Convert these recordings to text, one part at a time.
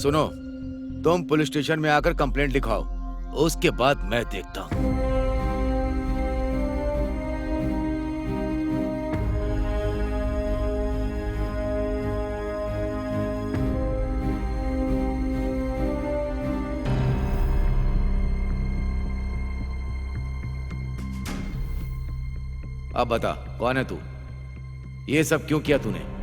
सुनो, तुम police station में आकर कंप्लेंट लिखाओ, उसके बाद मैं देखता हूँ। अब बता, कौन है तू? ये सब क्यों किया तूने?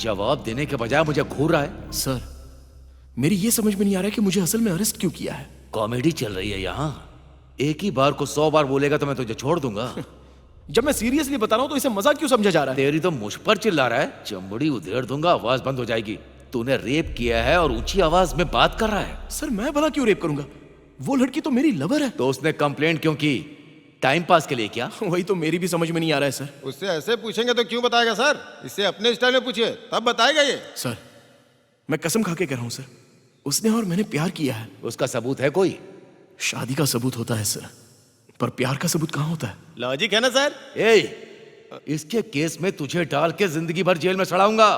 जवाब देने के बजाय मुझे घूर रहा है। सर, मेरी ये समझ में नहीं आ रहा है कि मुझे असल में अरेस्ट क्यों किया है। कॉमेडी चल रही है यहाँ। एक ही बार को 100 बार बोलेगा तो मैं तुझे छोड़ दूंगा। जब मैं सीरियसली बता रहा हूँ तो इसे मजाक क्यों समझा जा रहा है? तेरी तो मुझ पर चिल्ला रहा है। चमड़ी उधेड़ दूंगा, आवाज बंद हो जाएगी। तूने रेप किया है और ऊंची आवाज में बात कर रहा है। सर, मैं भला क्यों रेप करूंगा? वो लड़की तो मेरी लवर है। तो उसने कंप्लेंट क्यों की? टाइम पास के लिए क्या? वही तो मेरी भी समझ में नहीं आ रहा है सर। उससे ऐसे पूछेंगे तो क्यों बताएगा सर? इससे अपने स्टाइल में पूछिए, तब बताएगा ये। सर, मैं कसम खा के कह रहा हूँ सर, उसने और मैंने प्यार किया है। उसका सबूत है कोई? शादी का सबूत होता है सर, पर प्यार का सबूत कहाँ होता है? लॉजिक है ना सर? इसके केस में तुझे डाल के जिंदगी भर जेल में सड़ाऊंगा।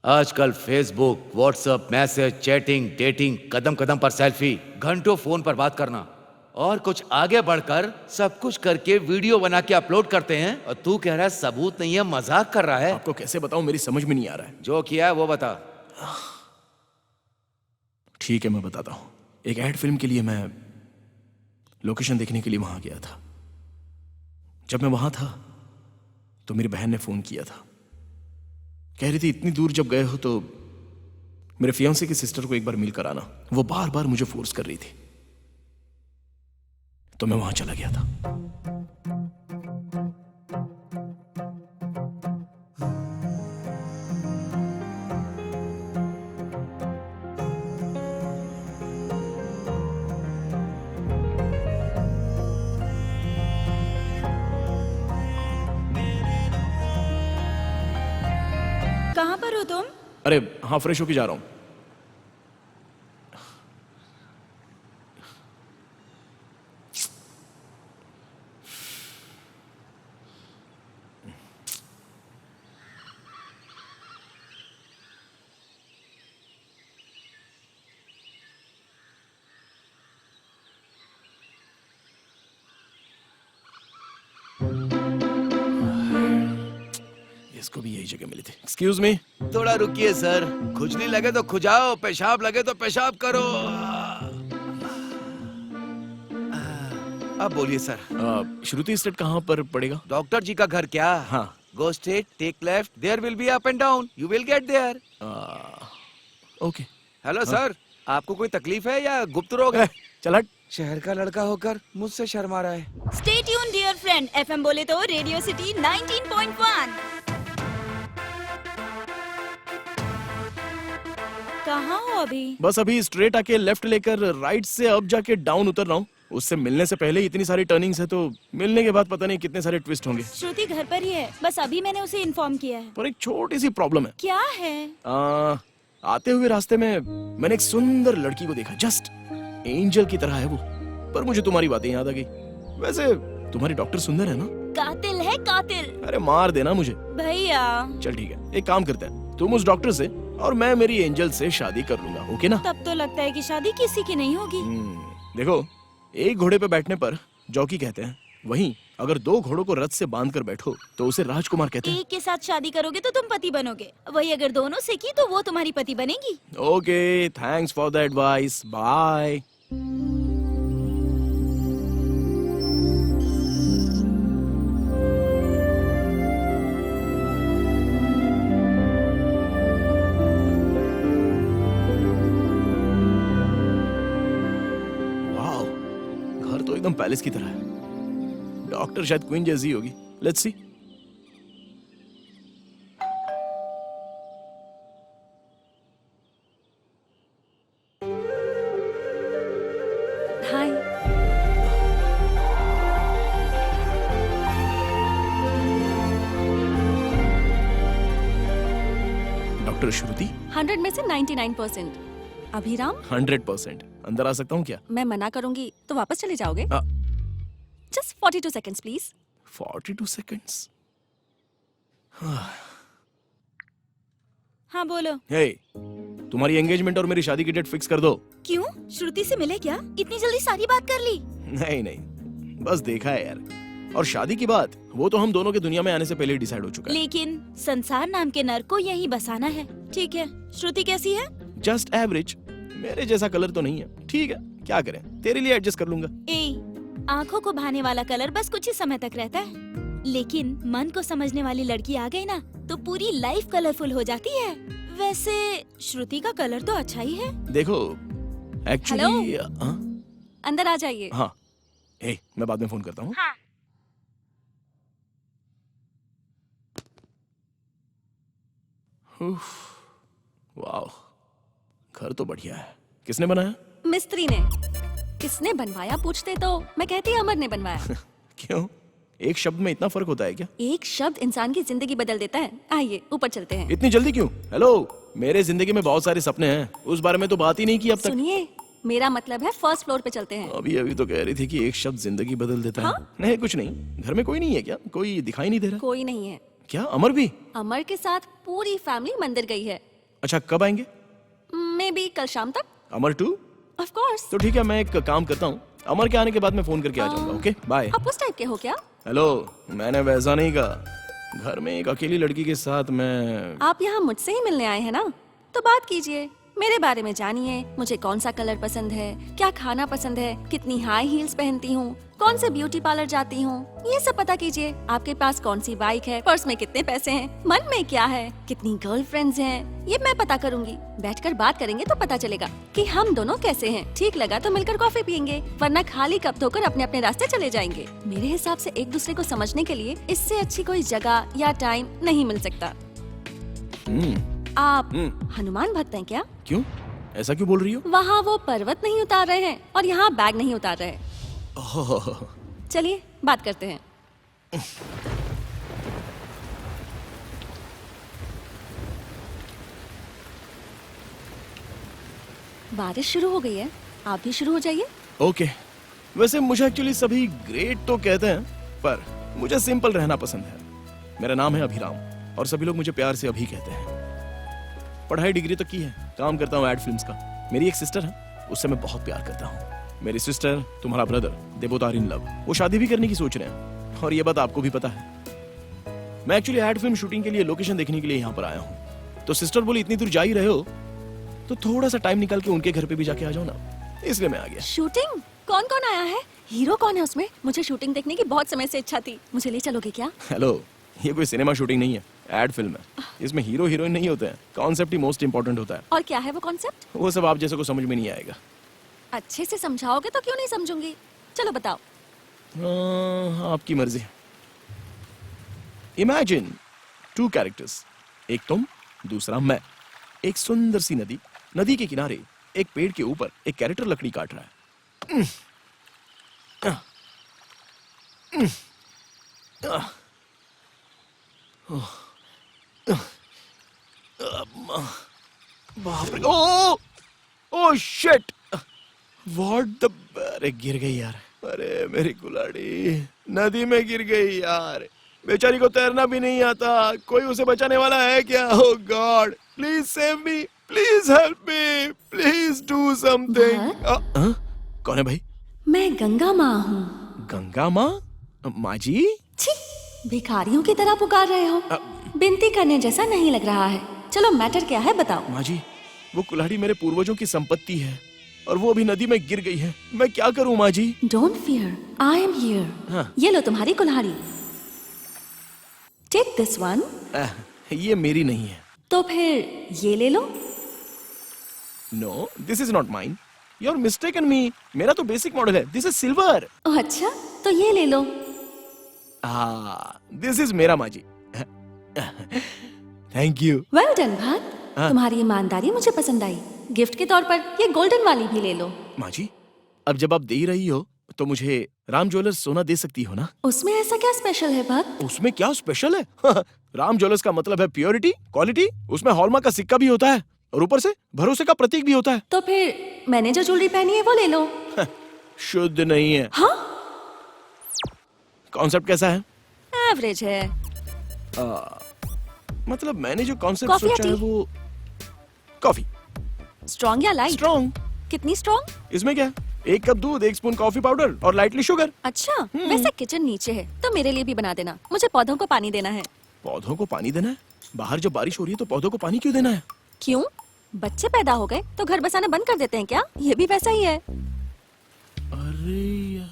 आजकल Facebook, WhatsApp, message, chatting, dating, कदम कदम पर सेल्फी, घंटों फोन पर बात करना और कुछ आगे बढ़कर सब कुछ करके वीडियो बना के अपलोड करते हैं और तू कह रहा है सबूत नहीं है, मजाक कर रहा है। आपको कैसे बताऊं, मेरी समझ में नहीं आ रहा है। जो किया है वो बता। ठीक है, मैं बताता हूं। एक एड फिल्म के लिए मैं लोकेशन देखने के लिए वहां गया था। जब मैं वहां था तो मेरी बहन ने फोन किया था। कह रही थी इतनी दूर जब गए हो तो मेरे फियांसे की सिस्टर को एक बार मिल कर आना। वो बार बार मुझे फोर्स कर रही थी, तो मैं वहां चला गया था। कहाँ पर हो तुम? अरे हाँ, फ्रेश होके जा रहा हूं। इसको भी यही जगह मिली थी। Excuse me. थोड़ा रुकिए सर, खुजली लगे तो खुजाओ, पेशाब लगे तो पेशाब करो। अब बोलिए सर। श्रुति स्टेट कहाँ पर पड़ेगा? डॉक्टर जी का घर क्या? हाँ। Go straight, take left, there will be up and down, you will get there. Okay. Hello sir, आपको कोई तकलीफ है या गुप्त रोग है? चल हट। शहर का लड़का होकर मुझसे शर्मा रहा है। Stay tune dear friend, FM बोले तो रेडियो सिटी 19.1। कहाँ हो अभी? बस अभी स्ट्रेट आके लेफ्ट लेकर राइट से अब जाके डाउन उतर रहा हूँ। उससे मिलने से पहले इतनी सारी टर्निंग्स है, तो मिलने के बाद पता नहीं कितने सारे ट्विस्ट होंगे। श्रुति घर पर ही है, बस अभी मैंने उसे इन्फॉर्म किया है। पर एक छोटी सी प्रॉब्लम है। क्या है? आते हुए रास्ते में मैंने एक सुंदर लड़की को देखा। जस्ट एंजल की तरह है वो, पर मुझे तुम्हारी बातें याद आ गई। वैसे तुम्हारी डॉक्टर सुंदर है ना? कातिल है कातिल। अरे मार देना मुझे भैया। चल ठीक है, एक काम करते हैं, तुम उस डॉक्टर से और मैं मेरी एंजल से शादी कर लूंगा, ओके ना? तब तो लगता है कि शादी किसी की नहीं होगी। देखो, एक घोड़े पे बैठने पर जॉकी कहते हैं, वहीं अगर दो घोड़ों को रथ से बांध कर बैठो तो उसे राजकुमार कहते हैं। एक के साथ शादी करोगे तो तुम पति बनोगे, वही अगर दोनों से की तो वो तुम्हारी पति बनेगी। Okay, thanks for the advice, bye. Wow, घर तो एकदम पैलेस की तरह है। डॉक्टर शायद क्वीन जैसी होगी। Let's see. हाय। डॉक्टर श्रुति। 100 में से 99%। अभिराम, 100%। अंदर आ सकता हूँ क्या? मैं मना करूंगी तो वापस चले जाओगे? Just 42 seconds please. 42 सेकंड्स। हाँ बोलो। हे, तुम्हारी एंगेजमेंट और मेरी शादी की डेट फिक्स कर दो। क्यों, श्रुति से मिले क्या? इतनी जल्दी सारी बात कर ली? नहीं नहीं, बस देखा है यार। और शादी की बात, वो तो हम दोनों के दुनिया में आने से पहले ही डिसाइड हो चुका है। लेकिन संसार नाम के नर को यहीं बसाना है। ठीक है, श्रुति कैसी है? जस्ट एवरेज, मेरे जैसा कलर तो नहीं है। ठीक है, क्या करें, तेरे लिए एडजस्ट कर लूंगा। आंखों को भाने वाला कलर बस कुछ ही समय तक रहता है, लेकिन मन को समझने वाली लड़की आ गई ना तो पूरी लाइफ कलरफुल हो जाती है। वैसे श्रुति का कलर तो अच्छा ही है। देखो एक्चुअली अंदर आ जाइए। हाँ, हे, मैं बाद में फोन करता हूँ। हाँ। वाह, घर तो बढ़िया है। किसने बनाया? मिस्त्री ने। किसने बनवाया पूछते तो मैं कहती अमर ने बनवाया। क्यों, एक शब्द में इतना फर्क होता है क्या? एक शब्द इंसान की जिंदगी बदल देता है। आइए ऊपर चलते हैं। इतनी जल्दी क्यों? हेलो, मेरे जिंदगी में बहुत सारे सपने हैं, उस बारे में तो बात ही नहीं की अब तक। सुनिए, मेरा मतलब है फर्स्ट फ्लोर पे चलते हैं। अभी अभी तो कह रही थी कि एक शब्द जिंदगी बदल देता है। हाँ? नहीं कुछ नहीं, घर में कोई नहीं है क्या? कोई दिखाई नहीं दे रहा? कोई नहीं है। क्या अमर भी? अमर के साथ पूरी फैमिली मंदिर गई है। अच्छा, कब आएंगे? मे बी कल शाम तक। अमर टू? Of course. तो ठीक है, मैं एक काम करता हूँ, अमर के आने के बाद मैं फोन करके आ जाऊंगा। Okay bye. आप उस टाइप के हो क्या? हेलो, मैंने वैसा नहीं कहा। घर में एक अकेली लड़की के साथ मैं। आप यहाँ मुझसे ही मिलने आए हैं ना, तो बात कीजिए, मेरे बारे में जानिए। मुझे कौन सा कलर पसंद है, क्या खाना पसंद है, कितनी हाई हील्स पहनती हूँ, कौन से ब्यूटी पार्लर जाती हूँ, ये सब पता कीजिए। आपके पास कौन सी बाइक है, पर्स में कितने पैसे हैं, मन में क्या है, कितनी गर्लफ्रेंड्स हैं, ये मैं पता करूंगी। बैठकर बात करेंगे तो पता चलेगा कि हम दोनों कैसे हैं। ठीक लगा तो मिलकर कॉफी पियेंगे, वरना खाली कप धोकर अपने अपने रास्ते चले जाएंगे। मेरे हिसाब से एक दूसरे को समझने के लिए इससे अच्छी कोई जगह या टाइम नहीं मिल सकता। आप हनुमान भक्त हैं क्या? क्यों, ऐसा क्यों बोल रही हो? वहाँ वो पर्वत नहीं उतार रहे हैं और यहाँ बैग नहीं उतार रहे। ओह, चलिए बात करते हैं। बारिश शुरू हो गई है, आप भी शुरू हो जाइए। ओके। वैसे मुझे एक्चुअली सभी ग्रेट तो कहते हैं, पर मुझे सिंपल रहना पसंद है। मेरा नाम है अभिराम और सभी लोग मुझे प्यार से अभी कहते हैं। पढ़ाई डिग्री तक की है, काम करता हूँ एड फिल्म्स का। मेरी एक सिस्टर है, उससे मैं बहुत प्यार करता हूँ। मेरी सिस्टर, तुम्हारा brother, they both are in love. वो शादी भी करने की सोच रहे हैं और ये बात आपको भी पता है। मैं एक्चुअली एड फिल्म शूटिंग के लिए लोकेशन देखने के लिए यहाँ पर आया हूँ। तो सिस्टर बोली इतनी दूर जा ही रहे हो तो थोड़ा सा टाइम निकाल के उनके घर पे भी जाके आ जाओ ना, इसलिए मैं आ गया। शूटिंग? कौन कौन आया है? हीरो कौन है उसमें? मुझे शूटिंग देखने की बहुत समय से इच्छा थी, मुझे ले चलोगे क्या? हेलो, ये कोई सिनेमा शूटिंग नहीं है, एड फिल्म है। इसमें हीरो हीरोइन नहीं होते हैं, कॉन्सेप्ट ही मोस्ट इंपॉर्टेंट होता है। और क्या है वो कॉन्सेप्ट? वो सब आप जैसे को समझ में नहीं आएगा। अच्छे से समझाओगे तो क्यों नहीं समझूंगी। चलो बताओ। आपकी मर्जी। इमेजिन टू कैरेक्टर्स, एक तुम, दूसरा मैं। एक सुंदर सी नदी, नदी के किनारे एक पेड़ के ऊपर एक कैरेक्टर लकड़ी काट रहा है। बाप रे, ओ शिट, व्हाट द, अरे गिर गई यार। अरे मेरी कुल्हाड़ी नदी में गिर गई यार। बेचारी को तैरना भी नहीं आता, कोई उसे बचाने वाला है क्या? Oh God, please save me, please help me, please do something. कौन है भाई? मैं गंगा माँ हूँ। गंगा माँ? माँ जी? छी, भिखारियों की तरह पुकार रहे हो। विनती करने जैसा नहीं लग रहा है। चलो मैटर क्या है बताओ। माँ जी, वो कुल्हाड़ी मेरे पूर्वजों की संपत्ति है और वो अभी नदी में गिर गई है। मैं क्या करूँ माँ जी? Don't fear, I am here. हाँ। ये लो तुम्हारी कुल्हाड़ी। Take this one. ये मेरी नहीं है। तो फिर ये ले लो। No, this is not mine, you are mistaken me. मेरा तो बेसिक मॉडल है, दिस इज सिल्वर। ओह अच्छा, तो ये ले लो। दिस इज मेरा माँ जी। Thank you. वेल डन भक्त, तुम्हारी ईमानदारी मुझे पसंद आई। गिफ्ट के तौर पर ये गोल्डन वाली भी ले लो। माँ जी, अब जब आप दे ही रही हो तो मुझे राम ज्वेलर्स सोना दे सकती हो ना? उसमें ऐसा क्या स्पेशल है भक्त? उसमें क्या स्पेशल है? राम ज्वेलर्स का मतलब है प्योरिटी, क्वालिटी। उसमें हॉलमार्क का सिक्का भी होता है और ऊपर से भरोसे का प्रतीक भी होता है। तो फिर मैंने जो ज्वेलरी पहनी है वो ले लो। शुद्ध नहीं है। हाँ? कॉन्सेप्ट कैसा है? एवरेज है। मतलब मैंने जो कॉन्सेप्ट कॉफी या सोचा है टी? वो कॉफी। स्ट्रॉन्ग या लाइट? स्ट्रॉन्ग। कितनी स्ट्रॉन्ग? इसमें क्या है? 1 कप दूध, 1 स्पून कॉफी पाउडर और लाइटली शुगर। अच्छा, वैसे किचन नीचे है तो मेरे लिए भी बना देना, मुझे पौधों को पानी देना है। पौधों को पानी देना है? बाहर जब बारिश हो रही है तो पौधों को पानी क्यों देना है? क्यों? बच्चे पैदा हो गए तो घर बसाना बंद कर देते हैं क्या? ये भी वैसा ही है। अरे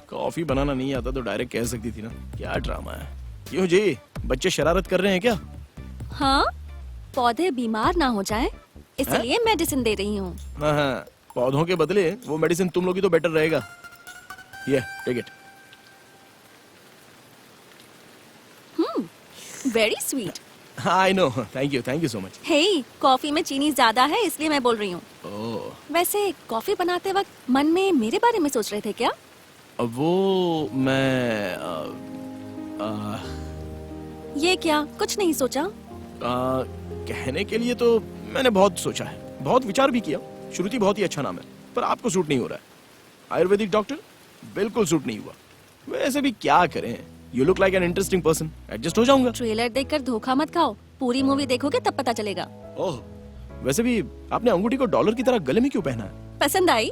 कॉफी बनाना नहीं आता तो डायरेक्ट कह सकती थी ना। क्या ड्रामा है। क्यों जी, बच्चे शरारत कर रहे हैं क्या? हाँ, पौधे बीमार ना हो जाएं, इसलिए मेडिसिन दे रही हूँ। हाँ हाँ, पौधों के बदले वो मेडिसिन तुम लोगी तो बेटर रहेगा। ये take it. Very sweet. I know, thank you so much. Hey, coffee में चीनी ज्यादा है इसलिए मैं बोल रही हूँ। ओह, वैसे कॉफी बनाते वक्त मन में मेरे बारे में सोच रहे थे क्या? अब वो मैं ये क्या, कुछ नहीं सोचा? कहने के लिए तो मैंने बहुत सोचा है, बहुत विचार भी किया। श्रुति बहुत ही अच्छा नाम है, पर आपको सूट नहीं हो रहा है। आयुर्वेदिक डॉक्टर बिल्कुल सूट नहीं हुआ। वैसे भी क्या करें, you look like an interesting person, adjust हो जाऊंगा। ट्रेलर देखकर धोखा मत खाओ, पूरी मूवी देखोगे तब पता चलेगा। ओह, वैसे भी आपने अंगूठी को डॉलर की तरह गले में क्यों पहना है? पसंद आई?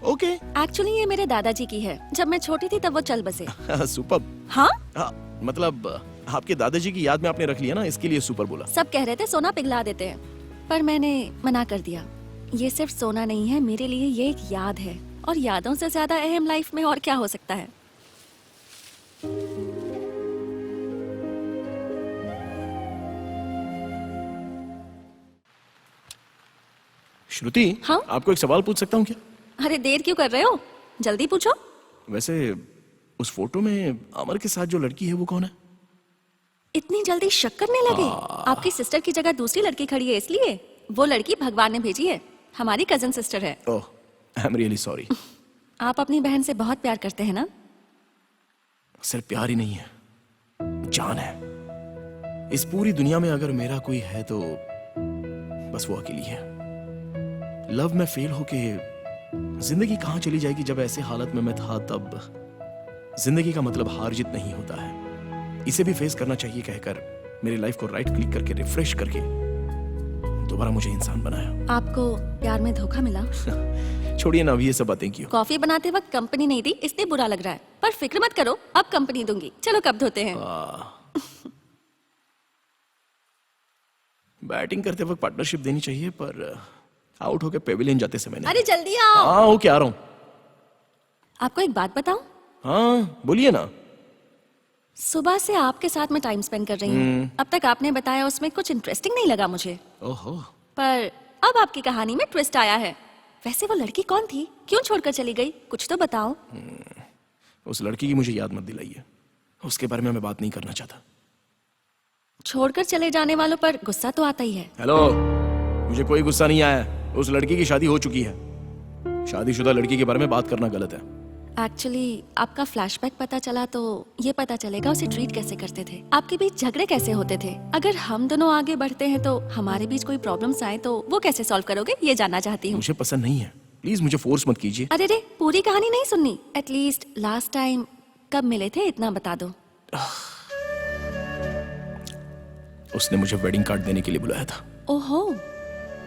ओके। एक्चुअली ये मेरे दादाजी की है, जब मैं छोटी थी तब वो चल बसे। सुपर। हाँ, मतलब आपके दादाजी की याद में आपने रख लिया ना, इसके लिए सुपर बोला। सब कह रहे थे सोना पिघला देते हैं, पर मैंने मना कर दिया। ये सिर्फ सोना नहीं है, मेरे लिए ये एक याद है, और यादों से ज्यादा अहम लाइफ में और क्या हो सकता है। श्रुति, हाँ? आपको एक सवाल पूछ सकता हूँ क्या? अरे देर क्यों कर रहे हो, जल्दी पूछो। वैसे उस फोटो में अमर के साथ जो लड़की है वो कौन है? इतनी जल्दी शक करने लगे? आपकी सिस्टर की जगह दूसरी लड़की खड़ी है इसलिए? वो लड़की भगवान ने भेजी है, हमारी कजन सिस्टर है। ओह, आई एम रियली सॉरी। आप अपनी बहन से बहुत प्यार करते हैं ना? सिर्फ प्यार ही नहीं है, जान है। इस पूरी दुनिया में अगर मेरा कोई है तो बस वो अकेली है। लव में फेल होके जिंदगी कहां चली जाएगी। जब ऐसे हालत में मैं था तब जिंदगी का मतलब हार जीत नहीं होता है, इसे भी फेस करना चाहिए कहकर मेरी लाइफ को राइट क्लिक करके रिफ्रेश करके दोबारा मुझे इंसान बनाया। आपको प्यार में धोखा मिला? छोड़िए ना, अभी ये सब बातें क्यों। कॉफी बनाते वक्त कंपनी नहीं दी इसलिए बुरा लग रहा है, पर फिक्र मत करो, अब कंपनी दूंगी। चलो कब धोते हैं? बैटिंग करते वक्त पार्टनरशिप देनी चाहिए, पर आउट होके पेविलियन जाते समय नहीं। अरे जल्दी आओ। हाँ, ओके, आ रहा हूँ। आपको एक बात बताऊं? हाँ, बोलिए ना। सुबह से आपके साथ मैं टाइम स्पेंड कर रही हूँ, अब तक आपने बताया उसमें कुछ इंटरेस्टिंग नहीं लगा मुझे। ओहो, पर अब आपकी कहानी में ट्विस्ट आया है। वैसे वो लड़की कौन थी, क्यों छोड़कर चली गई, कुछ तो बताओ। उस लड़की की मुझे याद मत दिलाइए, उसके बारे में मैं बात नहीं करना चाहता। छोड़कर चले जाने वालों पर गुस्सा तो आता ही है। हेलो, मुझे कोई गुस्सा नहीं आया। उस लड़की की शादी हो चुकी है। शादीशुदा लड़की के बारे में बात करना गलत है। एक्चुअली आपका फ्लैशबैक पता चला तो ये पता चलेगा उसे ट्रीट कैसे करते थे, आपके बीच झगड़े कैसे होते थे। अगर हम दोनों आगे बढ़ते हैं तो हमारे बीच कोई प्रॉब्लम्स आए तो वो कैसे सॉल्व करोगे, ये जानना चाहती हूँ। मुझे पसंद नहीं है, प्लीज मुझे फोर्स मत कीजिए। अरे रे, पूरी कहानी नहीं सुननी? एटलीस्ट लास्ट टाइम कब मिले थे इतना बता दो। उसने मुझे वेडिंग कार्ड देने के लिए बुलाया था। ओहो,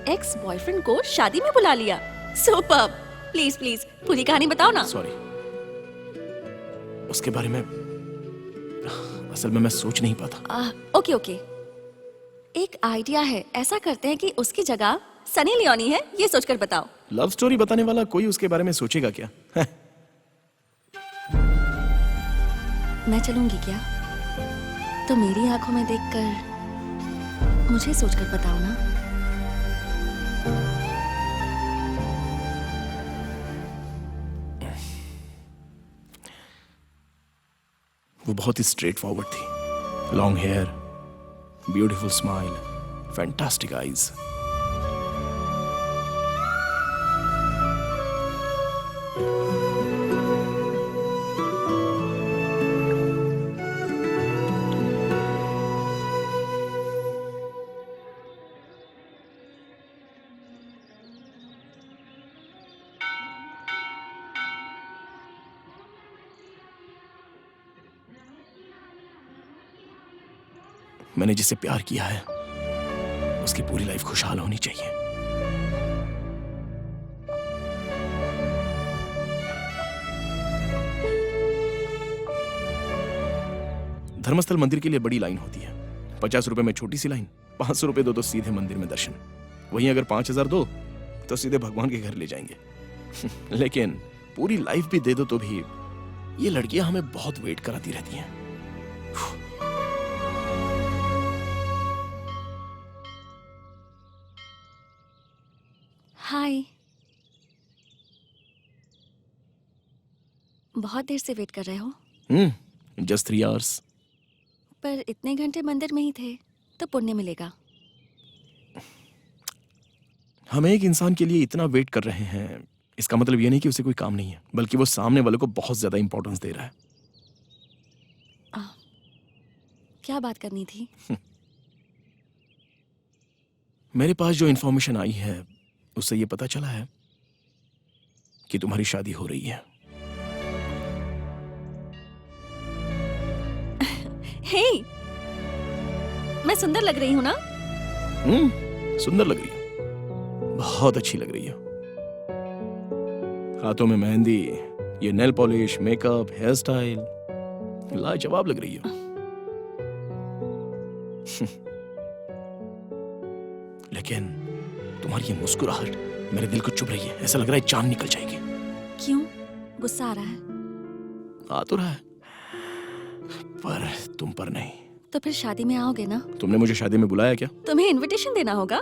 एक्स बॉयफ्रेंड को शादी में बुला लिया। सुपर्ब। प्लीज प्लीज पूरी कहानी बताओ ना। सॉरी, उसके बारे में असल में मैं सोच नहीं पाता। ओके ओके, एक आइडिया है, ऐसा करते हैं कि उसकी जगह सनी लियोनी है, ये सोचकर बताओ। लव स्टोरी बताने वाला कोई उसके बारे में सोचेगा क्या? मैं चलूंगी क्या? तो मेरी आंखों में देखकर मुझे सोचकर बताओ ना। वो बहुत ही स्ट्रेट फॉरवर्ड थी। Long hair, beautiful smile, fantastic eyes. मैंने जिससे प्यार किया है उसकी पूरी लाइफ खुशहाल होनी चाहिए। धर्मस्थल मंदिर के लिए बड़ी लाइन होती है, 50 रुपए में छोटी सी लाइन, 500 रुपए दो तो सीधे मंदिर में दर्शन। वहीं अगर 5000 दो तो सीधे भगवान के घर ले जाएंगे। लेकिन पूरी लाइफ भी दे दो तो भी ये लड़कियां हमें बहुत वेट कराती रहती हैं। हाय। बहुत देर से वेट कर रहे हो, जस्ट 3 आवर्स। पर इतने घंटे मंदिर में ही थे तो पुण्य मिलेगा। हम एक इंसान के लिए इतना वेट कर रहे हैं, इसका मतलब ये नहीं कि उसे कोई काम नहीं है, बल्कि वो सामने वाले को बहुत ज्यादा इंपॉर्टेंस दे रहा है। क्या बात करनी थी? मेरे पास जो इंफॉर्मेशन आई है उससे ये पता चला है कि तुम्हारी शादी हो रही है। हे, मैं सुंदर लग रही हूँ ना? सुंदर लग रही है, बहुत अच्छी लग रही है। हाथों में मेहंदी, ये nail polish, makeup, hair style, लाजवाब लग रही है। लेकिन तुम्हारी ये मुस्कुराहट मेरे दिल को चुभ रही है। ऐसा लग रहा है जान निकल जाएगी। क्यों? गुस्सा आ रहा है? आ तो रहा है, पर तुम पर नहीं। तो फिर शादी में आओगे ना? तुमने मुझे शादी में बुलाया क्या? तुम्हें इनविटेशन देना होगा।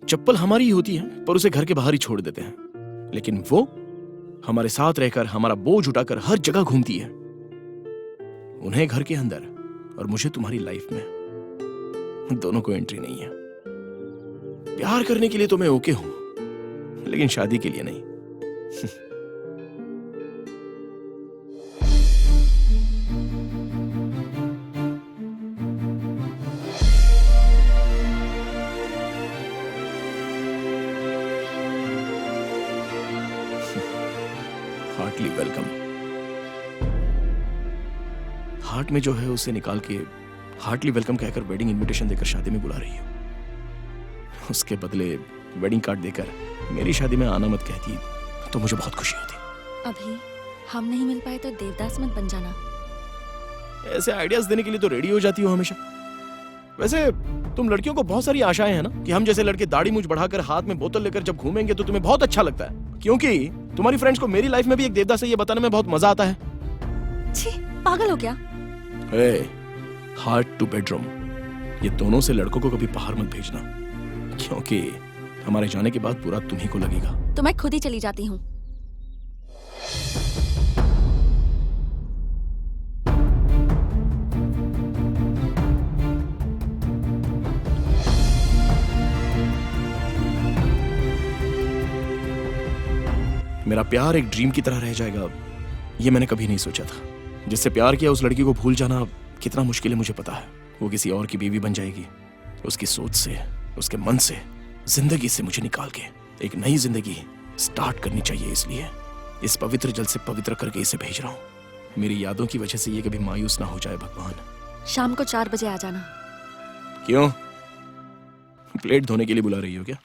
चप्पल हमारी ही होती है, पर उसे घर के बाहर ही छोड़ देते हैं। लेकिन वो हमारे साथ रहकर हमारा बोझ उठाकर हर जगह घूमती है। उन्हें घर के अंदर और मुझे तुम्हारी लाइफ में, दोनों को एंट्री नहीं है। प्यार करने के लिए तो मैं ओके हूं, लेकिन शादी के लिए नहीं। Hartley welcome. हार्ट में जो है उसे निकाल के हार्टली वेलकम कहकर वेडिंग इनविटेशन देकर शादी में बुला रही हो। उसके बदले वेडिंग कार्ड देकर मेरी शादी में आना मत कहती तो मुझे बहुत खुशी होती। अभी हम नहीं मिल पाए तो देवदास मत बन जाना। ऐसे आइडियाज देने के लिए तो रेडी हो जाती हो हमेशा। वैसे तुम लड़कियों को बहुत सारी आशाएं हैं ना कि हम जैसे लड़के दाढ़ी मूंछ बढ़ाकर हाथ में बोतल लेकर जब घूमेंगे तो तुम्हें बहुत अच्छा लगता है, क्योंकि तुम्हारी फ्रेंड्स को मेरी लाइफ में भी एक देवदास है ये बताने में बहुत मजा आता है। छी, पागल हो क्या? हार्ट टू बेडरूम, ये दोनों से लड़कों को कभी बाहर मत भेजना, क्योंकि हमारे जाने के बाद पूरा तुम्ही को लगेगा। तो मैं खुद ही चली जाती हूँ। मेरा प्यार एक ड्रीम की तरह रह जाएगा, ये मैंने कभी नहीं सोचा था। जिससे प्यार किया उस लड़की को भूल जाना कितना मुश्किल है मुझे पता है। वो किसी और की बीवी बन जाएगी। उसकी सोच से, उसके मन से, जिंदगी से मुझे निकाल के एक नई जिंदगी स्टार्ट करनी चाहिए। इसलिए इस पवित्र जल से पवित्र करके इसे भेज रहा हूँ। मेरी यादों की वजह से ये कभी मायूस ना हो जाए भगवान। शाम को 4 बजे आ जाना। क्यों? प्लेट धोने के लिए बुला रही हो क्या?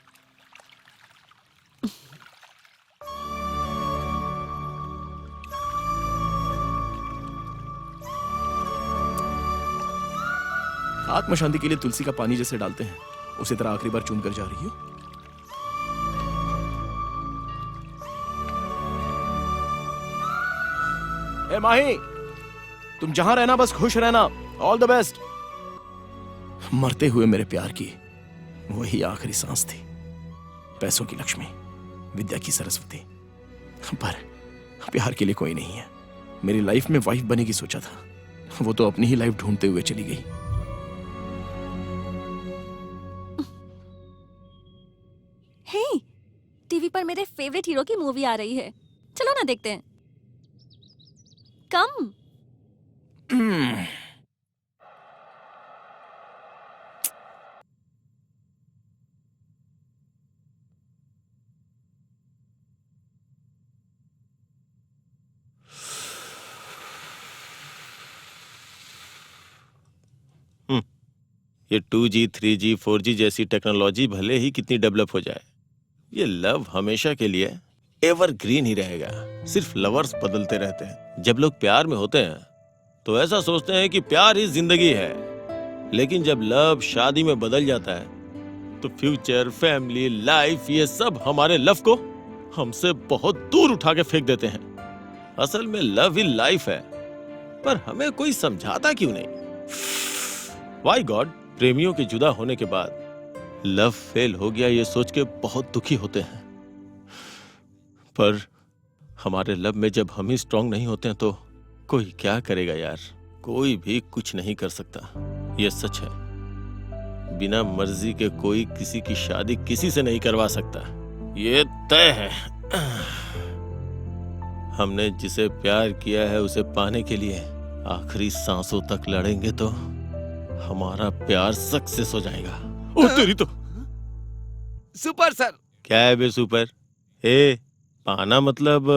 आत्म शांति के लिए तुलसी का पानी जैसे डालते हैं उसी तरह आखिरी बार चूम कर जा रही हो। ए माही, तुम जहां रहना बस खुश रहना। All the best. मरते हुए मेरे प्यार की वही आखिरी सांस थी। पैसों की लक्ष्मी, विद्या की सरस्वती, पर प्यार के लिए कोई नहीं है। मेरी लाइफ में वाइफ बनेगी सोचा था, वो तो अपनी ही लाइफ ढूंढते हुए चली गई। हे, टीवी पर मेरे फेवरेट हीरो की मूवी आ रही है, चलो ना देखते हैं। कम। ये 2G, 3G, 4G जैसी टेक्नोलॉजी भले ही कितनी डेवलप हो जाए, ये लव हमेशा के लिए एवरग्रीन ही रहेगा। सिर्फ लवर्स बदलते रहते हैं। जब लोग प्यार में होते हैं तो ऐसा सोचते हैं कि प्यार ही जिंदगी है, लेकिन जब लव शादी में बदल जाता है तो फ्यूचर, फैमिली, लाइफ, ये सब हमारे लव को हमसे बहुत दूर उठा के फेंक देते हैं। असल में लव ही लाइफ है, पर हमें कोई समझाता क्यों नहीं? Why God? प्रेमियों के जुदा होने के बाद लव फेल हो गया ये सोच के बहुत दुखी होते हैं, पर हमारे लव में जब हम ही स्ट्रांग नहीं होते हैं तो कोई क्या करेगा यार? कोई भी कुछ नहीं कर सकता, ये सच है। बिना मर्जी के कोई किसी की शादी किसी से नहीं करवा सकता, ये तय है। हमने जिसे प्यार किया है उसे पाने के लिए आखिरी सांसों तक लड़ेंगे तो हमारा प्यार सक्सेस हो जाएगा। ओ तेरी तो सुपर सर। क्या है बे सुपर? ए, पाना मतलब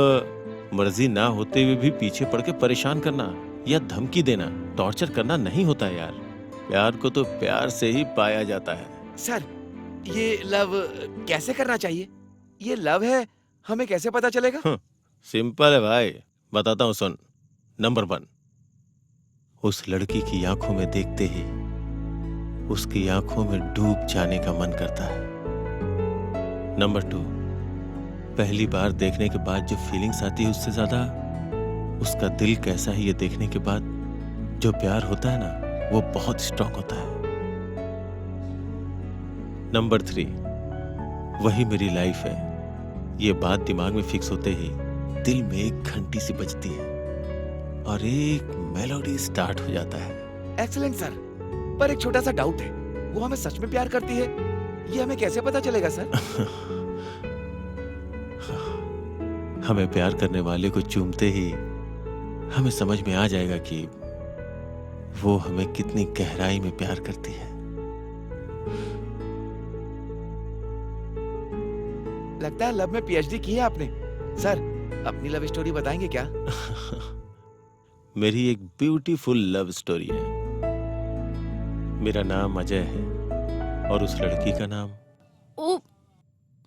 मर्जी ना होते हुए भी पीछे पड़ के परेशान करना या धमकी देना, टॉर्चर करना नहीं होता यार। प्यार को तो प्यार से ही पाया जाता है। सर, ये लव कैसे करना चाहिए? ये लव है, हमें कैसे पता चलेगा? सिंपल है भाई, बताता हूँ सुन। नंबर 1, उस लड़की की आंखों में देखते ही उसकी आंखों में डूब जाने का मन करता है। नंबर 2, पहली बार देखने के बाद जो फीलिंग्स आती है उससे ज्यादा उसका दिल कैसा है ये देखने के बाद जो प्यार होता है ना, वो बहुत स्ट्रांग होता है। नंबर 3, वही मेरी लाइफ है, ये बात दिमाग में फिक्स होते ही दिल में एक घंटी सी बजती है और एक मेलोडी स्टार्ट हो जाता है। एक्सीलेंट सर, पर एक छोटा सा डाउट है, वो हमें सच में प्यार करती है, ये हमें कैसे पता चलेगा सर? हमें प्यार करने वाले को चूमते ही हमें समझ में आ जाएगा कि वो हमें कितनी गहराई में प्यार करती है। लगता है लव में पीएचडी की है आपने। सर, अपनी लव स्टोरी बताएंगे क्या? मेरी एक ब्यूटीफुल लव स्टोरी है। मेरा नाम अजय है और उस लड़की का नाम ओ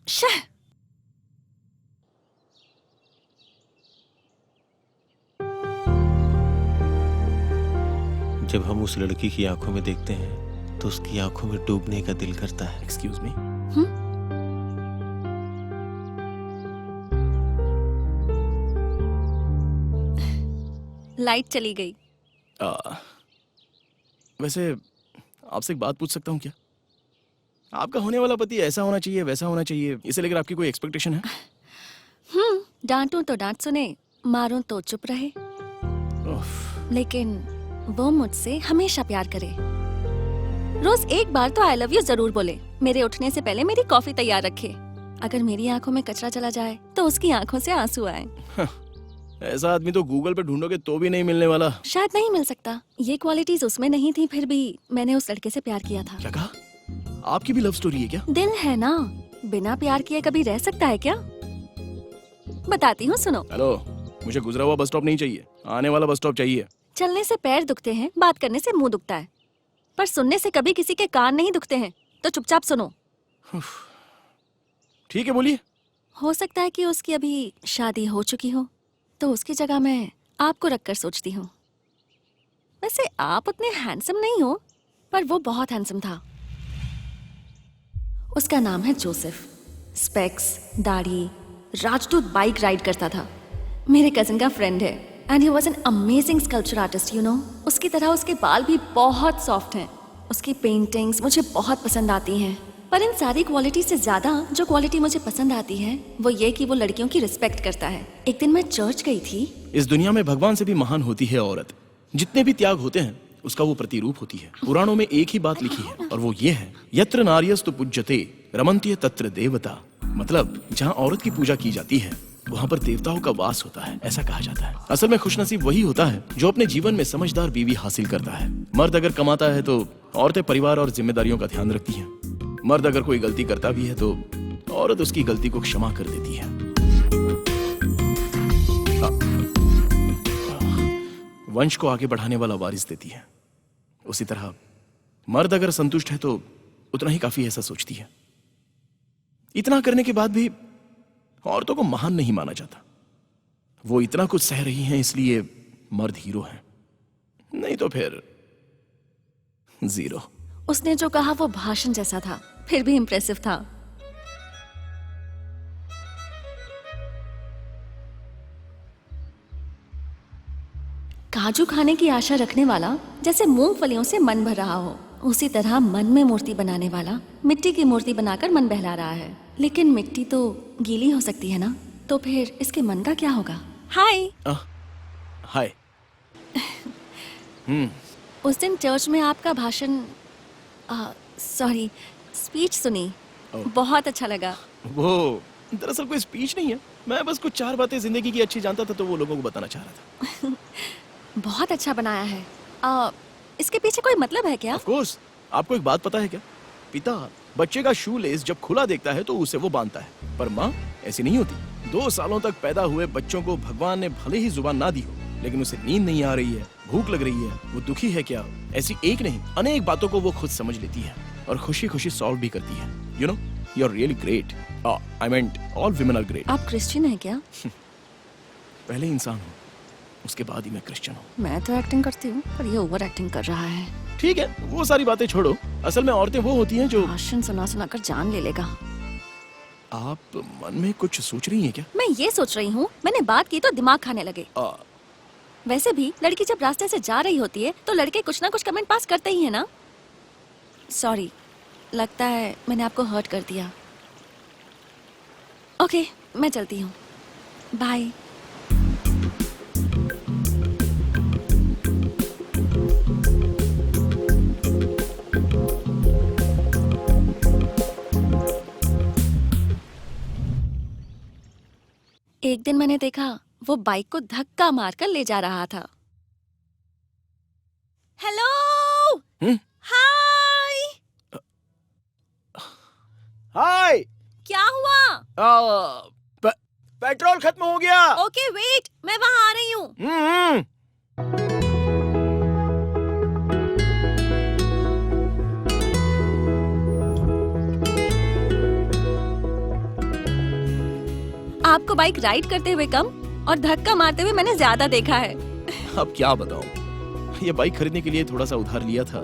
शह। जब हम उस लड़की की आंखों में देखते हैं तो उसकी आंखों में डूबने का दिल करता है। Excuse me. लाइट चली गई। वैसे आपसे एक बात पूछ सकता हूँ क्या? आपका होने वाला पति ऐसा होना चाहिए, वैसा होना चाहिए, इसे लेकर आपकी कोई एक्सपेक्टेशन है? डांटूं तो डांट सुने, मारूं तो चुप रहे, लेकिन वो मुझसे हमेशा प्यार करे। रोज एक बार तो आई लव यू जरूर बोले। मेरे उठने से पहले मेरी कॉफी तैयार रखे। अगर मेरी आंखों में कचरा चला जाए तो उसकी आंखों से आंसू आए। ऐसा आदमी तो गूगल पे ढूंढोगे तो भी नहीं मिलने वाला। शायद नहीं मिल सकता। ये क्वालिटीज उसमें नहीं थी, फिर भी मैंने उस लड़के से प्यार किया था। क्या कहा? आपकी भी लव स्टोरी है क्या? दिल है ना, बिना प्यार किए कभी रह सकता है क्या? बताती हूँ, सुनो। हेलो, मुझे गुजरा हुआ बस स्टॉप नहीं चाहिए, आने वाला बस स्टॉप चाहिए। चलने से पैर दुखते हैं, बात करने से मुंह दुखता है, पर सुनने से कभी किसी के कान नहीं दुखते हैं, तो चुपचाप सुनो। ठीक है, बोलिए। हो सकता है कि उसकी अभी शादी हो चुकी हो, तो उसकी जगह मैं आपको रखकर सोचती हूँ। वैसे आप उतने हैंडसम नहीं हो, पर वो बहुत हैंडसम था। उसका नाम है जोसेफ। स्पेक्स, दाढ़ी, राजदूत बाइक राइड करता था। मेरे कजिन का फ्रेंड है and he was an amazing sculpture artist, you know. उसकी तरह उसके बाल भी बहुत सॉफ्ट हैं। उसकी पेंटिंग्स मुझे बहुत पसंद आती हैं, पर इन सारी क्वालिटी से ज्यादा जो क्वालिटी मुझे पसंद आती है वो ये कि वो लड़कियों की रिस्पेक्ट करता है। एक दिन मैं चर्च गई थी। इस दुनिया में भगवान से भी महान होती है औरत। जितने भी त्याग होते हैं उसका वो प्रतिरूप होती है। पुराणों में एक ही बात लिखी है और वो ये है, यत्र नार्यस्तु पूज्यते रमन्ते तत्र देवता। मतलब जहाँ औरत की पूजा की जाती है वहाँ पर देवताओं का वास होता है, ऐसा कहा जाता है। असल में खुशनसीब वही होता है जो अपने जीवन में समझदार बीवी हासिल करता है। मर्द अगर कमाता है तो औरतें परिवार और जिम्मेदारियों का ध्यान रखती हैं। मर्द अगर कोई गलती करता भी है तो औरत उसकी गलती को क्षमा कर देती है। वंश को आगे बढ़ाने वाला वारिस देती है। उसी तरह मर्द अगर संतुष्ट है तो उतना ही काफी, ऐसा सोचती है। इतना करने के बाद भी औरतों को महान नहीं माना जाता। वो इतना कुछ सह रही हैं इसलिए मर्द हीरो हैं, नहीं तो फिर जीरो। उसने जो कहा वो भाषण जैसा था, फिर भी इम्प्रेसिव था। काजू खाने की आशा रखने वाला जैसे मूंगफलियों से मन भर रहा हो, उसी तरह मन में मूर्ति बनाने वाला मिट्टी की मूर्ति बनाकर मन बहला रहा है। लेकिन मिट्टी तो गीली हो सकती है ना, तो फिर इसके मन का क्या होगा? हाय। हाय। उस दिन चर्च में आपका भाषण, सॉरी, स्पीच सुनी, बहुत अच्छा लगा। वो दरअसल कोई स्पीच नहीं है, मैं बस कुछ 4 बातें जिंदगी की अच्छी जानता था तो वो लोगों को बताना चाह रहा था। बहुत अच्छा बनाया है। इसके पीछे कोई मतलब है क्या? Of course. आपको एक बात पता है क्या? पिता बच्चे का शू लेस जब खुला देखता है तो उसे वो बांधता है, पर माँ ऐसी नहीं होती। 2 सालों तक पैदा हुए बच्चों को भगवान ने भले ही जुबान ना दी हो, लेकिन उसे नींद नहीं आ रही है, भूख लग रही है, वो दुखी है क्या, ऐसी एक नहीं अनेक बातों को वो खुद समझ लेती है और खुशी खुशी सॉल्व भी करती है। You know, you are really great. I meant all women are great. आप क्रिश्चियन हैं क्या? पहले इंसान हूँ, उसके बाद ही मैं क्रिश्चियन हूँ। मैं तो एक्टिंग करती हूँ, पर ये ओवर एक्टिंग कर रहा है। ठीक है, वो सारी बातें छोड़ो। असल में औरतें वो होती हैं जो... भाषण सुना सुना कर जान ले लेगा। आप मन में कुछ सोच रही हैं क्या? मैं ये सोच रही हूँ, मैंने बात की तो दिमाग खाने लगे। वैसे भी लड़की जब रास्ते से जा रही होती है तो लड़के कुछ ना कुछ कमेंट पास करते ही है ना। सॉरी, लगता है मैंने आपको हर्ट कर दिया। ओके, मैं चलती हूँ, बाय। एक दिन मैंने देखा वो बाइक को धक्का मारकर ले जा रहा था। हेलो, हाय। हाय। क्या हुआ? पेट्रोल खत्म हो गया। ओके वेट, मैं वहां आ रही हूँ। आपको बाइक राइड करते हुए कम और धक्का मारते हुए मैंने ज्यादा देखा है। अब क्या बताऊं, ये बाइक खरीदने के लिए थोड़ा सा उधार लिया था,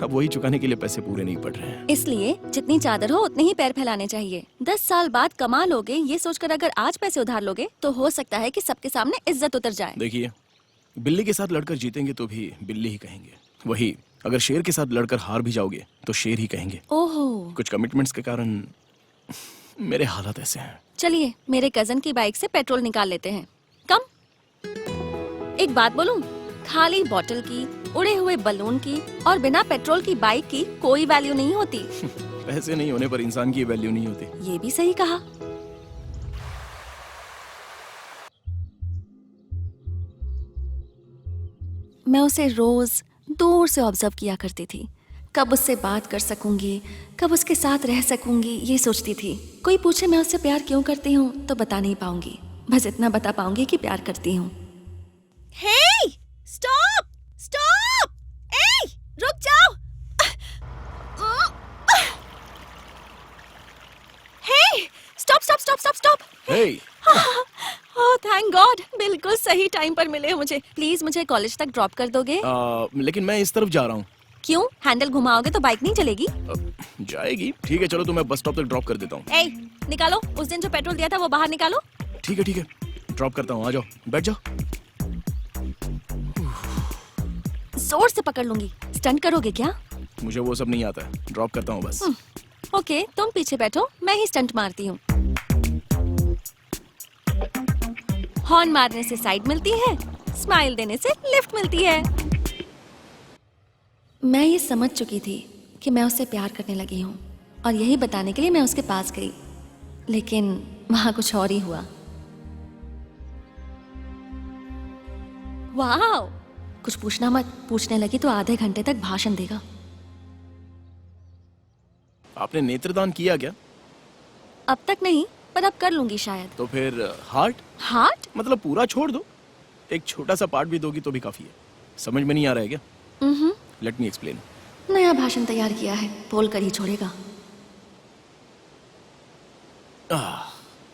अब वही चुकाने के लिए पैसे पूरे नहीं पड़ रहे हैं। इसलिए जितनी चादर हो उतने ही पैर फैलाने चाहिए। 10 साल बाद कमा लोगे ये सोचकर अगर आज पैसे उधार लोगे तो हो सकता है कि सबके सामने इज्जत उतर जाए। देखिए, बिल्ली के साथ लड़कर जीतेंगे तो भी बिल्ली ही कहेंगे, वही अगर शेर के साथ लड़कर हार भी जाओगे तो शेर ही कहेंगे। ओहो। कुछ कमिटमेंट्स के कारण मेरे हालात ऐसे हैं। चलिए मेरे कजन की बाइक से पेट्रोल निकाल लेते हैं। कम। एक बात बोलूं, खाली बोतल की, उड़े हुए बलून की और बिना पेट्रोल की बाइक की कोई वैल्यू नहीं होती। पैसे नहीं होने पर इंसान की वैल्यू नहीं होती। ये भी सही कहा। मैं उसे रोज दूर से ऑब्जर्व किया करती थी। कब उससे बात कर सकूंगी, कब उसके साथ रह सकूंगी, ये सोचती थी। कोई पूछे मैं उससे प्यार क्यों करती हूँ तो बता नहीं पाऊंगी, बस इतना बता पाऊंगी कि प्यार करती हूँ। हे, स्टॉप, स्टॉप, ए, रुक जाओ। Hey, stop, stop, stop, stop, stop. Hey, oh thank God, बिल्कुल सही टाइम पर मिले हो मुझे। प्लीज मुझे कॉलेज तक ड्रॉप कर दोगे? लेकिन मैं इस तरफ जा रहा हूँ। क्यों? हैंडल घुमाओगे तो बाइक नहीं चलेगी? जाएगी। ठीक है, चलो तो मैं बस स्टॉप तक ड्रॉप कर देता हूँ। ए, निकालो, उस दिन जो पेट्रोल दिया था वो बाहर निकालो। ठीक है, ड्रॉप करता हूँ, आ जाओ, बैठ जाओ। जोर से पकड़ लूंगी। स्टंट करोगे क्या? मुझे वो सब नहीं आता है, ड्रॉप करता हूँ बस। ओके, तुम पीछे बैठो, मैं ही स्टंट मारती हूँ। हॉर्न मारने से साइड मिलती है, स्माइल देने से लिफ्ट मिलती है। मैं ये समझ चुकी थी कि मैं उससे प्यार करने लगी हूँ और यही बताने के लिए मैं उसके पास गई, लेकिन वहां कुछ और ही हुआ। वाह, कुछ पूछना मत, पूछने लगी तो आधे घंटे तक भाषण देगा। आपने नेत्रदान किया क्या? अब तक नहीं, पर अब कर लूंगी शायद। तो फिर हार्ट? हार्ट? मतलब पूरा छोड़ दो, एक छोटा सा पार्ट भी दोगी तो भी काफी है। समझ में नहीं आ रहा है क्या? Let me explain. नया भाषण तैयार किया है, बोल कर ही छोड़ेगा।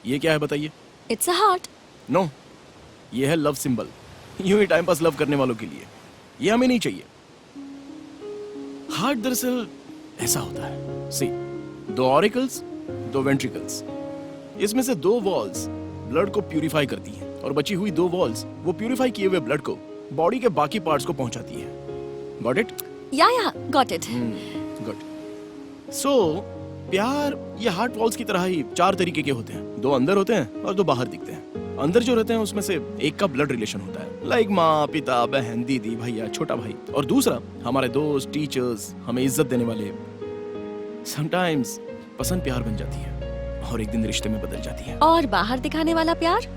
ये क्या है बताइए? It's a heart. नो, ये है लव सिंबल। यूं ही टाइम पास लव करने वालों के लिए। ये हमें नहीं चाहिए। हार्ट दरअसल ऐसा होता है, सी, 2 ऑरिकल्स, 2 वेंट्रिकल्स। इसमें से 2 वॉल्स ब्लड को प्यूरिफाई करती हैं और बची हुई 2 वॉल्स वो प्यूरिफाई किए हुए ब्लड को बॉडी के बाकी पार्ट्स को पहुंचाती है। Got it? या गॉट इट। गुड। सो प्यार ये हार्ट वॉल्स की तरह ही 4 तरीके के होते हैं। 2 अंदर होते हैं और 2 बाहर दिखते हैं। अंदर जो रहते हैं उसमें से एक का ब्लड रिलेशन होता है, लाइक माँ, पिता, बहन, दीदी, भैया, छोटा भाई। और दूसरा हमारे दोस्त, टीचर्स, हमें इज्जत देने वाले। समटाइम्स पसंद प्यार बन जाती है और एक दिन रिश्ते में बदल जाती है। और बाहर दिखाने वाला प्यार?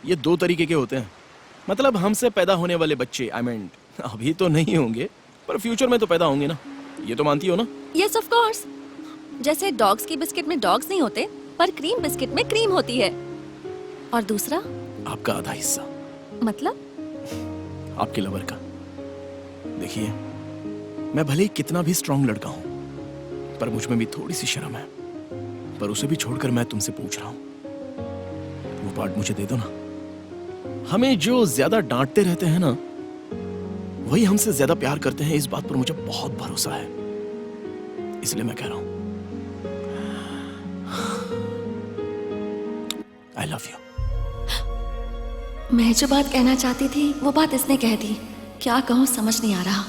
ये 2 तरीके के होते हैं। मतलब हमसे पैदा होने वाले बच्चे, आई मीन अभी तो नहीं होंगे पर फ्यूचर में तो पैदा होंगे ना। ये तो मानती हो ना? Yes of course. जैसे डॉग्स की बिस्किट में डॉग्स नहीं होते, पर क्रीम बिस्किट में क्रीम होती है। और दूसरा? आपका आधा हिस्सा, मतलब? आपके लवर का। देखिए, मैं भले ही कितना भी स्ट्रांग लड़का हूं, पर मुझ में भी थोड़ी सी शर्म है। पर उसे भी छोड़कर मैं तुमसे पूछ रहा हूं, वो पार्ट मुझे दे दो ना। हमें जो ज्यादा डांटते रहते हैं ना, वही हमसे ज्यादा प्यार करते हैं। इस बात पर मुझे बहुत भरोसा है, इसलिए मैं कह रहा हूं, आई लव यू। मैं जो बात कहना चाहती थी वो बात इसने कह दी। क्या कहूँ समझ नहीं आ रहा।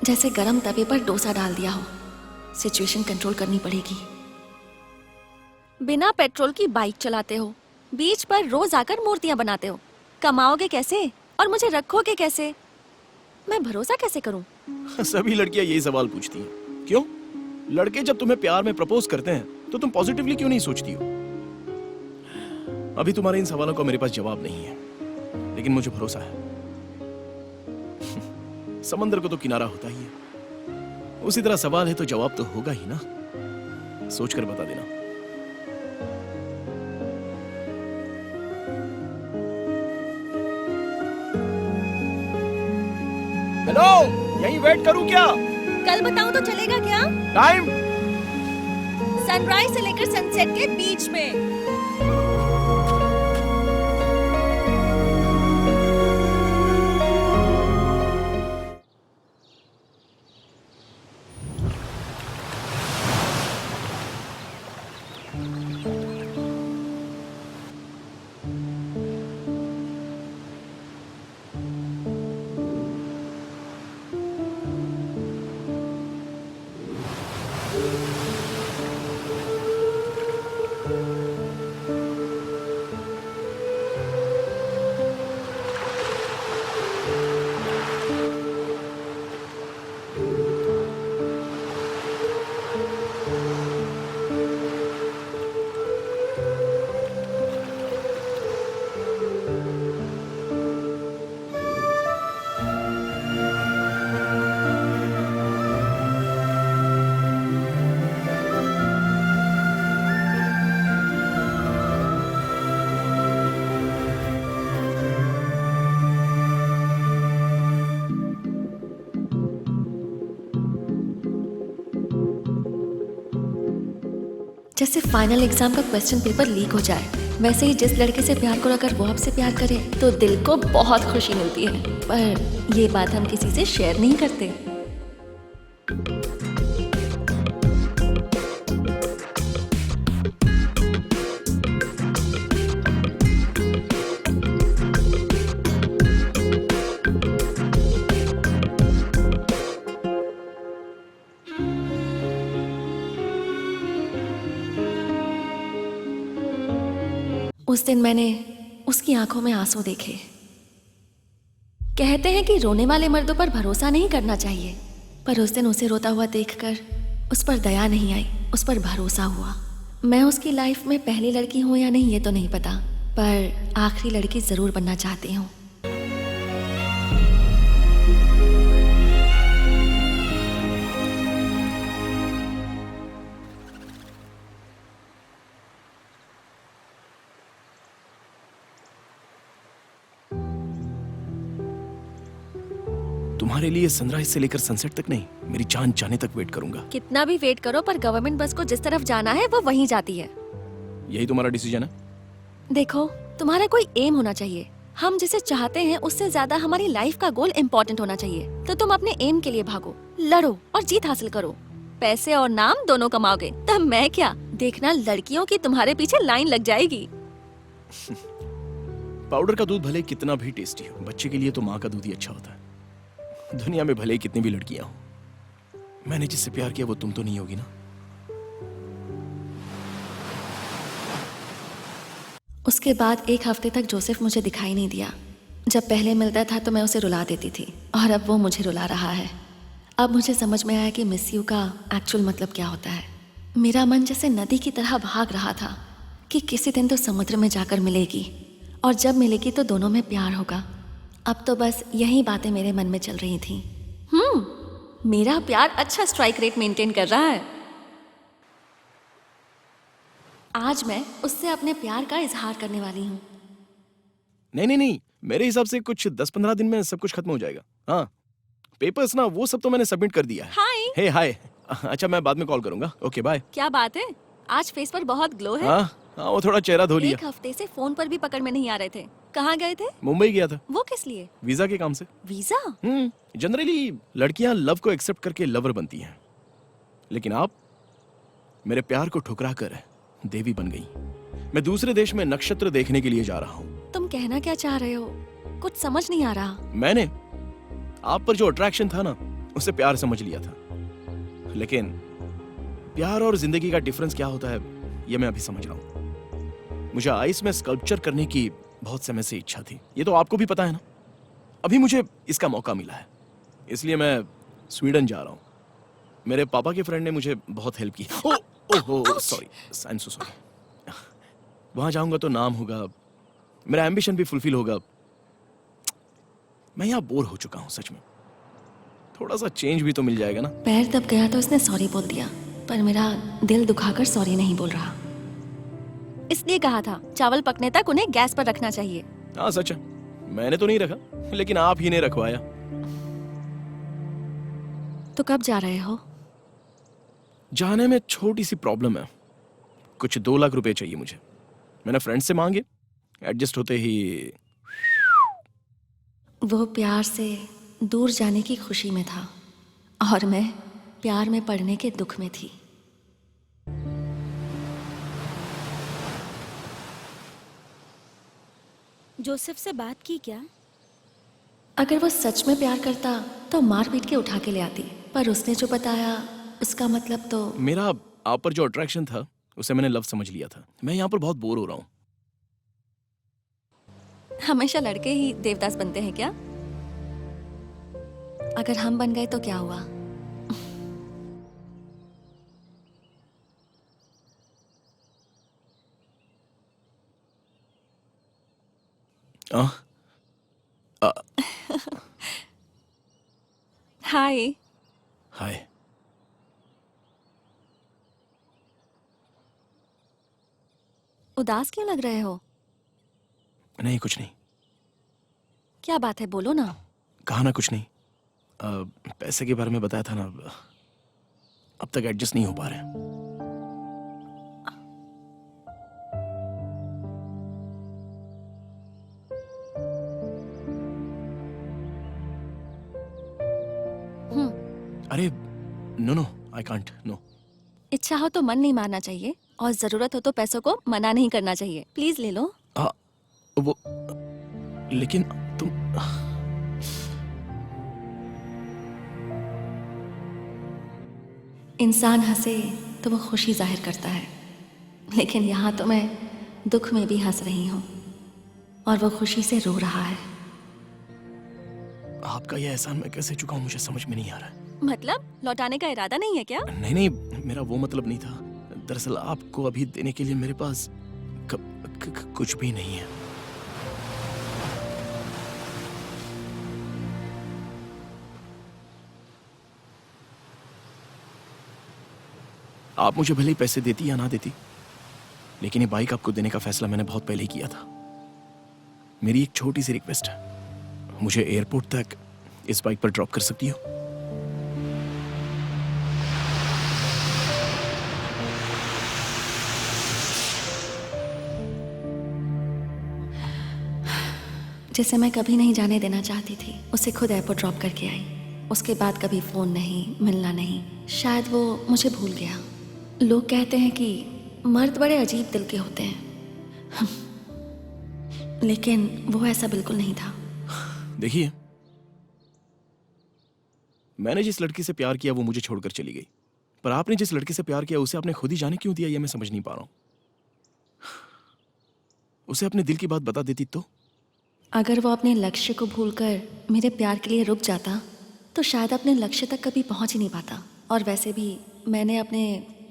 जैसे गरम तवे पर डोसा डाल दिया हो। सिचुएशन कंट्रोल करनी पड़ेगी। बिना पेट्रोल की बाइक चलाते हो, बीच पर रोज आकर मूर्तियां बनाते हो। कमाओगे कैसे और मुझे रखोगे कैसे? मैं भरोसा कैसे करूं? सभी लड़कियां यही सवाल पूछती हैं। क्यों? लड़के जब तुम्हें प्यार में प्रपोज करते हैं तो तुम पॉजिटिवली क्यों नहीं सोचती हो? अभी तुम्हारे इन सवालों का मेरे पास जवाब नहीं है, लेकिन मुझे भरोसा है। समंदर को तो किनारा होता ही है, उसी तरह सवाल है तो जवाब तो होगा ही ना। सोचकर बता देना। हेलो, यहीं वेट करूं क्या? कल बताऊं तो चलेगा क्या? टाइम? सनराइज से लेकर सनसेट के बीच में। जैसे फाइनल एग्जाम का क्वेश्चन पेपर लीक हो जाए, वैसे ही जिस लड़के से प्यार करो अगर वो आपसे प्यार करे तो दिल को बहुत खुशी मिलती है। पर ये बात हम किसी से शेयर नहीं करते। उस दिन मैंने उसकी आंखों में आंसू देखे। कहते हैं कि रोने वाले मर्दों पर भरोसा नहीं करना चाहिए, पर उस दिन उसे रोता हुआ देखकर उस पर दया नहीं आई, उस पर भरोसा हुआ। मैं उसकी लाइफ में पहली लड़की हूँ या नहीं ये तो नहीं पता, पर आखिरी लड़की जरूर बनना चाहती हूँ। तुम्हारे लिए सनराइज से लेकर सनसेट तक नहीं, मेरी जान जाने तक वेट करूंगा। कितना भी वेट करो पर गवर्नमेंट बस को जिस तरफ जाना है वो वहीं जाती है। यही तुम्हारा डिसीजन है? देखो, तुम्हारा कोई एम होना चाहिए। हम जिसे चाहते हैं उससे ज्यादा हमारी लाइफ का गोल इम्पोर्टेंट होना चाहिए। तो तुम अपने एम के लिए भागो, लड़ो और जीत हासिल करो। पैसे और नाम दोनों कमाओगे। तब मैं क्या, देखना लड़कियों की तुम्हारे पीछे लाइन लग जाएगी। पाउडर का दूध भले कितना भी टेस्टी हो, बच्चे के लिए तो माँ का दूध ही अच्छा होता है। दुनिया में भले ही कितनी भी लड़कियां हो, मैंने जिससे प्यार किया वो तुम तो नहीं होगी ना। उसके बाद एक हफ्ते तक जोसेफ मुझे दिखाई नहीं दिया। जब पहले मिलता था तो मैं उसे रुला देती थी और अब वो मुझे रुला रहा है। अब मुझे समझ में आया कि मिस यू का एक्चुअल मतलब क्या होता है। मेरा मन जैसे नदी की तरह भाग रहा था कि किसी दिन तो समुद्र में जाकर मिलेगी और जब मिलेगी तो दोनों में प्यार होगा। अब तो बस यही बातें मेरे मन में चल रही थी। मेरा प्यार अच्छा स्ट्राइक रेट मेंटेन कर रहा है। आज मैं उससे अपने प्यार का इजहार करने वाली हूँ। नहीं, मेरे हिसाब से कुछ 10-15 दिन में सब कुछ खत्म हो जाएगा। हाँ, पेपर्स ना वो सब तो मैंने सबमिट कर दिया है। हाय। हे हाय। अच्छा, मैं बाद में कॉल करूंगा। Okay bye. क्या बात है, आज फेस पर बहुत ग्लो है। हाँ, वो थोड़ा चेहरा धो लिया। एक हफ्ते से फोन पर भी पकड़ में नहीं आ रहे थे। कहाँ गए थे? मुंबई गया था, वो किस लिए? वीजा के काम से। वीजा? जनरली लड़कियां लव को एक्सेप्ट करके लवर बनती हैं, लेकिन आप मेरे प्यार को ठुकरा कर देवी बन गई। मैं दूसरे देश में नक्षत्र देखने के लिए जा रहा हूँ। तुम कहना क्या चाह रहे हो? कुछ समझ नहीं आ रहा। मैंने आप पर जो अट्रैक्शन था ना, उसे प्यार समझ लिया था, लेकिन प्यार और जिंदगी का डिफरेंस क्या होता है ये मैं अभी समझ रहा हूँ। मुझे आइस में स्कल्पचर करने की बहुत समय से इच्छा थी। ये तो आपको भी पता है ना। अभी मुझे इसका मौका मिला है, इसलिए मैं स्वीडन जा रहा हूँ। मेरे पापा के फ्रेंड ने मुझे बहुत हेल्प की। Oh sorry, I am so sorry. वहां जाऊंगा तो नाम होगा, मेरा एम्बिशन भी फुलफिल होगा। मैं यहाँ बोर हो चुका हूँ सच में। थोड़ा सा चेंज भी तो मिल जाएगा ना। पैर दब गया तो उसने सॉरी बोल दिया, पर मेरा दिल दुखाकर सॉरी नहीं बोल रहा। इसलिए कहा था चावल पकने तक उन्हें गैस पर रखना चाहिए। हाँ सच है, मैंने तो नहीं रखा, लेकिन आप ही ने रखवाया। तो कब जा रहे हो? जाने में छोटी सी प्रॉब्लम है। कुछ 2 लाख रुपए चाहिए मुझे। मैंने फ्रेंड से मांगे, एडजस्ट होते ही। वो प्यार से दूर जाने की खुशी में था और मैं प्यार में पड़ने के दुख में थी। जोसेफ से बात की क्या? अगर वो सच में प्यार करता तो मार पीट के उठा के ले आती, पर उसने जो बताया उसका मतलब तो। मेरा आप पर जो अट्रैक्शन था उसे मैंने लव समझ लिया था। मैं यहाँ पर बहुत बोर हो रहा हूँ। हमेशा लड़के ही देवदास बनते हैं क्या? अगर हम बन गए तो क्या हुआ? हाय। हाय। उदास क्यों लग रहे हो? नहीं कुछ नहीं। क्या बात है, बोलो ना। कहा ना कुछ नहीं। पैसे के बारे में बताया था ना, अब तक एडजस्ट नहीं हो पा रहे। अरे नो, आई कांट, नो। इच्छा हो तो मन नहीं मारना चाहिए और जरूरत हो तो पैसों को मना नहीं करना चाहिए। प्लीज ले लो। वो लेकिन तुम। इंसान हंसे तो वो खुशी जाहिर करता है, लेकिन यहाँ तो मैं दुख में भी हंस रही हूँ और वो खुशी से रो रहा है। आपका यह एहसान मैं कैसे चुकाऊं, मुझे समझ में नहीं आ रहा है। मतलब लौटाने का इरादा नहीं है क्या? नहीं, मेरा वो मतलब नहीं था। दरअसल आपको अभी देने के लिए मेरे पास कुछ भी नहीं है। आप मुझे भले ही पैसे देती या ना देती, लेकिन ये बाइक आपको देने का फैसला मैंने बहुत पहले ही किया था। मेरी एक छोटी सी रिक्वेस्ट है, मुझे एयरपोर्ट तक इस बाइक पर ड्रॉप कर सकती हो? जिसे मैं कभी नहीं जाने देना चाहती थी, उसे खुद एयरपोर्ट ड्रॉप करके आई। उसके बाद कभी फोन नहीं, मिलना नहीं। शायद वो मुझे भूल गया। लोग कहते हैं कि मर्द बड़े अजीब दिल के होते हैं, लेकिन वो ऐसा बिल्कुल नहीं था। देखिए, मैंने जिस लड़की से प्यार किया वो मुझे छोड़कर चली गई, पर आपने जिस लड़की से प्यार किया उसे आपने खुद ही जाने क्यों दिया, ये मैं समझ नहीं पा रहा हूं। उसे अपने दिल की बात बता देती तो? अगर वो अपने लक्ष्य को भूलकर मेरे प्यार के लिए रुक जाता तो शायद अपने लक्ष्य तक कभी पहुंच ही नहीं पाता। और वैसे भी मैंने अपने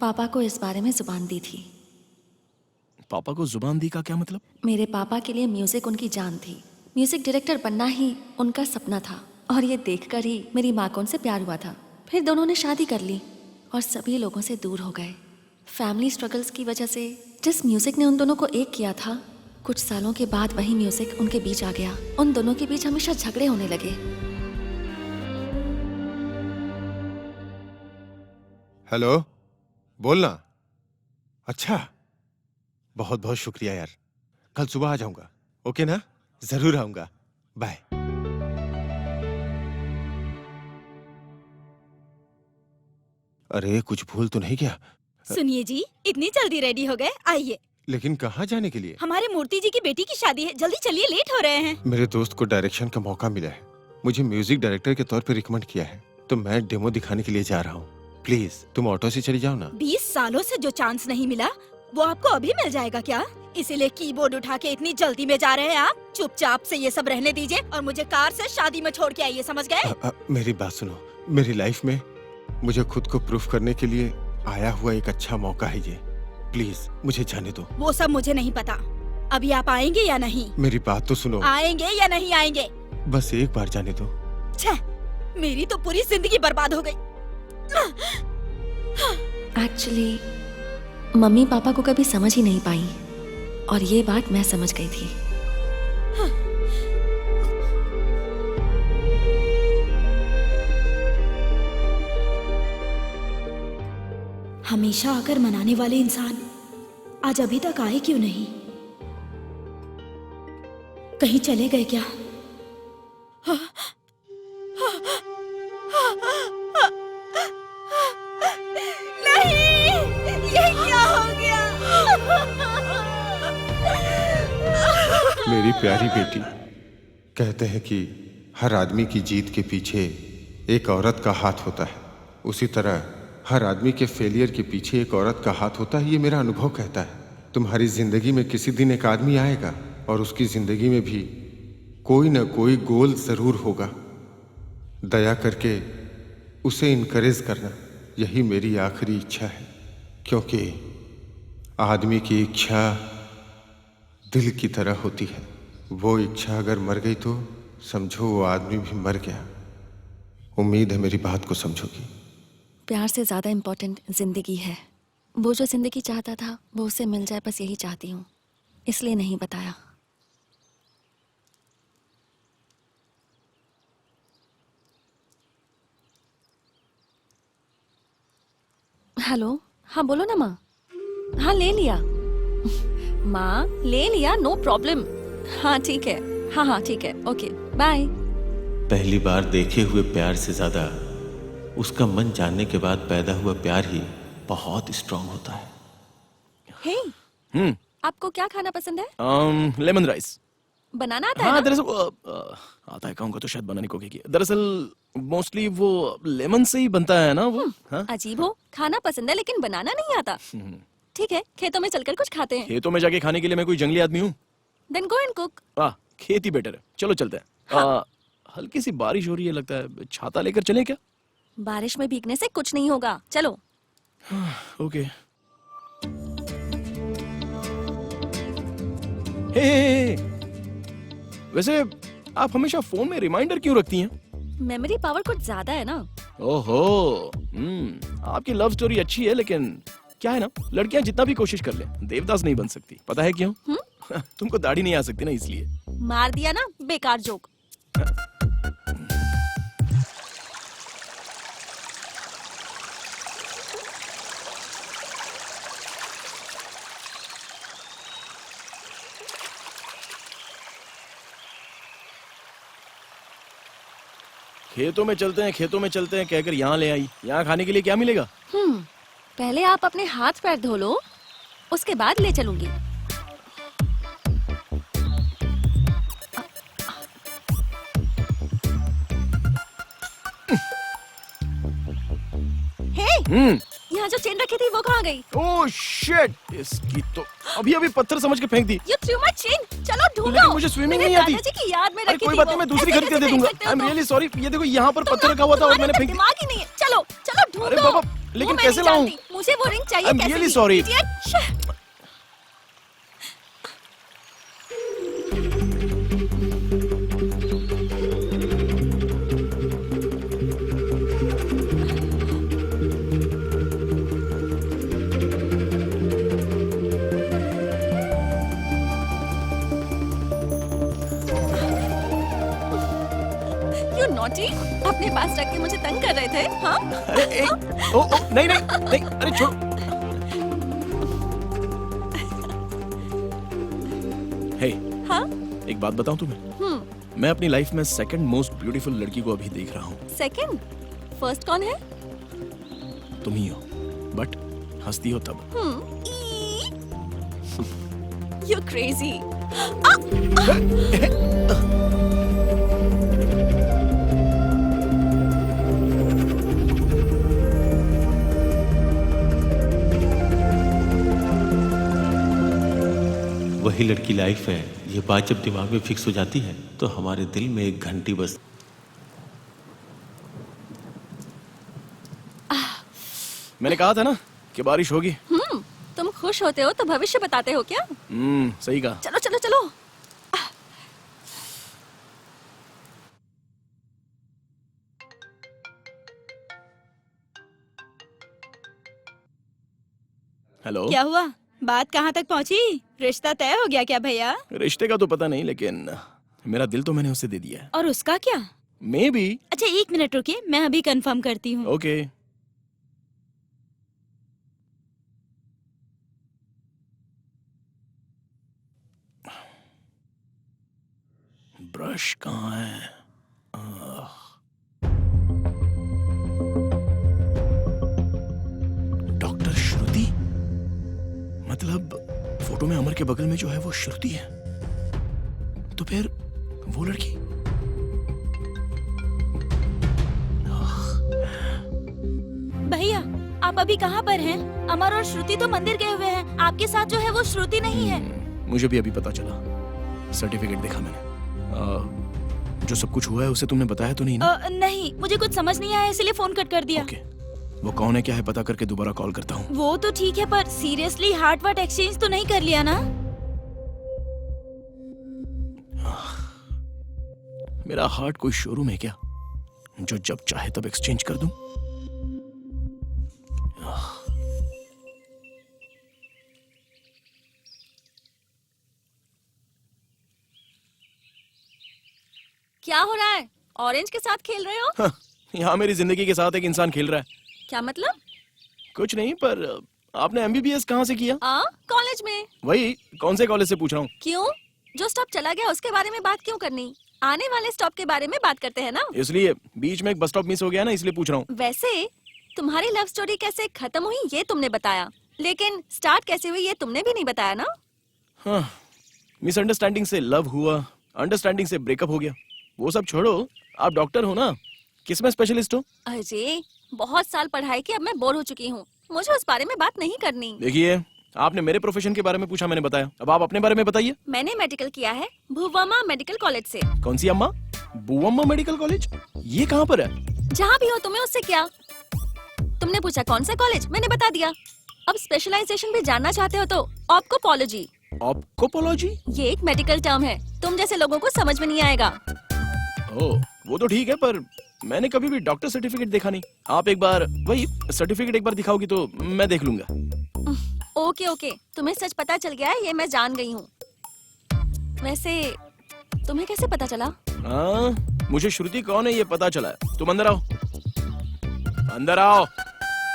पापा को इस बारे में जुबान दी थी। पापा को जुबान दी का क्या मतलब? मेरे पापा के लिए म्यूजिक उनकी जान थी। म्यूजिक डायरेक्टर बनना ही उनका सपना था, और ये देखकर ही मेरी माँ को उनसे प्यार हुआ था। फिर दोनों ने शादी कर ली और सभी लोगों से दूर हो गए। फैमिली स्ट्रगल्स की वजह से जिस म्यूजिक ने उन दोनों को एक किया था, कुछ सालों के बाद वही म्यूजिक उनके बीच आ गया। उन दोनों के बीच हमेशा झगड़े होने लगे। हेलो, बोलना। अच्छा, बहुत बहुत शुक्रिया यार। कल सुबह आ जाऊंगा, ओके ना? जरूर आऊंगा। बाय। अरे, कुछ भूल तो नहीं गया? सुनिए जी, इतनी जल्दी रेडी हो गए? आइए। लेकिन कहाँ जाने के लिए? हमारे मूर्ति जी की बेटी की शादी है, जल्दी चलिए, लेट हो रहे हैं। मेरे दोस्त को डायरेक्शन का मौका मिला है, मुझे म्यूजिक डायरेक्टर के तौर पे रिकमेंड किया है, तो मैं डेमो दिखाने के लिए जा रहा हूँ। प्लीज तुम ऑटो से चली जाओ ना। 20 सालों से जो चांस नहीं मिला वो आपको अभी मिल जाएगा क्या? इसीलिए कीबोर्ड उठा के इतनी जल्दी में जा रहे हैं आप? चुपचाप से ये सब रहने दीजिए और मुझे कार से शादी में छोड़ के आइए, समझ गए? मेरी बात सुनो, मेरी लाइफ में मुझे खुद को प्रूफ करने के लिए आया हुआ एक अच्छा मौका है ये। प्लीज मुझे जाने दो। वो सब मुझे नहीं पता। अभी आप आएंगे या नहीं? मेरी बात तो सुनो। आएंगे या नहीं आएंगे? बस एक बार जाने दो। छह, मेरी तो पूरी जिंदगी बर्बाद हो गई। एक्चुअली मम्मी पापा को कभी समझ ही नहीं पाई, और ये बात मैं समझ गई थी। हमेशा आकर मनाने वाले इंसान आज अभी तक आए क्यों नहीं? कहीं चले गए क्या? नहीं, ये क्या हो गया? मेरी प्यारी बेटी, कहते हैं कि हर आदमी की जीत के पीछे एक औरत का हाथ होता है, उसी तरह हर आदमी के फेलियर के पीछे एक औरत का हाथ होता है। ये मेरा अनुभव कहता है। तुम्हारी जिंदगी में किसी दिन एक आदमी आएगा और उसकी जिंदगी में भी कोई न कोई गोल जरूर होगा। दया करके उसे इनकरेज करना, यही मेरी आखिरी इच्छा है, क्योंकि आदमी की इच्छा दिल की तरह होती है। वो इच्छा अगर मर गई तो समझो वो आदमी भी मर गया। उम्मीद है मेरी बात को समझोगी। प्यार से ज्यादा इम्पोर्टेंट जिंदगी है। वो जो जिंदगी चाहता था वो उसे मिल जाए, बस यही चाहती हूँ, इसलिए नहीं बताया। हेलो, हाँ बोलो ना माँ। हाँ ले लिया माँ, ले लिया, नो प्रॉब्लम। हाँ ठीक है, हाँ हाँ ठीक है, ओके बाय। पहली बार देखे हुए प्यार से ज्यादा उसका मन जानने के बाद पैदा हुआ प्यार ही बहुत स्ट्रांग होता है। हे, आपको क्या खाना पसंद है? Lemon rice. बनाना आता है हाँ ना? दरअसल आता है, कहूँगा तो शायद बनाने को क्या। दरअसल मोस्टली वो लेमन से ही बनता है ना वो। हाँ? अजीब हो, खाना पसंद है लेकिन बनाना नहीं आता। ठीक है, खेतों में चलकर कुछ खाते हैं। खेतों में जाके खाने के लिए मैं कोई जंगली आदमी हूँ? Then go and cook. खेती बेटर है, चलो चलते हैं। हल्की सी बारिश हो रही है, लगता है छाता लेकर चलें क्या? बारिश में भीगने से कुछ नहीं होगा, चलो। ओके। हे, वैसे आप हमेशा फोन में रिमाइंडर क्यों रखती हैं? मेमोरी पावर कुछ ज्यादा है ना। ओहो, आपकी लव स्टोरी अच्छी है, लेकिन क्या है ना, लड़कियां जितना भी कोशिश कर ले देवदास नहीं बन सकती। पता है क्यों? तुमको दाढ़ी नहीं आ सकती ना, इसलिए। मार दिया ना बेकार जोक। खेतों में चलते हैं कहकर यहाँ ले आई। यहाँ खाने के लिए क्या मिलेगा? पहले आप अपने हाथ पैर धो लो, उसके बाद ले चलूंगी। हे, यहाँ जो चेन रखी थी वो कहाँ गई? ओह शिट, इसकी तो अभी पत्थर समझ के फेंक दी। You threw my chain. चलो ढूंढो। लेकिन मुझे स्विमिंग नहीं आती। दादाजी की याद में अरे रखी कोई थी बात वो। नहीं, मैं दूसरी ऐसे खरीद के कैसे दे दूंगा। फेंक सकते हो आई एम तुम? Really sorry. ये देखो यहाँ पर पत्थर रखा हुआ था और मैंने फेंक दिया। दिमाग ही नहीं है। चलो चलो ढूंढो। अरे बाबा, लेकिन वो मैं कैसे नहीं लाऊं? जानती। मुझे वो रिंग चाहिए। I'm कैसे really भी। sorry. Idiot. Shh. You naughty. अपने पास रख के मुझे तंग कर रहे थे, हाँ? अरे एक, ओ नहीं नहीं नहीं, अरे छोड़ो। हे, हाँ? एक बात बताऊं तुम्हें? मैं अपनी लाइफ में सेकंड मोस्ट ब्यूटीफुल लड़की को अभी देख रहा हूँ। Second. First कौन है? तुम ही हो, बट हंसती हो तब। You crazy. वही लड़की लाइफ है। ये बात जब दिमाग में फिक्स हो जाती है तो हमारे दिल में एक घंटी बस। मैंने कहा था ना कि बारिश होगी। तुम खुश होते हो तो भविष्य बताते हो क्या? सही कहा। चलो चलो चलो। हेलो। क्या हुआ? बात कहाँ तक पहुँची? रिश्ता तय हो गया क्या भैया? रिश्ते का तो पता नहीं, लेकिन मेरा दिल तो मैंने उसे दे दिया है। और उसका क्या? May be. अच्छा 1 मिनट रुकिए, मैं अभी कंफर्म करती हूँ। ओके। ब्रश कहाँ है? डॉक्टर श्रुति? मतलब फोटो में अमर के बगल में जो है वो श्रुति है, तो फिर वो लड़की? भैया आप अभी कहाँ पर हैं? अमर और श्रुति तो मंदिर गए हुए हैं, आपके साथ जो है वो श्रुति नहीं है। मुझे भी अभी पता चला। सर्टिफिकेट देखा मैंने। जो सब कुछ हुआ है उसे तुमने बताया तो नहीं ना? नहीं, मुझे कुछ समझ नहीं आया इसलिए फोन कट कर दिया। ओके, वो कौन है क्या है पता करके दोबारा कॉल करता हूँ। वो तो ठीक है, पर सीरियसली हार्ट वार्ट एक्सचेंज तो नहीं कर लिया ना? मेरा हार्ट कोई शोरूम है क्या जो जब चाहे तब एक्सचेंज कर दूं? क्या हो रहा है? ऑरेंज के साथ खेल रहे हो? हाँ, यहाँ मेरी जिंदगी के साथ एक इंसान खेल रहा है। क्या मतलब? कुछ नहीं, पर आपने एमबीबीएस कहाँ से किया? कॉलेज में। वही, कौन से कॉलेज से पूछ रहा हूँ। क्यों? जो स्टॉप चला गया उसके बारे में बात क्यों करनी? आने वाले स्टॉप के बारे में बात करते हैं ना। इसलिए बीच में एक बस स्टॉप मिस हो गया ना, इसलिए पूछ रहा हूँ। वैसे तुम्हारी लव स्टोरी कैसे खत्म हुई ये तुमने बताया, लेकिन स्टार्ट कैसे हुई ये तुमने भी नहीं बताया ना। हाँ, मिसअंडरस्टैंडिंग से लव हुआ, अंडरस्टैंडिंग से ब्रेकअप हो गया। वो सब छोड़ो, आप डॉक्टर हो ना, किसमें स्पेशलिस्ट हो? अजय, बहुत साल पढ़ाई की, अब मैं बोर हो चुकी हूँ, मुझे उस बारे में बात नहीं करनी। देखिए, आपने मेरे प्रोफेशन के बारे में पूछा, मैंने बताया। अब आप अपने बारे में बताइए। मैंने मेडिकल किया है भुवमा मेडिकल कॉलेज से। कौन सी अम्मा? बुअम्मा मेडिकल कॉलेज? ये कहाँ पर है? जहाँ भी हो तुम्हें उससे क्या? तुमने पूछा कौन सा कॉलेज, मैंने बता दिया। अब स्पेशलाइजेशन भी जानना चाहते हो तो ऑप्कोपोलॉजी। ऑप्कोपोलॉजी? ये एक मेडिकल टर्म है, तुम जैसे लोगों को समझ में नहीं आएगा। ओह, वो तो ठीक है, पर मैंने कभी भी डॉक्टर सर्टिफिकेट देखा नहीं। आप एक बार वही सर्टिफिकेट एक बार दिखाओगी तो मैं देख लूंगा। ओके ओके, तुम्हें सच पता चल गया है, ये मैं जान गई हूँ। वैसे तुम्हें कैसे पता चला? मुझे श्रुति कौन है ये पता चला है। तुम अंदर आओ, अंदर आओ।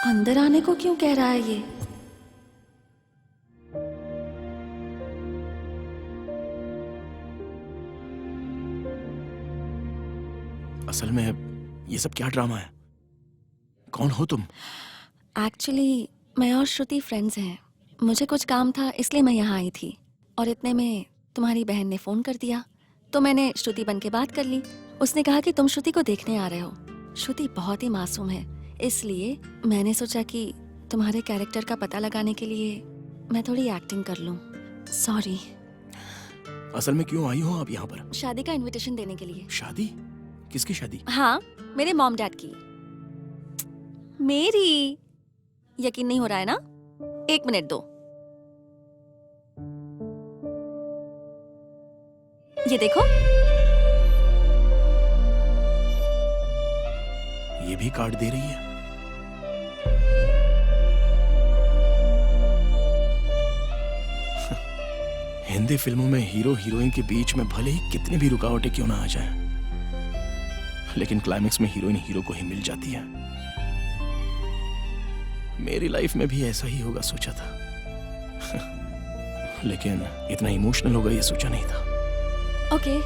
अंदर आने को क्यों कह रहा है ये? असल में ये सब क्या ड्रामा है? कौन हो तुम? एक्चुअली मैं और श्रुति फ्रेंड्स हैं। मुझे कुछ काम था इसलिए मैं यहाँ आई थी, और इतने में तुम्हारी बहन ने फोन कर दिया, तो मैंने श्रुति बन के बात कर ली। उसने कहा कि तुम श्रुति को देखने आ रहे हो। श्रुति बहुत ही मासूम है, इसलिए मैंने सोचा कि तुम्हारे कैरेक्टर का पता लगाने के लिए मैं थोड़ी एक्टिंग कर लूं। सॉरी। असल में क्यों आई हो आप यहाँ पर? शादी का इनविटेशन देने के लिए। शादी? किसकी शादी? हाँ, मेरे मॉम डैड की। मेरी। यकीन नहीं हो रहा है ना? 1 मिनट दो। ये देखो। ये भी कार्ड दे रही है। हिंदी फिल्मों में हीरो हीरोइन के बीच में भले ही कितनी भी रुकावटें क्यों ना आ जाए, लेकिन क्लाइमेक्स में हीरोइन हीरो को ही मिल जाती है। मेरी लाइफ में भी ऐसा ही होगा सोचा था, लेकिन इतना इमोशनल होगा ये सोचा नहीं था। ओके,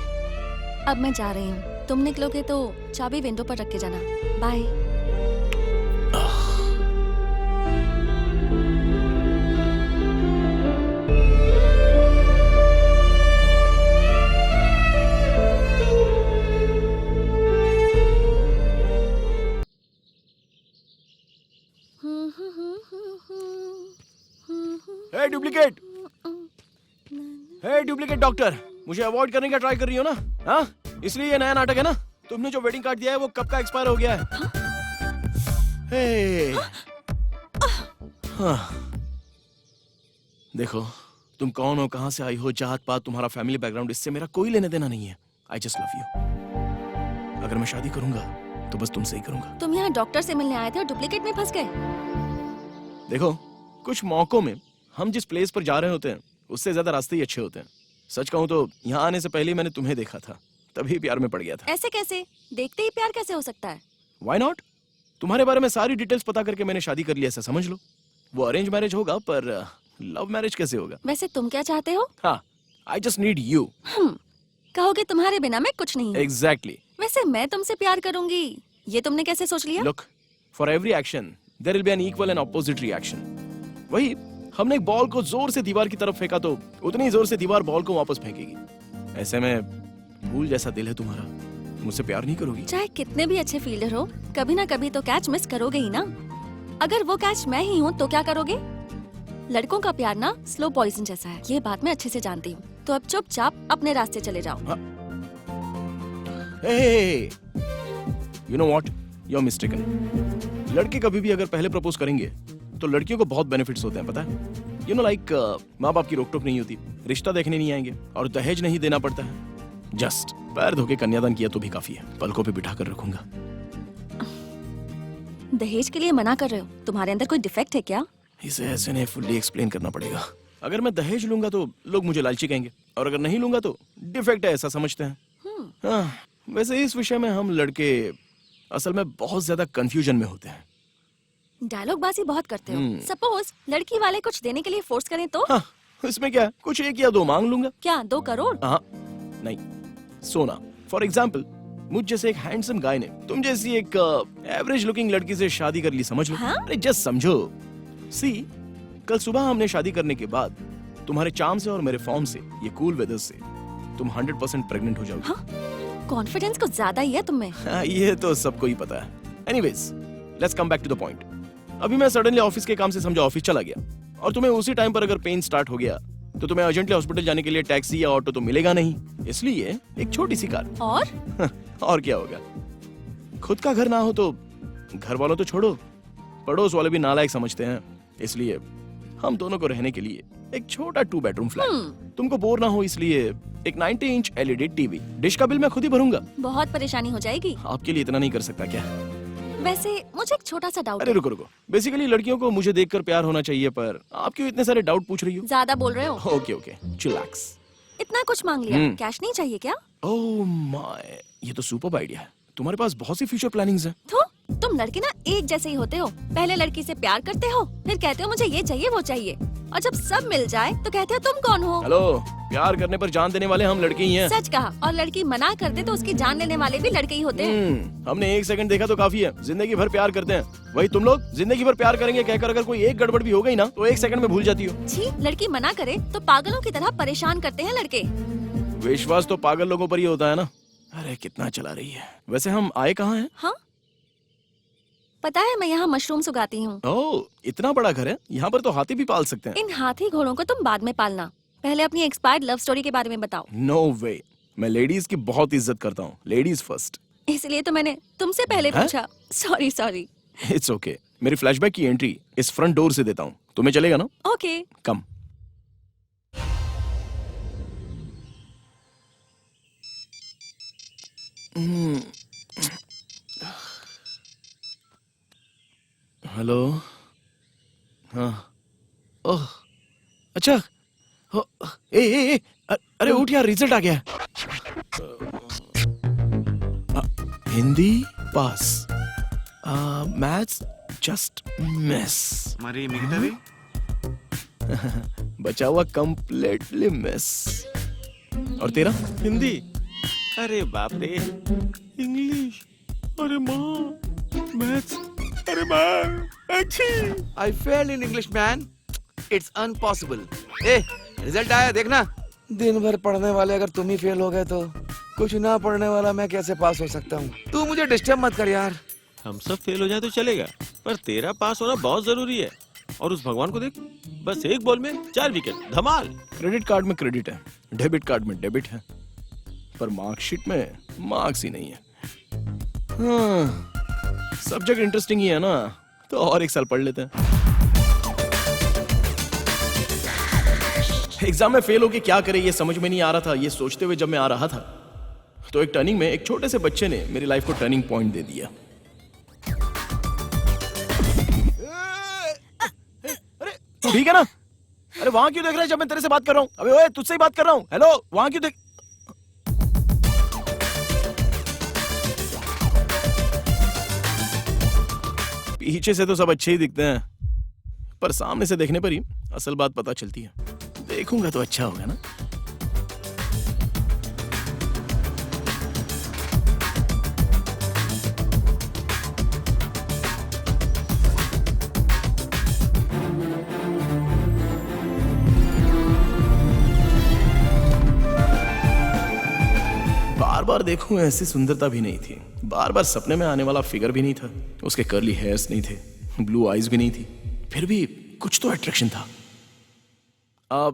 अब मैं जा रही हूँ। तुम निकलोगे तो चाबी विंडो पर रख के जाना। बाय। हे डुप्लीकेट! हे डुप्लीकेट डॉक्टर! मुझे अवॉइड करने का ट्राई कर रही हो ना? हाँ? इसलिए ये नया नाटक है ना? तुमने जो वेडिंग कार्ड दिया है वो कब का एक्सपायर हो गया है? हे! हाँ। देखो, तुम कौन हो, कहां से आई हो, जात पात, तुम्हारा फैमिली बैकग्राउंड, इससे मेरा कोई लेने देना नहीं है। I just love you. अगर मैं शादी करूंगा तो बस तुमसे ही करूंगा। तुम यहाँ डॉक्टर से मिलने आए थे और डुप्लीकेट में फंस गए। देखो, कुछ मौकों में हम जिस प्लेस पर जा रहे होते हैं उससे ज्यादा रास्ते ही अच्छे होते हैं। सच कहूं तो यहाँ आने से पहले ही मैंने तुम्हें देखा था, तभी प्यार में पड़ गया था। ऐसे कैसे? देखते ही प्यार कैसे हो सकता है? Why not? तुम्हारे बारे में सारी डिटेल्स पता करके मैंने शादी कर ली, ऐसा समझ लो। वो अरेंज मैरिज होगा, पर लव मैरिज कैसे होगा? वैसे तुम क्या चाहते हो? हाँ, आई जस्ट नीड यू। कहोगे तुम्हारे बिना मैं कुछ नहीं हूँ। एग्जैक्टली। वैसे मैं तुमसे प्यार करूंगी, ये तुमने कैसे सोच लिया? Look, for every action there will be an equal and opposite reaction. वही, हमने एक बॉल को जोर से दीवार की तरफ फेंका तो उतनी जोर से दीवार बॉल को वापस फेंकेगी। ऐसे में फूल जैसा दिल है तुम्हारा, मुझसे प्यार नहीं करोगी? चाहे कितने भी अच्छे फील्डर हो, कभी ना कभी तो कैच मिस करोगे ही ना। अगर वो कैच मैं ही हूँ तो क्या करोगे? लड़कों का प्यार ना स्लो पॉइजन जैसा है, ये बात मैं अच्छे से जानती हूँ। तो अब चुपचाप अपने रास्ते चले जाओ। You know what, you are mistaken. लड़के कभी भी अगर पहले प्रपोज करेंगे तो लड़कियों को बहुत बेनिफिट्स होते हैं, पता है? यू नो लाइक, माँ बाप की रोक टोक नहीं होती, रिश्ता देखने नहीं आएंगे, और दहेज नहीं देना पड़ता है। जस्ट पैर धोके कन्यादान किया तो भी काफी है, पलकों पे बिठा कर रखूंगा। दहेज के लिए मना कर रहे हो? तुम्हारे अंदर कोई डिफेक्ट है क्या? इसे ऐसे नहीं फुल्ली एक्सप्लेन करना पड़ेगा। अगर मैं दहेज लूंगा तो लोग मुझे लालची कहेंगे, और अगर नहीं लूंगा तो डिफेक्ट है ऐसा समझते हैं। हाँ, वैसे इस विषय में हम लड़के असल में बहुत ज्यादा कंफ्यूजन में होते हैं। डायलॉग बाजी बहुत करते हो। सपोज लड़की वाले कुछ देने के लिए फोर्स करें तो? हाँ, इसमें क्या, कुछ 1 या 2 मांग लूंगा। क्या 2 करोड़? हाँ, नहीं, सोना। फॉर एग्जाम्पल, मुझ जैसे एक हैंडसम गाय ने तुम जैसी एक एवरेज लुकिंग लड़की से शादी कर ली, समझ लो। हाँ? अरे जस्ट समझो। सी, कल सुबह हमने शादी करने के बाद तुम्हारे चार्म से और मेरे फॉर्म से, ये कूल वेदर से, तुम 100% प्रेग्नेंट हो जाओगी। हाँ? कॉन्फिडेंस कुछ ज्यादा ही है तुम में। हाँ, ये तो सबको ही पता है। Anyways, let's come back to the point. अभी मैं सडनली ऑफिस के काम से समझा ऑफिस चला गया, और तुम्हें उसी टाइम पर अगर पेन स्टार्ट हो गया तो तुम्हें अर्जेंटली हॉस्पिटल जाने के लिए टैक्सी या ऑटो तो मिलेगा नहीं, इसलिए एक छोटी सी कार। और क्या होगा? खुद का घर ना हो तो घर वालों तो छोड़ो, पड़ोस वाले भी नालायक समझते हैं, इसलिए हम दोनों को रहने के लिए एक छोटा 2 बेडरूम फ्लैट। तुमको बोर ना हो इसलिए एक 90 इंच LED टीवी। डिश का बिल मैं खुद ही भरूंगा। बहुत परेशानी हो जाएगी। आपके लिए इतना नहीं कर सकता क्या? वैसे मुझे एक छोटा सा डाउट अरे है। रुको, बेसिकली लड़कियों को मुझे देखकर प्यार होना चाहिए, पर आप क्यों इतने सारे डाउट पूछ रही हो? ज्यादा बोल रहे हो। Okay, chillax. इतना कुछ मांग लिया, कैश नहीं चाहिए क्या? ओह माय, ये तो सुपर्ब आइडिया है। तुम्हारे पास बहुत सी फ्यूचर प्लानिंग्स हैं। तो तुम लड़के ना एक जैसे ही होते हो। पहले लड़की से प्यार करते हो, फिर कहते हो मुझे ये चाहिए वो चाहिए। और जब सब मिल जाए तो कहते हो तुम कौन हो। हेलो, प्यार करने पर जान देने वाले हम लड़के ही हैं। सच कहा। और लड़की मना कर दे तो उसकी जान लेने वाले भी लड़के ही होते हैं। हमने 1 सेकंड देखा तो काफी है, जिंदगी भर प्यार करते हैं। वही तुम लोग जिंदगी भर प्यार करेंगे कहकर अगर कोई एक गड़बड़ भी हो गई ना तो 1 सेकंड में भूल जाती हो। जी, लड़की मना करे तो पागलों की तरह परेशान करते हैं लड़के। विश्वास तो पागल लोगों पर ही होता है ना। अरे कितना चला रही है। वैसे हम आए कहाँ हैं? हाँ, पता है मैं यहाँ मशरूम्स उगाती हूँ। ओह, इतना बड़ा घर है। यहाँ पर तो हाथी भी पाल सकते हैं। इन हाथी घोड़ों को तुम बाद में पालना, पहले अपनी एक्सपायर्ड लव स्टोरी के बारे में बताओ। नो वे, मैं लेडीज की बहुत इज्जत करता हूँ। Ladies first. इसलिए तो मैंने तुमसे पहले हैं? पूछा। सॉरी। It's okay. मेरी फ्लैशबैक की एंट्री इस फ्रंट डोर से देता हूँ, तुम्हें चलेगा ना? ओके। कम। हेलो। हाँ। ओह, अच्छा। ए, अरे उठ यार, रिजल्ट आ गया। हिंदी पास, मैथ्स जस्ट मिस, మరి మిగతావి बचा हुआ कंप्लीटली मिस। और तेरा? हिंदी, अरे बाप रे, इंग्लिश, अरे माँ, मैथ्स, अरे माँ, अच्छी। I failed in English, man. It's impossible. A, result आया देखना। दिन भर पढ़ने वाले अगर तुम ही फेल हो गए तो कुछ ना पढ़ने वाला मैं कैसे पास हो सकता हूँ? तू मुझे डिस्टर्ब मत कर यार। हम सब फेल हो जाए तो चलेगा, पर तेरा पास होना बहुत जरूरी है। और उस भगवान को देख, बस एक बॉल में 4 विकेट, धमाल। क्रेडिट कार्ड में क्रेडिट है, डेबिट कार्ड में डेबिट है, पर मार्कशीट में मार्क्स ही नहीं है। हाँ, सब्जेक्ट इंटरेस्टिंग ही है ना, तो और 1 साल पढ़ लेते हैं। एग्जाम में फेल होके क्या करे ये समझ में नहीं आ रहा था। ये सोचते हुए जब मैं आ रहा था तो एक टर्निंग में एक छोटे से बच्चे ने मेरी लाइफ को टर्निंग पॉइंट दे दिया। ठीक है ना? अरे वहां क्यों देख रहा है जब मैं तेरे से बात कर रहा हूँ? अबे ओए, तुझसे ही बात कर रहा हूँ। हेलो, वहां क्यों देख? पीछे से तो सब अच्छे ही दिखते हैं, पर सामने से देखने पर ही असल बात पता चलती है। देखूंगा तो अच्छा होगा ना। बार बार देखूं ऐसी सुंदरता भी नहीं थी। बार बार सपने में आने वाला फिगर भी नहीं था। उसके कर्ली हेयर्स नहीं थे, ब्लू आईज भी नहीं थी, फिर भी कुछ तो अट्रैक्शन था।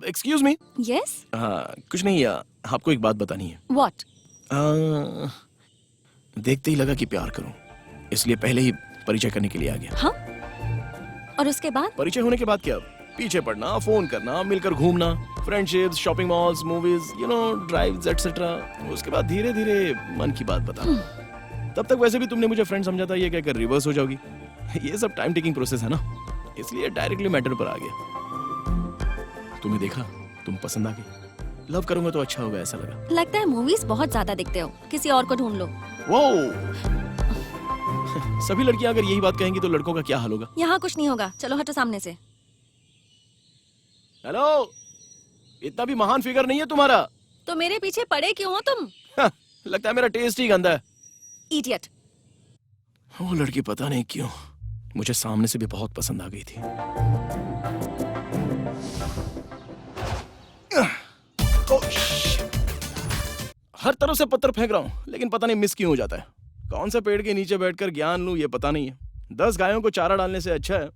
Excuse me. यस। हाँ, कुछ नहीं, आपको एक बात बतानी है। व्हाट? देखते ही लगा कि प्यार करूं, इसलिए पहले ही परिचय करने के लिए आ गया। हाँ? और उसके बाद? परिचय होने के बाद क्या? पीछे पड़ना, फोन करना, मिलकर घूमना, friendships, shopping malls, movies, drives etcetera. उसके बाद धीरे धीरे मन की बात बता। तब तक वैसे भी तुमने मुझे फ्रेंड समझा था, ये कहकर रिवर्स हो जाओगी। ये सब टाइम टेकिंग प्रोसेस है ना, इसलिए डायरेक्टली मैटर पर आ गया। तुम्हें देखा, तुम पसंद आ गई। लव करूंगा तो अच्छा होगा ऐसा लगा। लगता है मूवीज बहुत ज्यादा देखते हो, किसी और को ढूंढ लो। वो सभी लड़कियां अगर यही बात कहेंगी तो लड़कों का क्या हाल होगा? यहाँ कुछ नहीं होगा, चलो हटो सामने से। हेलो, इतना भी महान फिगर नहीं है तुम्हारा। तो मेरे पीछे पड़े क्यों हो तुम? लगता है मेरा टेस्ट ही गंदा है। इडियट। वो लड़की पता नहीं क्यों मुझे सामने से भी बहुत पसंद आ गई थी। हर तरफ से पत्थर फेंक रहा हूं, लेकिन पता नहीं मिस क्यों हो जाता है। कौन से पेड़ के नीचे बैठकर ज्ञान लूं ये पता नहीं है। 10 गायों को चारा डालने से अच्छा है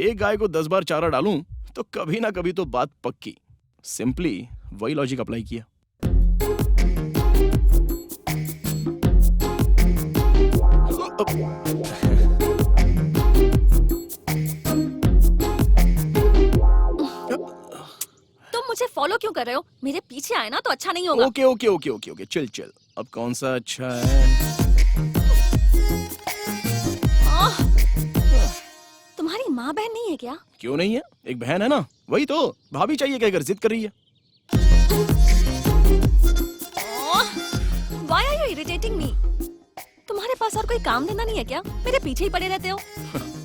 एक गाय को 10 बार चारा डालूं, तो कभी ना कभी तो बात पक्की। सिंपली वही लॉजिक अप्लाई किया। तुम मुझे फॉलो क्यों कर रहे हो? मेरे पीछे आए ना तो अच्छा नहीं होगा। Okay okay okay okay okay, chill chill. अब कौन सा अच्छा है? तुम्हारी माँ बहन नहीं है क्या? क्यों नहीं है, एक बहन है ना। वही तो भाभी चाहिए कहकर जिद कर रही है। Why are you irritating me? तुम्हारे पास और कोई काम धंधा नहीं है क्या? मेरे पीछे ही पड़े रहते हो।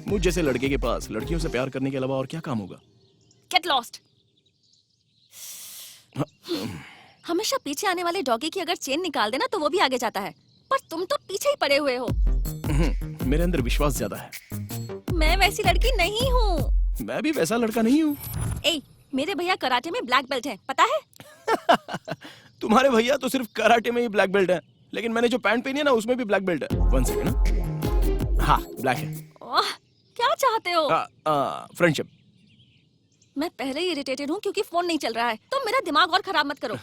मुझ जैसे लड़के के पास लड़कियों से प्यार करने के अलावा और क्या काम होगा? Get lost. हमेशा पीछे आने वाले डॉगी की अगर चेन निकाल देना तो वो भी आगे जाता है, पर तुम तो पीछे ही पड़े हुए हो। मेरे अंदर विश्वास ज्यादा है। मैं वैसी लड़की नहीं हूँ। मैं भी वैसा लड़का नहीं हूँ। ए, मेरे भैया कराटे में ब्लैक बेल्ट है, पता है? तुम्हारे भैया तो सिर्फ कराटे में ही ब्लैक बेल्ट है, लेकिन मैंने जो पैंट पहनी है ना उसमें भी ब्लैक बेल्ट है। 1 सेकंड ना। हाँ, ब्लैक है। ओह, क्या चाहते हो? फ्रेंडशिप। मैं पहले ही इरिटेटेड हूँ क्योंकि फोन नहीं चल रहा है, तो मेरा दिमाग और खराब मत करो।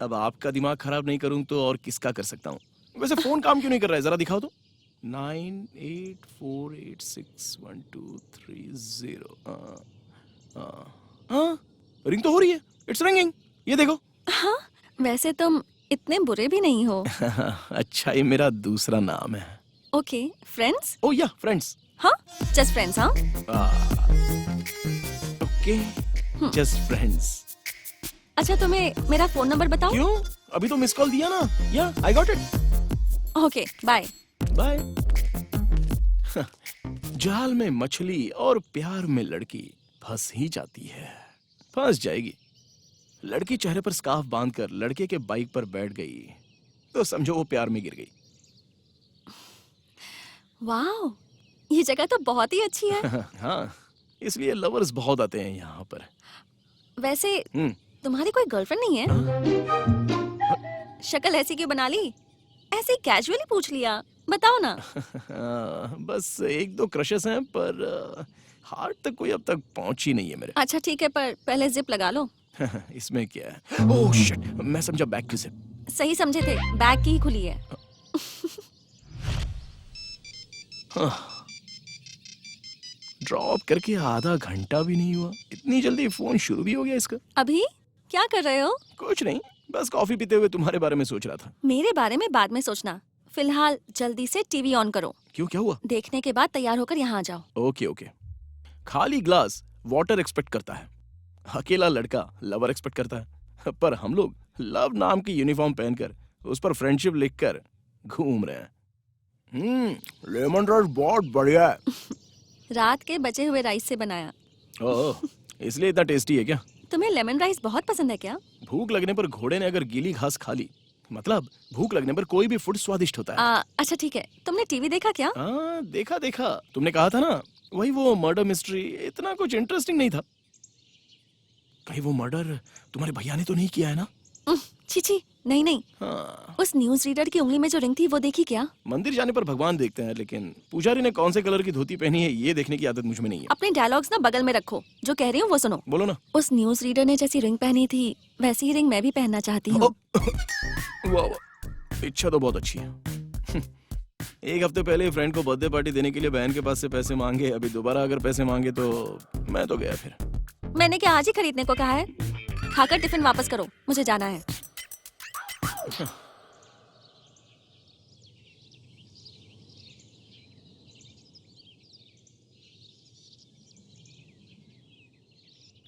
अब आपका दिमाग खराब नहीं करूँ तो और किसका कर सकता हूँ? वैसे फोन काम क्यों नहीं कर रहा है, जरा दिखाओ तो। 9848612330। हाँ, रिंग तो हो रही है। इट्स रिंगिंग, ये देखो। हाँ, वैसे तुम इतने बुरे भी नहीं हो। अच्छा, ये मेरा दूसरा नाम है। Okay, friends? ओह या, फ्रेंड्स। हाँ, जस्ट फ्रेंड्स। हाँ, ओके, जस्ट फ्रेंड्स। अच्छा तुम्हें मेरा फोन नंबर बताओ? क्यों? अभी तो मिस कॉल दिया ना। Yeah, I got it. Okay, bye. Bye. जाल में मछली और प्यार में लड़की फंस ही जाती है, फंस जाएगी। लड़की चेहरे पर स्कार्फ बांधकर लड़के के बाइक पर बैठ गई तो समझो वो प्यार में गिर गई। वाओ, ये जगह तो बहुत ही अच्छी है। हाँ, इसलिए लवर्स बहुत आते हैं यहाँ पर। वैसे हम्म, तुम्हारी कोई गर्लफ्रेंड नहीं है? शक्ल ऐसी क्यों बना ली? ऐसे कैजुअली पूछ लिया, बताओ ना। बस 1-2 क्रशेस हैं, पर हार्ट तक कोई अब तक पहुंची नहीं है मेरे। अच्छा ठीक है, पर पहले जिप लगा लो। इसमें क्या है? ओह शिट, मैं समझा बैक की जिप। सही समझे थे, बैग की ही खुली है। ड्रॉप करके आधा घंटा भी नहीं हुआ, इतनी जल्दी फोन शुरू भी हो गया इसका। अभी क्या कर रहे हो? कुछ नहीं, बस कॉफी पीते हुए तुम्हारे बारे में सोच रहा था। मेरे बारे में बाद में सोचना, फिलहाल जल्दी से टीवी ऑन करो। क्यों, क्या हुआ? देखने के बाद तैयार होकर यहाँ आ जाओ। Okay okay. खाली ग्लास वाटर एक्सपेक्ट करता है, अकेला लड़का लवर एक्सपेक्ट करता है, पर हम लोग लव नाम की यूनिफॉर्म पहनकर उस पर फ्रेंडशिप लिखकर घूम रहे हैं। लेमन राइस बहुत बढ़िया है। रात के बचे हुए राइस से बनाया। ओह, इसलिए इतना टेस्टी है क्या? तुम्हें लेमन राइस बहुत पसंद है क्या? भूख लगने पर घोड़े ने अगर गीली घास खा ली, मतलब भूख लगने पर कोई भी फूड स्वादिष्ट होता है। अच्छा ठीक है, तुमने टीवी देखा क्या? देखा देखा, तुमने कहा था ना, वही वो मर्डर मिस्ट्री, इतना कुछ इंटरेस्टिंग नहीं था। कहीं वो मर्डर तुम्हारे भैया ने तो नहीं किया है ना? छी छी, नहीं नहीं। हाँ। उस न्यूज रीडर की उंगली में जो रिंग थी वो देखी क्या? मंदिर जाने पर भगवान देखते हैं, लेकिन पुजारी ने कौन से कलर की धोती पहनी है ये देखने की आदत मुझ में नहीं है। अपने डायलॉग्स ना बगल में रखो, जो कह रही हूँ वो सुनो। बोलो ना। उस न्यूज रीडर ने जैसी रिंग पहनी थी वैसी ही रिंग मैं भी पहनना चाहती हूँ। वाह वाह, इच्छा तो बहुत अच्छी है। एक हफ्ते पहले फ्रेंड को बर्थडे पार्टी देने के लिए बहन के पास से पैसे मांगे, अभी दोबारा अगर पैसे मांगे तो मैं तो गया फिर। मैंने क्या आज ही खरीदने को कहा है? खाकर टिफिन वापस करो, मुझे जाना है।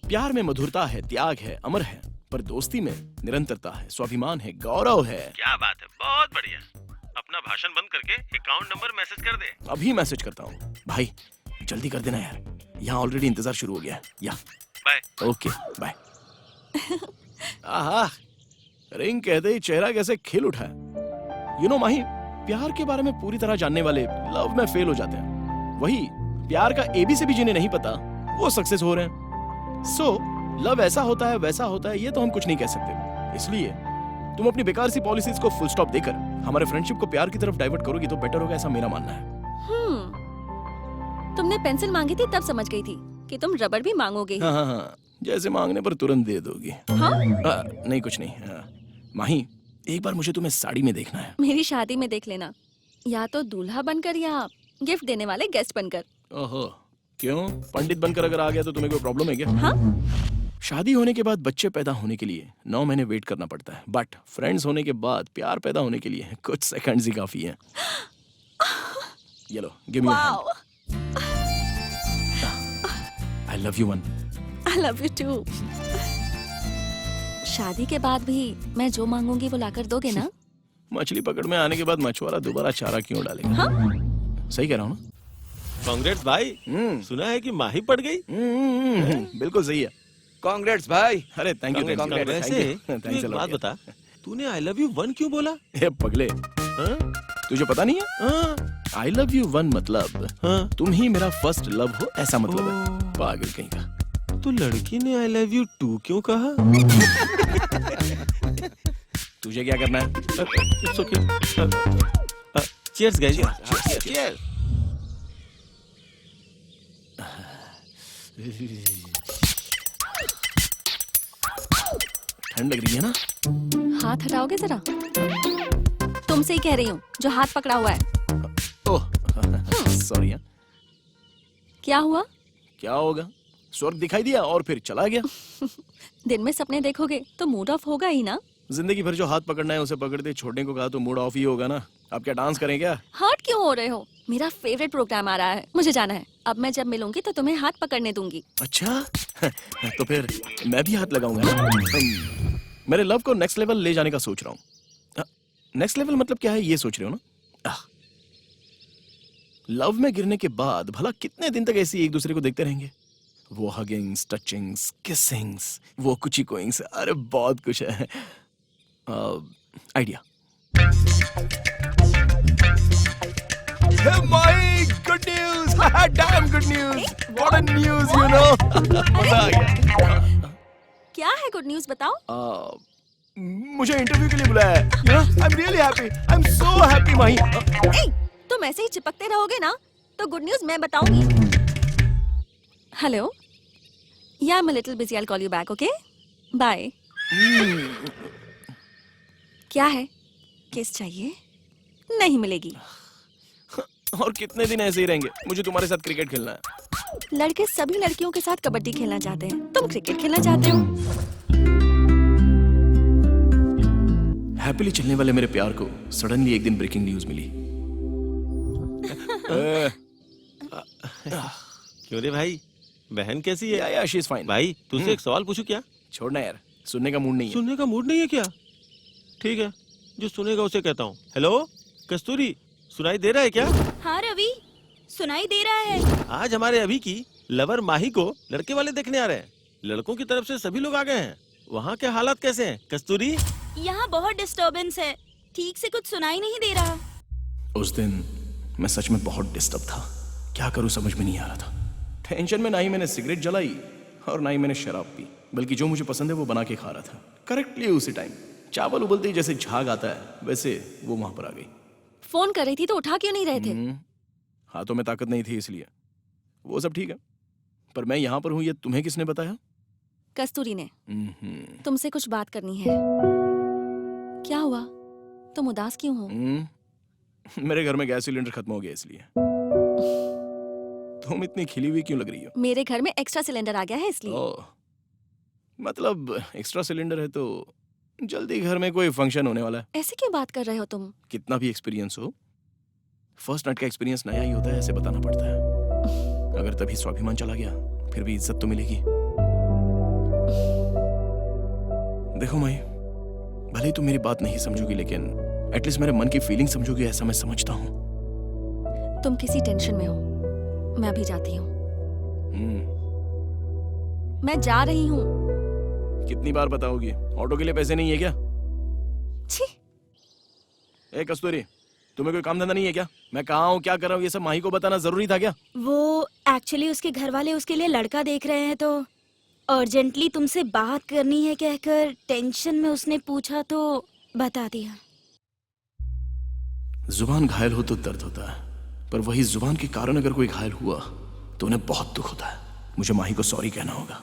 प्यार में मधुरता है, त्याग है, अमर है, पर दोस्ती में निरंतरता है, स्वाभिमान है, गौरव है। क्या बात है, बहुत बढ़िया। अपना भाषण बंद करके अकाउंट नंबर मैसेज कर दे। अभी मैसेज करता हूँ। भाई जल्दी कर देना यार, यहाँ ऑलरेडी इंतजार शुरू हो गया है। Yeah bye. Okay bye. आहा, रिंग कहते ही चेहरा कैसे खिल उठा है। यू नो माही, प्यार के बारे में पूरी तरह जानने वाले लव में फेल हो जाते हैं। वही प्यार का ABC भी जिन्हें नहीं पता वो सक्सेस हो रहे हैं। सो लव ऐसा होता है वैसा होता है, ये तो हम कुछ नहीं कह सकते। इसलिए तुम अपनी बेकार सी पॉलिसीज को फुल स्टॉप देकर हमारे फ्रेंडशिप को प्यार की तरफ डाइवर्ट करोगी तो बेटर होगा, ऐसा मेरा मानना है। तुमने पेंसिल मांगी थी तब समझ गई थी कि तुम रबड़ भी मांगोगे। हाँ, जैसे मांगने पर तुरंत दे दोगी। हाँ? नहीं कुछ नहीं। माही, एक बार मुझे तुम्हें साड़ी में देखना है। मेरी शादी में देख लेना, या तो दूल्हा बनकर या गिफ्ट देने वाले गेस्ट बनकर। ओहो, क्यों? पंडित बनकर अगर आ गया तो तुम्हें कोई प्रॉब्लम है क्या? हाँ? शादी होने के बाद बच्चे पैदा होने के लिए 9 महीने वेट करना पड़ता है, बट फ्रेंड्स होने के बाद प्यार पैदा होने के लिए कुछ सेकंड्स ही काफी हैं। ये लो, give me your hand. I love you one. I love you too. शादी के बाद भी मैं जो मांगूंगी वो लाकर दोगे ना? मछली पकड़ में आने के बाद मछुआरा दोबारा चारा क्यों डालेगा? हाँ? सही कह रहा हूँ ना? कांग्रेट्स भाई, सुना है कि माही पड़ गई। बिल्कुल सही है। कांग्रेट्स भाई। अरे थैंक यू वैसे तू एक बात बता, तूने आई लव यू 1 क्यों बोला? हे पगले, हाँ? तुझे पता नहीं है? हाँ? आई लव यू 1 मतलब हाँ? तुम ही मेरा फर्स्ट लव हो ऐसा मतलब है। पागल कहीं का। तो लड़की ने आई लव यू 2 क्यों कहा? तुझे क्या करना है? It's okay. Cheers guys. Cheers. ठंड लग रही है ना? हाथ हटाओगे जरा? तुमसे ही कह रही हूँ जो हाथ पकड़ा हुआ है। Oh sorry. क्या हुआ? क्या होगा? स्वर्ग दिखाई दिया और फिर चला गया। दिन में सपने देखोगे तो मूड ऑफ होगा ही ना। जिंदगी भर जो हाथ पकड़ना है उसे पकड़ते, छोड़ने को कहा तो मूड ऑफ ही होगा ना। आप क्या डांस करें क्या? हर्ट क्यों हो रहे हो? मेरा फेवरेट प्रोग्राम आ रहा है, मुझे जाना है। अब मैं जब मिलूंगी तो तुम्हें हाथ पकड़ने दूंगी। अच्छा तो फिर मैं भी हाथ लगाऊंगा ना। मेरे लव को नेक्स्ट लेवल ले जाने का सोच रहा हूँ। नेक्स्ट लेवल मतलब क्या है ये सोच रहे हो ना? लव में गिरने के बाद भला कितने दिन तक ऐसे एक दूसरे को देखते रहेंगे? वो हगिंग्स, टचिंग्स, किसिंग्स, वो कुची कोइंग्स, अरे बहुत कुछ है। Idea. My good news, damn good news, what a news you know. मजा आ गया। क्या है गुड न्यूज बताओ? मुझे इंटरव्यू के लिए बुलाया है। I am really happy, I am so happy Mahi. तुम ऐसे ही चिपकते रहोगे ना तो गुड न्यूज मैं बताऊंगी। Hello, yeah I am a little busy, I will call you back, okay? Bye. क्या है? किस चाहिए? नहीं मिलेगी। और कितने दिन ऐसे ही रहेंगे? मुझे तुम्हारे साथ क्रिकेट खेलना है। लड़के सभी लड़कियों के साथ कबड्डी खेलना चाहते हैं, तुम क्रिकेट खेलना चाहते हो। हैप्पीली चलने वाले मेरे प्यार को सडनली एक दिन ब्रेकिंग न्यूज मिली। क्यों रे भाई, बहन कैसी है? या शी इज फाइन। भाई तुझसे एक सवाल पूछूं क्या? छोड़ना यार, सुनने का मूड नहीं है। सुनने का मूड नहीं है क्या? ठीक है, जो सुनेगा उसे कहता हूँ। हेलो कस्तूरी, सुनाई दे रहा है क्या? हाँ रवि, सुनाई दे रहा है। आज हमारे अभी की लवर माही को लड़के वाले देखने आ रहे हैं। लड़कों की तरफ से सभी लोग आ गए हैं। वहाँ के हालात कैसे हैं कस्तूरी? यहाँ बहुत डिस्टरबेंस है, ठीक से कुछ सुनाई नहीं दे रहा। उस दिन मैं सच में बहुत डिस्टर्ब था। क्या करूं समझ में नहीं आ रहा था। टेंशन में ना ही मैंने सिगरेट जलाई और ना ही मैंने शराब पी, बल्कि जो मुझे पसंद है वो बना के खा रहा था। करेक्टली उसी टाइम चावल उबलते ही जैसे झाग आता है वैसे वो वहां पर आ गई। फोन कर रही थी तो उठा क्यों नहीं रहे थे? हाथों में ताकत नहीं थी इसलिए। वो सब ठीक है, पर मैं यहाँ पर हूँ ये तुम्हें किसने बताया? कस्तूरी ने। तुमसे कुछ बात करनी है। क्या हुआ? तुम उदास क्यों हो? मेरे घर में गैस सिलेंडर खत्म हो गया इसलिए। तुम इतनी खिली हुई क्यों लग रही हो? मेरे घर में एक्स्ट्रा सिलेंडर आ गया है इसलिए। ओह, मतलब एक्स्ट्रा सिलेंडर है तो जल्दी घर में कोई फंक्शन होने वाला है। ऐसे क्यों बात कर रहे हो तुम? कितना भी एक्सपीरियंस हो, फर्स्ट नाइट का एक्सपीरियंस नया ही होता है, ऐसे बताना पड़ता है। अगर तभी स्वाभिमान चला गया फिर भी इज्जत तो मिलेगी। देखो माई, भले ही तुम मेरी बात नहीं समझोगी लेकिन एटलीस्ट मेरे मन की फीलिंग समझोगी ऐसा मैं समझता हूँ। तुम किसी टेंशन में हो, मैं अभी जाती हूँ। मैं जा रही हूँ। कितनी बार बताओगी? ऑटो के लिए पैसे नहीं है क्या? छी। ए कस्तूरी, तुम्हें कोई काम धंधा नहीं है क्या? मैं कहाँ हूँ, क्या कर रहा हूँ, ये सब माही को बताना जरूरी था क्या? वो एक्चुअली उसके घर वाले उसके लिए लड़का देख रहे हैं तो अर्जेंटली तुमसे बात करनी है कहकर टेंशन में उसने पूछा तो बता दिया। जुबान घायल हो तो दर्द होता है, पर वही जुबान के कारण अगर कोई घायल हुआ तो उन्हें बहुत दुख होता है। मुझे माही को सॉरी कहना होगा।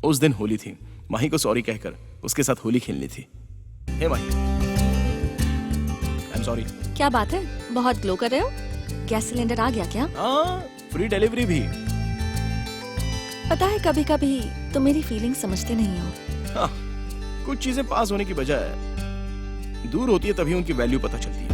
उस दिन होली थी, माही को सॉरी कहकर उसके साथ होली खेलनी थी। हे माही, आई एम सॉरी। क्या बात है, बहुत ग्लो कर रहे हो? गैस सिलेंडर आ गया क्या? हाँ, फ्री डिलीवरी भी। पता है कभी कभी तुम मेरी फीलिंग समझते नहीं हो। हाँ, कुछ चीजें पास होने की बजाय दूर होती है तभी उनकी वैल्यू पता चलती है।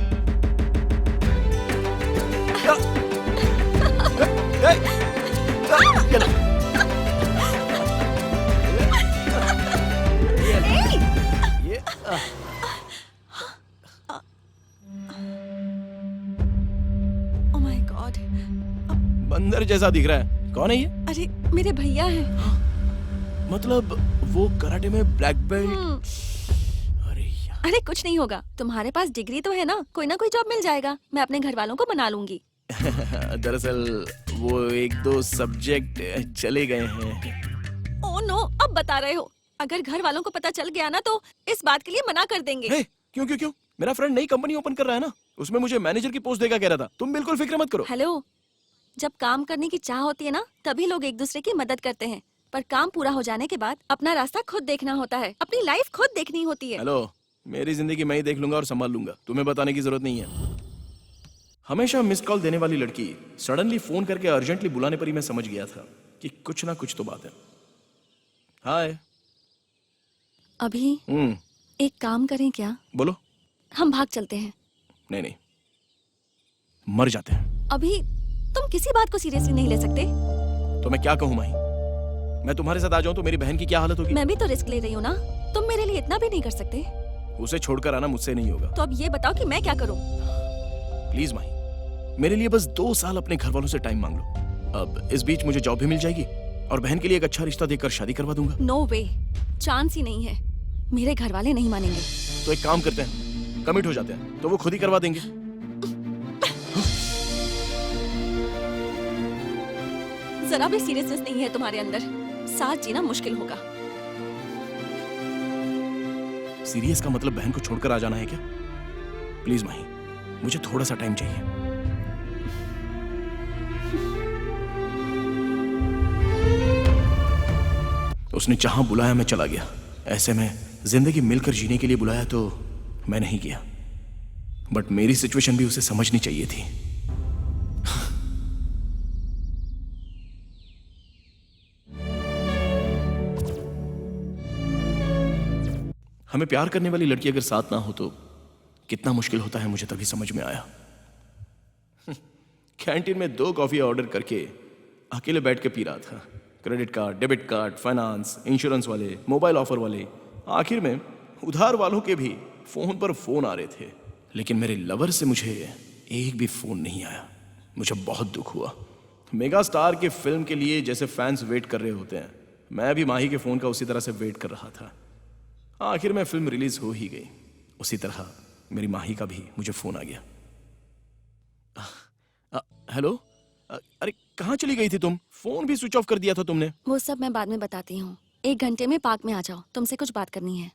ओह माय गॉड। बंदर जैसा दिख रहा है। कौन है ये? अरे मेरे भैया हैं। मतलब वो कराटे में ब्लैक बेल्ट? अरे यार। अरे कुछ नहीं होगा, तुम्हारे पास डिग्री तो है ना, कोई ना कोई जॉब मिल जाएगा। मैं अपने घर वालों को मना लूंगी। दरअसल वो एक दो सब्जेक्ट चले गए हैं। ओह नो, अब बता रहे हो। अगर घर वालों को पता चल गया ना तो इस बात के लिए मना कर देंगे। हे, क्यों क्यों क्यों? मेरा फ्रेंड नई कंपनी ओपन कर रहा है ना, उसमें मुझे मैनेजर की पोस्ट देगा कह रहा था। तुम बिल्कुल फिक्र मत करो। हेलो, जब काम करने की चाह होती है ना तभी लोग एक दूसरे की मदद करते हैं, पर काम पूरा हो जाने के बाद अपना रास्ता खुद देखना होता है, अपनी लाइफ खुद देखनी होती है। हेलो, मेरी जिंदगी मैं ही देख लूंगा और संभाल लूंगा, तुम्हें बताने की जरूरत नहीं है। हमेशा मिस्ड कॉल देने वाली लड़की सडनली फोन करके अर्जेंटली बुलाने पर ही मैं समझ गया था कि कुछ ना कुछ तो बात है। हाय। अभी एक काम करें क्या? बोलो। हम भाग चलते हैं। नहीं नहीं, मर जाते हैं। अभी तुम किसी बात को सीरियसली नहीं ले सकते। तो मैं क्या कहूँ माही? मैं तुम्हारे साथ आ जाऊं तो मेरी बहन की क्या हालत होगी? मैं भी तो रिस्क ले रही हूँ ना, तुम मेरे लिए इतना भी नहीं कर सकते। उसे छोड़कर आना मुझसे नहीं होगा। तो अब ये बताओ कि मैं क्या करूँ? प्लीज माही, मेरे लिए बस 2 साल अपने घर वालों से टाइम मांग लो। अब इस बीच मुझे जॉब भी मिल जाएगी और बहन के लिए एक अच्छा रिश्ता देकर शादी करवा दूंगा। नो वे, चांस ही नहीं है। मेरे घर वाले नहीं मानेंगे। तो एक काम करते हैं, कमिट हो जाते हैं, तो वो खुद ही करवा देंगे। जरा भी सीरियसनेस नहीं है तुम्हारे अंदर, साथ जीना मुश्किल होगा। सीरियस का मतलब बहन को छोड़कर आ जाना है क्या? प्लीज माही, मुझे थोड़ा सा टाइम चाहिए। उसने जहां बुलाया मैं चला गया। ऐसे में जिंदगी मिलकर जीने के लिए बुलाया तो मैं नहीं गया, बट मेरी सिचुएशन भी उसे समझनी चाहिए थी। हमें प्यार करने वाली लड़की अगर साथ ना हो तो कितना मुश्किल होता है, मुझे तभी समझ में आया। कैंटीन में 2 कॉफी ऑर्डर करके अकेले बैठ के पी रहा था। Credit card, debit card, finance, insurance वाले, मोबाइल ऑफर वाले, आखिर में उधार वालों के भी फोन पर फोन आ रहे थे, लेकिन मेरे लवर से मुझे एक भी फोन नहीं आया। मुझे बहुत दुख हुआ। मेगा स्टार के फिल्म के लिए जैसे फैंस वेट कर रहे होते हैं, मैं भी माही के फोन का उसी तरह से वेट कर रहा था। आखिर में फिल्म रिलीज हो ही गई। उसी तरह मेरी माही का भी मुझे फोन आ गया। हेलो, अरे कहाँ चली गई थी तुम? फोन भी स्विच ऑफ कर दिया था तुमने। वो सब मैं बाद में बताती हूँ। 1 घंटे में पार्क में आ जाओ, तुमसे कुछ बात करनी है।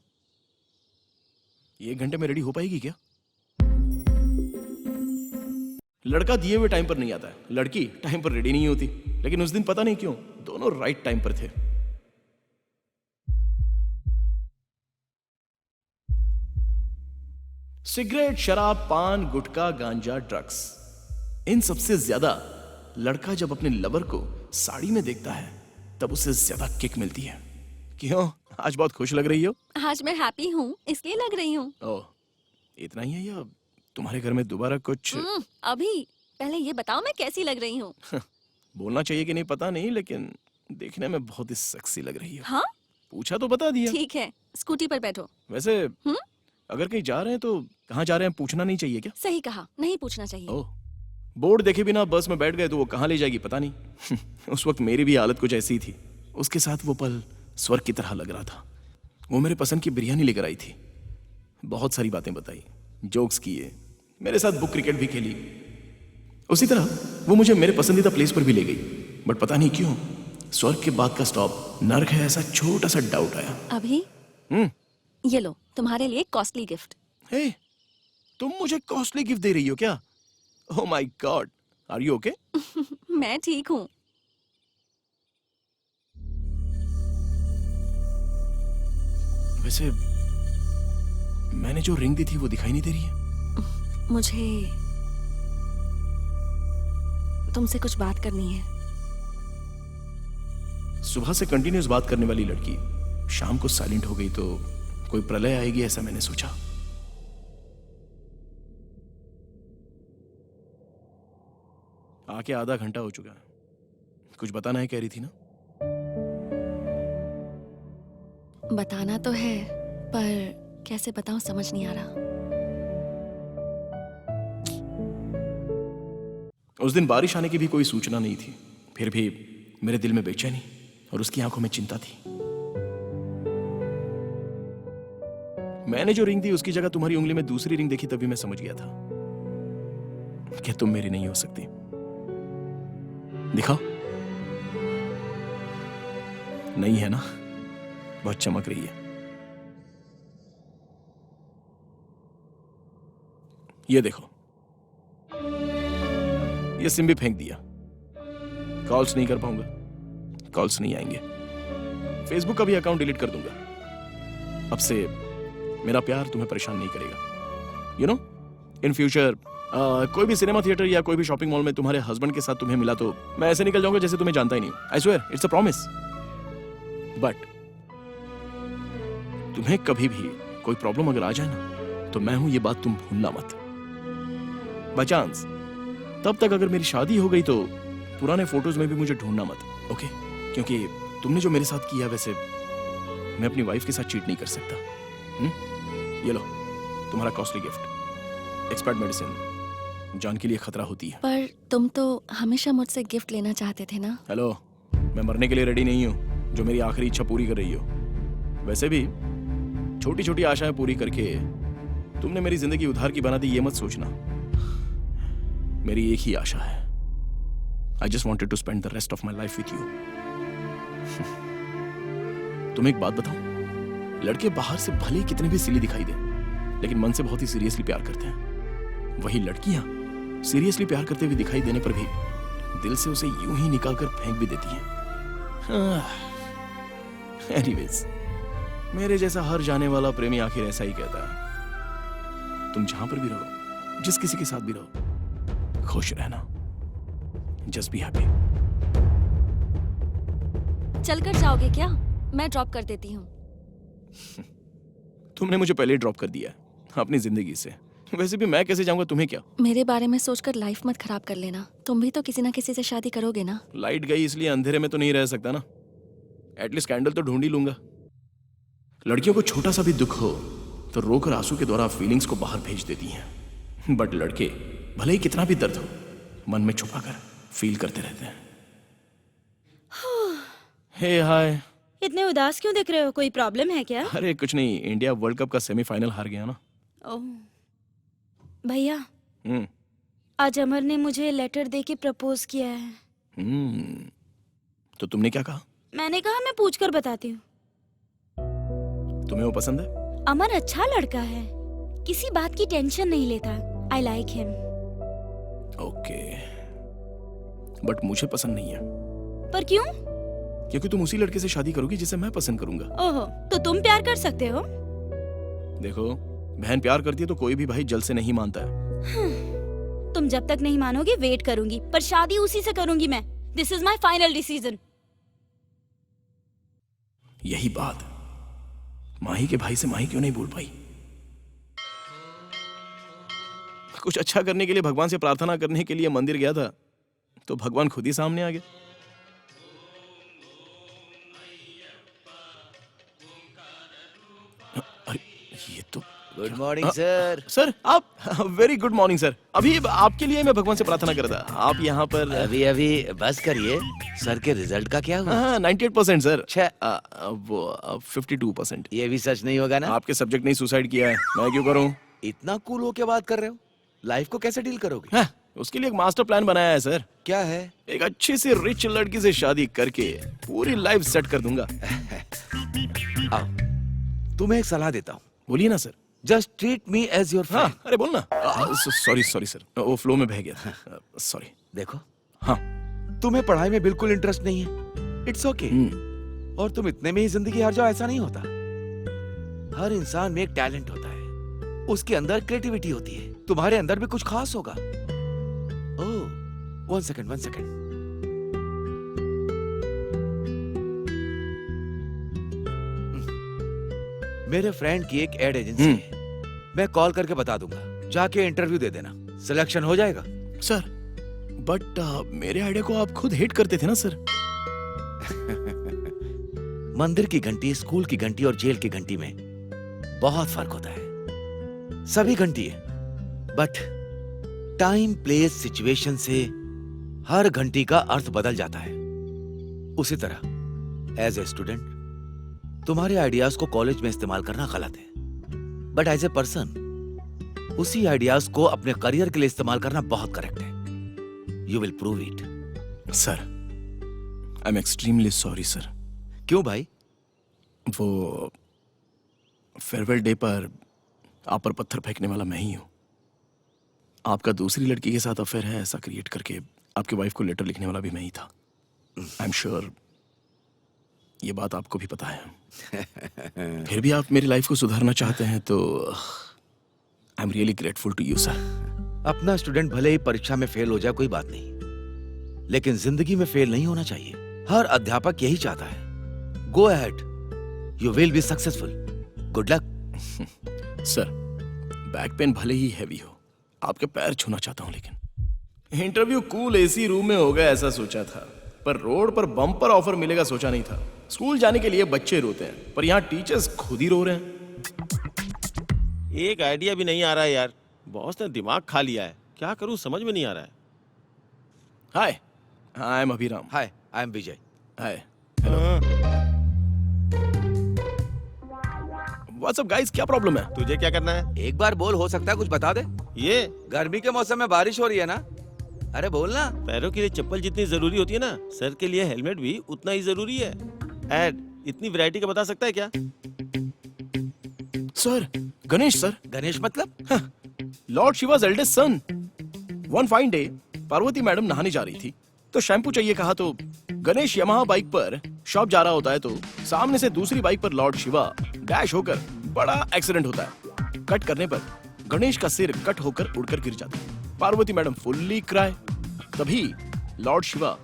1 घंटे में रेडी हो पाएगी क्या? लड़का दिए हुए टाइम पर नहीं आता है, लड़की टाइम पर रेडी नहीं होती। लेकिन उस दिन पता नहीं क्यों दोनों राइट टाइम पर थे। सिगरेट, शराब, पान, गुटखा, गांजा, ड्रग्स, इन सबसे ज्यादा लड़का जब अपने लवर को साड़ी में देखता है तब उसे ज्यादा किक मिलती है। क्यों, आज बहुत खुश लग रही हो? आज मैं हैप्पी हूँ इसलिए लग रही हूँ। ओह, इतना ही है या तुम्हारे घर में दोबारा कुछ? अभी पहले ये बताओ मैं कैसी लग रही हूँ? बोलना चाहिए कि नहीं पता नहीं, लेकिन देखने में बहुत ही सेक्सी लग रही हो। हाँ, पूछा तो बता दिया। ठीक है, स्कूटी पर बैठो। वैसे अगर कहीं जा रहे हैं तो कहाँ जा रहे हैं पूछना नहीं चाहिए क्या? सही कहा, नहीं पूछना चाहिए। ओह, बोर्ड देखे बिना बस में बैठ गए तो वो कहाँ ले जाएगी पता नहीं। उस वक्त मेरी भी हालत कुछ ऐसी थी। उसके साथ वो पल स्वर्ग की तरह लग रहा था। वो मेरे पसंद की बिरयानी लेकर आई थी, बहुत सारी बातें बताई, जोक्स किए, मेरे साथ बुक क्रिकेट भी खेली। उसी तरह वो मुझे मेरे पसंदीदा प्लेस पर भी ले गई, बट पता नहीं क्यों स्वर्ग के बाद का स्टॉप नर्क है ऐसा छोटा सा डाउट आया। अभी ये लो तुम्हारे लिए कॉस्टली गिफ्ट। हे, तुम मुझे कॉस्टली गिफ्ट दे रही हो क्या? Oh my god, are you okay? मैं ठीक हूँ। वैसे मैंने जो रिंग दी थी वो दिखाई नहीं दे रही है। मुझे तुमसे कुछ बात करनी है। सुबह से कंटिन्यूस बात करने वाली लड़की शाम को साइलेंट हो गई तो कोई प्रलय आएगी ऐसा मैंने सोचा। आके आधा घंटा हो चुका है, कुछ बताना है कह रही थी ना? बताना तो है पर कैसे बताऊं समझ नहीं आ रहा। उस दिन बारिश आने की भी कोई सूचना नहीं थी, फिर भी मेरे दिल में बेचैनी और उसकी आंखों में चिंता थी। मैंने जो रिंग दी उसकी जगह तुम्हारी उंगली में दूसरी रिंग देखी, तभी मैं समझ गया था कि तुम मेरी नहीं हो सकती। दिखाओ। नहीं है ना? बहुत चमक रही है। ये देखो, ये सिम भी फेंक दिया। कॉल्स नहीं कर पाऊंगा, कॉल्स नहीं आएंगे। फेसबुक का भी अकाउंट डिलीट कर दूंगा। अब से मेरा प्यार तुम्हें परेशान नहीं करेगा। यू नो, इन फ्यूचर कोई भी सिनेमा थिएटर या कोई भी शॉपिंग मॉल में तुम्हारे हस्बैंड के साथ तुम्हें मिला तो मैं ऐसे निकल जाऊंगा जैसे तुम्हें जानता ही नहीं। I swear, it's a promise. But तुम्हें कभी भी कोई प्रॉब्लम अगर आ जाए ना, तो मैं हूं, ये बात तुम भूलना मत। बाय चांस तब तक अगर मेरी शादी हो गई तो पुराने फोटोज में भी मुझे ढूंढना मत, ओके? क्योंकि तुमने जो मेरे साथ किया, वैसे मैं अपनी वाइफ के साथ चीट नहीं कर सकता। ये लो तुम्हारा कॉस्टली गिफ्ट, एक्सपर्ट मेडिसिन, जान के लिए खतरा होती है। पर तुम तो हमेशा मुझसे गिफ्ट लेना चाहते थे ना। हेलो, मैं मरने के लिए रेडी नहीं हूं जो मेरी आखिरी इच्छा पूरी कर रही हो। वैसे भी छोटी छोटी आशाएं पूरी करके तुमने मेरी जिंदगी उधार की बना दी, ये मत सोचना। मेरी एक ही आशा है, I just wanted to spend the rest of my life with you. तुम एक बात बताऊं, लड़के बाहर से भले ही कितने भी सिली दिखाई दे, लेकिन मन से बहुत ही सीरियसली प्यार करते हैं। वही लड़कियां सीरियसली प्यार करते हुए दिखाई देने पर भी दिल से उसे यूं ही निकाल कर फेंक भी देती हैं। एनीवेज, मेरे जैसा हर जाने वाला प्रेमी आखिर ऐसा ही कहता है। तुम जहां पर भी रहो, जिस किसी के साथ भी रहो, खुश रहना। Just be happy. चलकर जाओगे क्या? मैं ड्रॉप कर देती हूँ। तुमने मुझे पहले ड्रॉप कर दिया है अपनी जिंदगी से। वैसे भी मैं कैसे जाऊंगा, तुम्हें क्या? मेरे बारे में सोचकर लाइफ मत खराब कर लेना। तुम भी तो किसी ना किसी से शादी करोगे ना। लाइट गई इसलिए अंधेरे में तो नहीं रह सकता ना। एटलीस्ट कैंडल तो ढूंढ ही लूंगा। लड़कियों को छोटा सा भी दुख हो तो रोकर आंसू के द्वारा फीलिंग्स को बाहर भेज देती हैं, बट लड़के भले ही कितना भी दर्द हो, मन में छुपाकर फील करते रहते हैं। हे हाय। इतने उदास क्यों दिख रहे हो? कोई प्रॉब्लम है क्या? अरे कुछ नहीं, इंडिया वर्ल्ड कप का सेमीफाइनल हार गया ना। ओह भैया, हम्म आज अमर ने मुझे लेटर दे के प्रपोज किया है। तो तुमने क्या कहा? मैंने कहा मैं पूछ कर बताती हूँ। तुम्हें वो पसंद है? अमर अच्छा लड़का है, किसी बात की टेंशन नहीं लेता। I like him. Okay, but मुझे पसंद नहीं है। पर क्यों? क्योंकि तुम उसी लड़के से शादी करोगी जिसे मैं पसंद करूंगा। ओहो, तो तुम प्यार कर सकते हो? देखो, बहन प्यार करती है तो कोई भी भाई जल्द से नहीं मानता है। तुम जब तक नहीं मानोगे वेट करूंगी, पर शादी उसी से करूंगी मैं। This is my final decision. यही बात माही के भाई से माही क्यों नहीं बोल पाई? कुछ अच्छा करने के लिए भगवान से प्रार्थना करने के लिए मंदिर गया था तो भगवान खुद ही सामने आ गया। अरे ये तो गुड मॉर्निंग सर। सर आप, वेरी गुड मॉर्निंग सर। अभी आपके लिए मैं भगवान से प्रार्थना कर रहा था। आप यहाँ पर अभी अभी बस करिए, सर के रिजल्ट का क्या हुआ? 98% सर। अच्छा, वो 52%। ये भी सच नहीं होगा ना? आपके सब्जेक्ट ने सुसाइड किया है, मैं क्यों करूं? इतना कूल होके बात कर रहे हो, लाइफ को कैसे डील करोगे? हाँ, उसके लिए एक मास्टर प्लान बनाया है सर। क्या है? एक अच्छी सी रिच लड़की से शादी करके पूरी लाइफ सेट कर दूंगा। आओ, तुम्हें एक सलाह देता हूँ। बोलिए ना sir. Just treat me as your friend. हाँ, अरे बोलना। सॉरी सर, वो फ्लो में बह गया। सॉरी। देखो, हाँ, तुम्हें पढ़ाई में बिल्कुल इंटरेस्ट नहीं है, इट्स ओके। और तुम इतने में ही जिंदगी हार जाओ, ऐसा नहीं होता। हर इंसान में एक टैलेंट होता है, उसके अंदर क्रिएटिविटी होती है। तुम्हारे अंदर भी कुछ खास होगा। ओह, वन सेकंड। मेरे फ्रेंड की एक एड एजेंसी है, मैं कॉल करके बता दूंगा, जाके इंटरव्यू दे देना, सिलेक्शन हो जाएगा। सर, बट मेरे आइडिया को आप खुद हेट करते थे ना सर। मंदिर की घंटी, स्कूल की घंटी और जेल की घंटी में बहुत फर्क होता है। सभी घंटी है, बट टाइम, प्लेस, सिचुएशन से हर घंटी का अर्थ बदल जाता है। उसी तरह एज ए स्टूडेंट तुम्हारे आइडियाज को कॉलेज में इस्तेमाल करना गलत है, बट एज ए पर्सन उसी आइडियाज को अपने करियर के लिए इस्तेमाल करना बहुत करेक्ट है। You will prove it. Sir, I am extremely sorry sir. क्यों भाई? वो फेयरवेल डे पर आप पर पत्थर फेंकने वाला मैं ही हूं। आपका दूसरी लड़की के साथ अफेयर है ऐसा क्रिएट करके आपकी वाइफ को लेटर लिखने वाला भी मैं ही था। आई एम श्योर ये बात आपको भी पता है। फिर भी आप मेरी लाइफ को सुधारना चाहते हैं तो I am really grateful to you sir. अपना स्टूडेंट भले ही परीक्षा में फेल हो जाए कोई बात नहीं, लेकिन जिंदगी में फेल नहीं होना चाहिए। हर अध्यापक यही चाहता है। Go ahead, you will be successful. Good luck. Sir, back pain भले ही हैवी हो, आपके पैर छूना चाहता हूं, लेकिन इंटरव्यू कूल एसी रूम में होगा ऐसा सोचा था, पर रोड पर बम्पर ऑफर मिलेगा सोचा नहीं था। स्कूल जाने के लिए बच्चे रोते हैं, पर यहाँ टीचर्स खुद ही रो रहे हैं। एक आइडिया भी नहीं आ रहा है यार। बॉस ने दिमाग खा लिया है, क्या करूं समझ में नहीं आ रहा है। Hi, I am Abhiram. Hi, I am Vijay. Hi, what's up guys, क्या प्रॉब्लम है? तुझे क्या करना है? एक बार बोल, हो सकता है कुछ बता दे। ये गर्मी के मौसम में बारिश हो रही है ना, अरे बोलना। पैरों के लिए चप्पल जितनी जरूरी होती है ना, सर के लिए हेलमेट भी उतना ही जरूरी है। एड इतनी वैरायटी का बता सकता है क्या? Sir, Ganesh sir. गणेश मतलब? Lord Shiva's eldest son। One fine day Parvati madam नहाने जा रही थी तो शैम्पू चाहिए कहा तो गणेश यमाहा बाइक पर शॉप जा रहा होता है तो सामने से दूसरी बाइक पर लॉर्ड शिवा डैश होकर बड़ा एक्सीडेंट होता है। कट करने पर गणेश का सिर कट होकर उड़कर गिर जाता है। Parvati madam fully cry. तभी लॉर्ड शिवा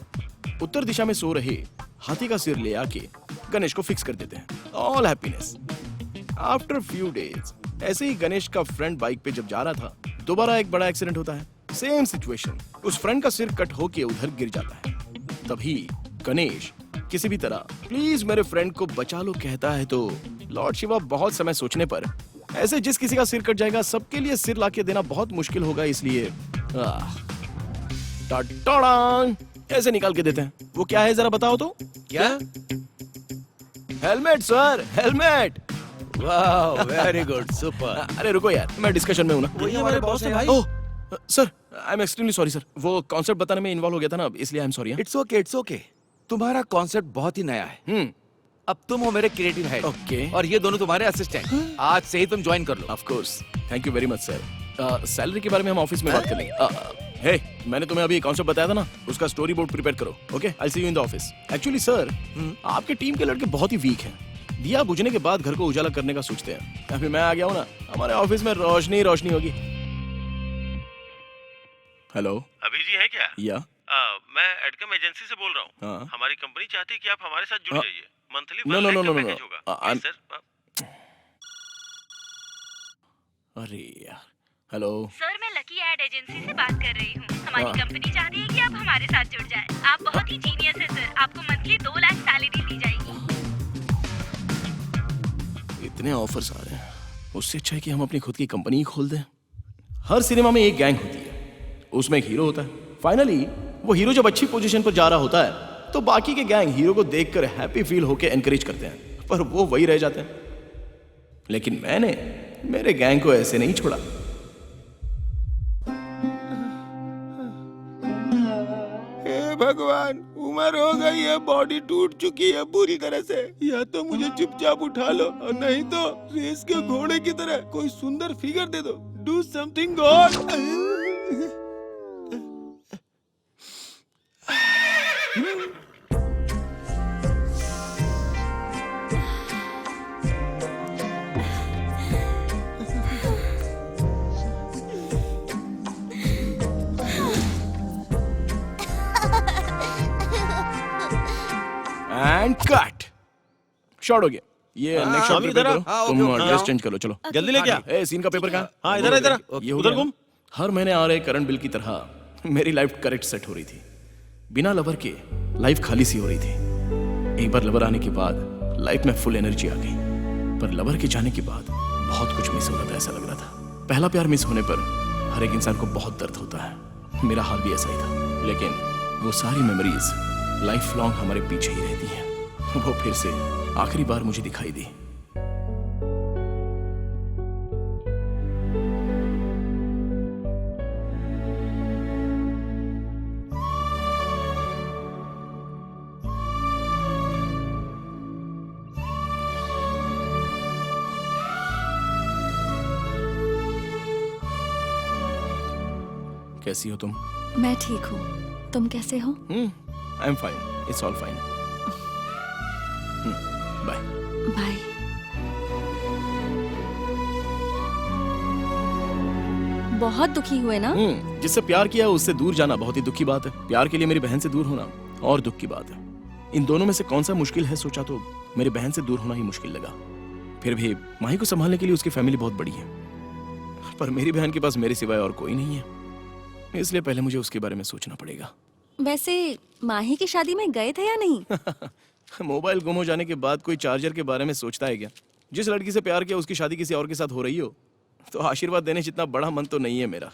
उत्तर दिशा में सो रहे हाथी का सिर ले आके गणेश को फिक्स कर देते हैं। All happiness. After few days ऐसे ही गणेश का फ्रेंड बाइक पे जब जा रहा था, दोबारा एक बड़ा एक्सीडेंट होता है। सेम सिचुएशन, उस फ्रेंड का सिर कट होके उधर गिर जाता है। तभी गणेश किसी भी तरह प्लीज मेरे फ्रेंड को बचा लो कहता है तो लॉर्ड शिवा बहुत समय सोचने पर ऐसे जिस किसी का सिर कट जाएगा सबके लिए सिर लाके देना बहुत मुश्किल होगा, इसलिए टाटाडांग ऐसे निकाल के देते हैं। वो क्या है जरा बताओ तो? क्या? Helmet sir, helmet. वाह, वेरी गुड, सुपर। अरे रुको यार, मैं डिस्कशन में हूं ना। वही हमारे बॉस है भाई। Oh sir, I am extremely sorry sir. वो कॉन्सेप्ट बताने में इन्वॉल्व हो गया था ना, इसलिए I am sorry. It's okay, it's okay. तुम्हारा कॉन्सेप्ट बहुत ही नया है। अब तुम हो मेरे क्रिएटिव हेड, Okay. और ये दोनों तुम्हारे असिस्टेंट। आज से ही तुम ज्वाइन कर लो। Of course, thank you very much sir. Salary के बारे में हम ऑफिस में बात कर लेंगे। हे, मैंने तुम्हें अभी कॉन्सेप्ट बताया था ना, उसका स्टोरी बोर्ड प्रिपेयर करो। Okay, I see you in the office. Actually sir, आपके टीम के लड़के बहुत ही वीक हैं। दिया बुझने के बाद घर को उजाला करने का सोचते हैं। अभी मैं आ गया हूँ ना, हमारे ऑफिस में रोशनी रोशनी होगी। हेलो, अभी जी है क्या? या मैं एडकम एजेंसी से बोल रहा हूँ। हाँ। हमारी कंपनी चाहती है कि आप हमारे साथ जुड़ हाँ। जाइए। Monthly No, no, no, no, no, package no. होगा। I'm- Please, sir, अरे यार, हेलो। सर, मैं लकी एड एजेंसी से बात कर रही हूँ। हमारी हाँ। कंपनी चाहती है कि आप हमारे साथ जुड़ जाएं। आप बहुत ही जीनियस है सर। आपको मंथली 2 लाख सैलरी दी जाएगी। इतने ऑफर्स आ रहे हैं, उससे अच्छा है कि हम अपनी खुद की कंपनी ही खोल दें। हर सिनेमा में एक गैंग होती है, उसमें एक हीरो होता है। फाइनली वो हीरो जब अच्छी पोजीशन पर जा रहा होता है तो बाकी के गैंग हीरो को देखकर हैप्पी फील होकर एनकरेज करते हैं, पर वो वही रह जाते हैं। लेकिन मैंने मेरे गैंग को ऐसे नहीं छोड़ा। हे भगवान, उम्र हो गई है, बॉडी टूट चुकी है पूरी तरह से। या तो मुझे चुपचाप उठा लो और नहीं तो रेस के घोड़े की तरह कोई सुंदर फिगर दे दो। Do something God. And cut. Short हो गया ये। नेक्स्ट शॉट अभी प्रिपेयर इधर करो। हाँ, तुम ओके, ड्रेस चेंज करो, चलो। जल्दी लेके आ। ए, सीन का पेपर कहाँ? हाँ, इधर इधर ये हो उधर गया घूम। ना? हर महीने आ रहे करंट बिल की तरह मेरी लाइफ करेक्ट सेट हो रही थी। बिना लवर के लाइफ खाली सी हो रही थी। एक बार लवर आने के बाद लाइफ में फुल एनर्जी आ गई, पर लवर के जाने के बाद बहुत कुछ मिस हो रहा था, ऐसा लग रहा था। पहला प्यार मिस होने पर हर एक इंसान को बहुत दर्द होता है। मेरा हाल भी ऐसा ही था, लेकिन वो सारी मेमोरीज लाइफ लॉन्ग हमारे पीछे ही रहती हैं। वो फिर से आखिरी बार मुझे दिखाई दी। कैसी हो तुम? मैं ठीक हूँ, तुम कैसे हो? I am fine, it's all fine. Bye. Bye. बहुत दुखी हुए ना? जिससे प्यार किया उससे दूर जाना बहुत ही दुख की बात है। प्यार के लिए मेरी बहन से दूर होना और दुख की बात है। इन दोनों में से कौन सा मुश्किल है सोचा तो मेरी बहन से दूर होना ही मुश्किल लगा। फिर भी माही को संभालने के लिए उसकी फैमिली बहुत बड़ी है, पर मेरी बहन के पास मेरे सिवाय और कोई नहीं है, इसलिए पहले मुझे उसके बारे में सोचना पड़ेगा। वैसे माही की शादी में गए थे या नहीं? मोबाइल गुम हो जाने के बाद कोई चार्जर के बारे में सोचता है क्या? जिस लड़की से प्यार किया उसकी शादी किसी और के साथ हो रही हो तो आशीर्वाद देने जितना बड़ा मन तो नहीं है मेरा।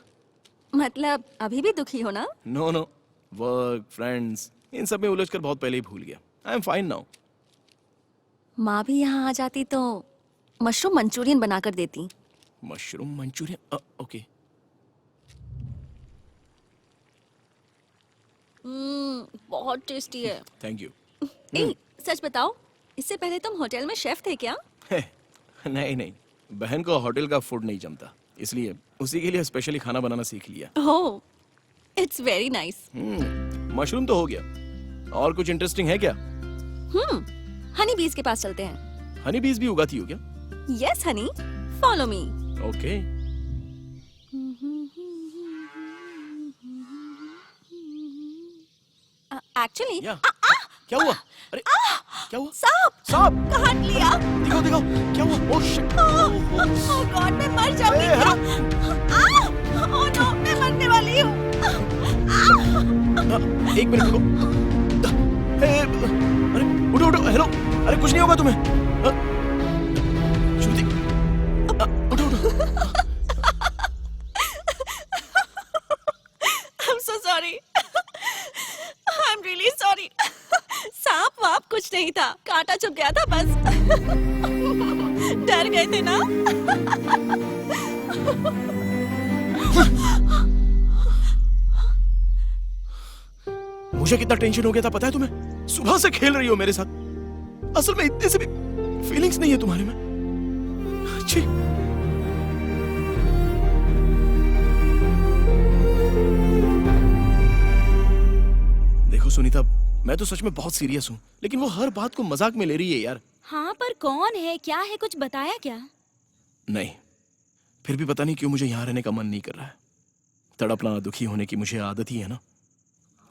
मतलब अभी भी दुखी हो ना? नो नो, वर्क, फ्रेंड्स, इन सब में उलझकर बहुत पहले ही भूल गया। आई एम फाइन नाउ। माँ भी यहाँ आ जाती तो मशरूम मंचूरियन बनाकर देती। Mushroom manchurian? ओके। बहुत टेस्टी है। Thank you. ए, सच बताओ, इससे पहले तुम होटल में शेफ थे क्या? नहीं नहीं, बहन को होटल का फूड नहीं जमता, इसलिए उसी के लिए स्पेशली खाना बनाना सीख लिया। ओह, इट्स वेरी नाइस। मशरूम तो हो गया, और कुछ इंटरेस्टिंग है क्या? हनी बीज के पास चलते हैं। हनी बीज भी उगाती हो क्या? Yes Honey, follow me. Okay. Actually क्या हुआ? अरे क्या हुआ? सांप सांप काट लिया। दिखाओ दिखाओ, क्या हुआ? Oh shit! ओह गॉड, मैं मर जाऊंगी क्या? ओह नो, मैं मरने वाली हूँ। एक मिनट रुको। अरे उठो उठो, हेलो। अरे कुछ नहीं होगा तुम्हें। श्रुति, उठो उठो। I'm so sorry. I'm really sorry. सांप वाप कुछ नहीं था, कांटा चुभ गया था बस। डर गए थे ना? मुझे कितना टेंशन हो गया था पता है तुम्हें? सुबह से खेल रही हो मेरे साथ, असल में इतने से भी फीलिंग्स नहीं है तुम्हारे में। अच्छी। देखो सुनीता, मैं तो सच में बहुत सीरियस हूँ, लेकिन वो हर बात को मजाक में ले रही है यार। हाँ पर कौन है, क्या है, कुछ बताया क्या? नहीं, फिर भी पता नहीं क्यों मुझे यहाँ रहने का मन नहीं कर रहा है। तड़पना, दुखी होने की मुझे आदत ही है ना।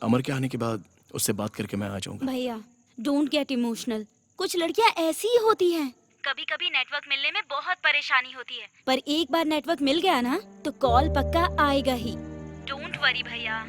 अमर के आने के बाद उससे बात करके मैं आ जाऊंगा। भैया डोंट गेट इमोशनल, कुछ लड़कियां ऐसी ही होती हैं। कभी कभी नेटवर्क मिलने में बहुत परेशानी होती है, पर एक बार नेटवर्क मिल गया ना तो कॉल पक्का आएगा ही। डोंट वरी भैया।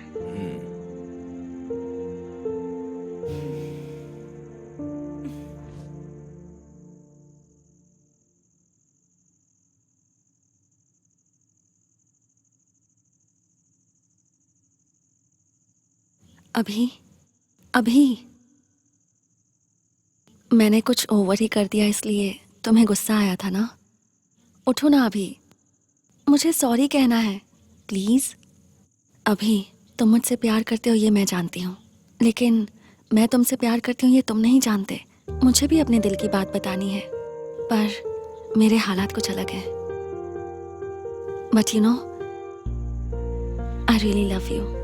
अभी मैंने कुछ ओवर ही कर दिया, इसलिए तुम्हें गुस्सा आया था ना? उठो ना अभी, मुझे सॉरी कहना है प्लीज। अभी तुम मुझसे प्यार करते हो ये मैं जानती हूँ, लेकिन मैं तुमसे प्यार करती हूँ ये तुम नहीं जानते। मुझे भी अपने दिल की बात बतानी है, पर मेरे हालात कुछ अलग है। But you know, I really love you.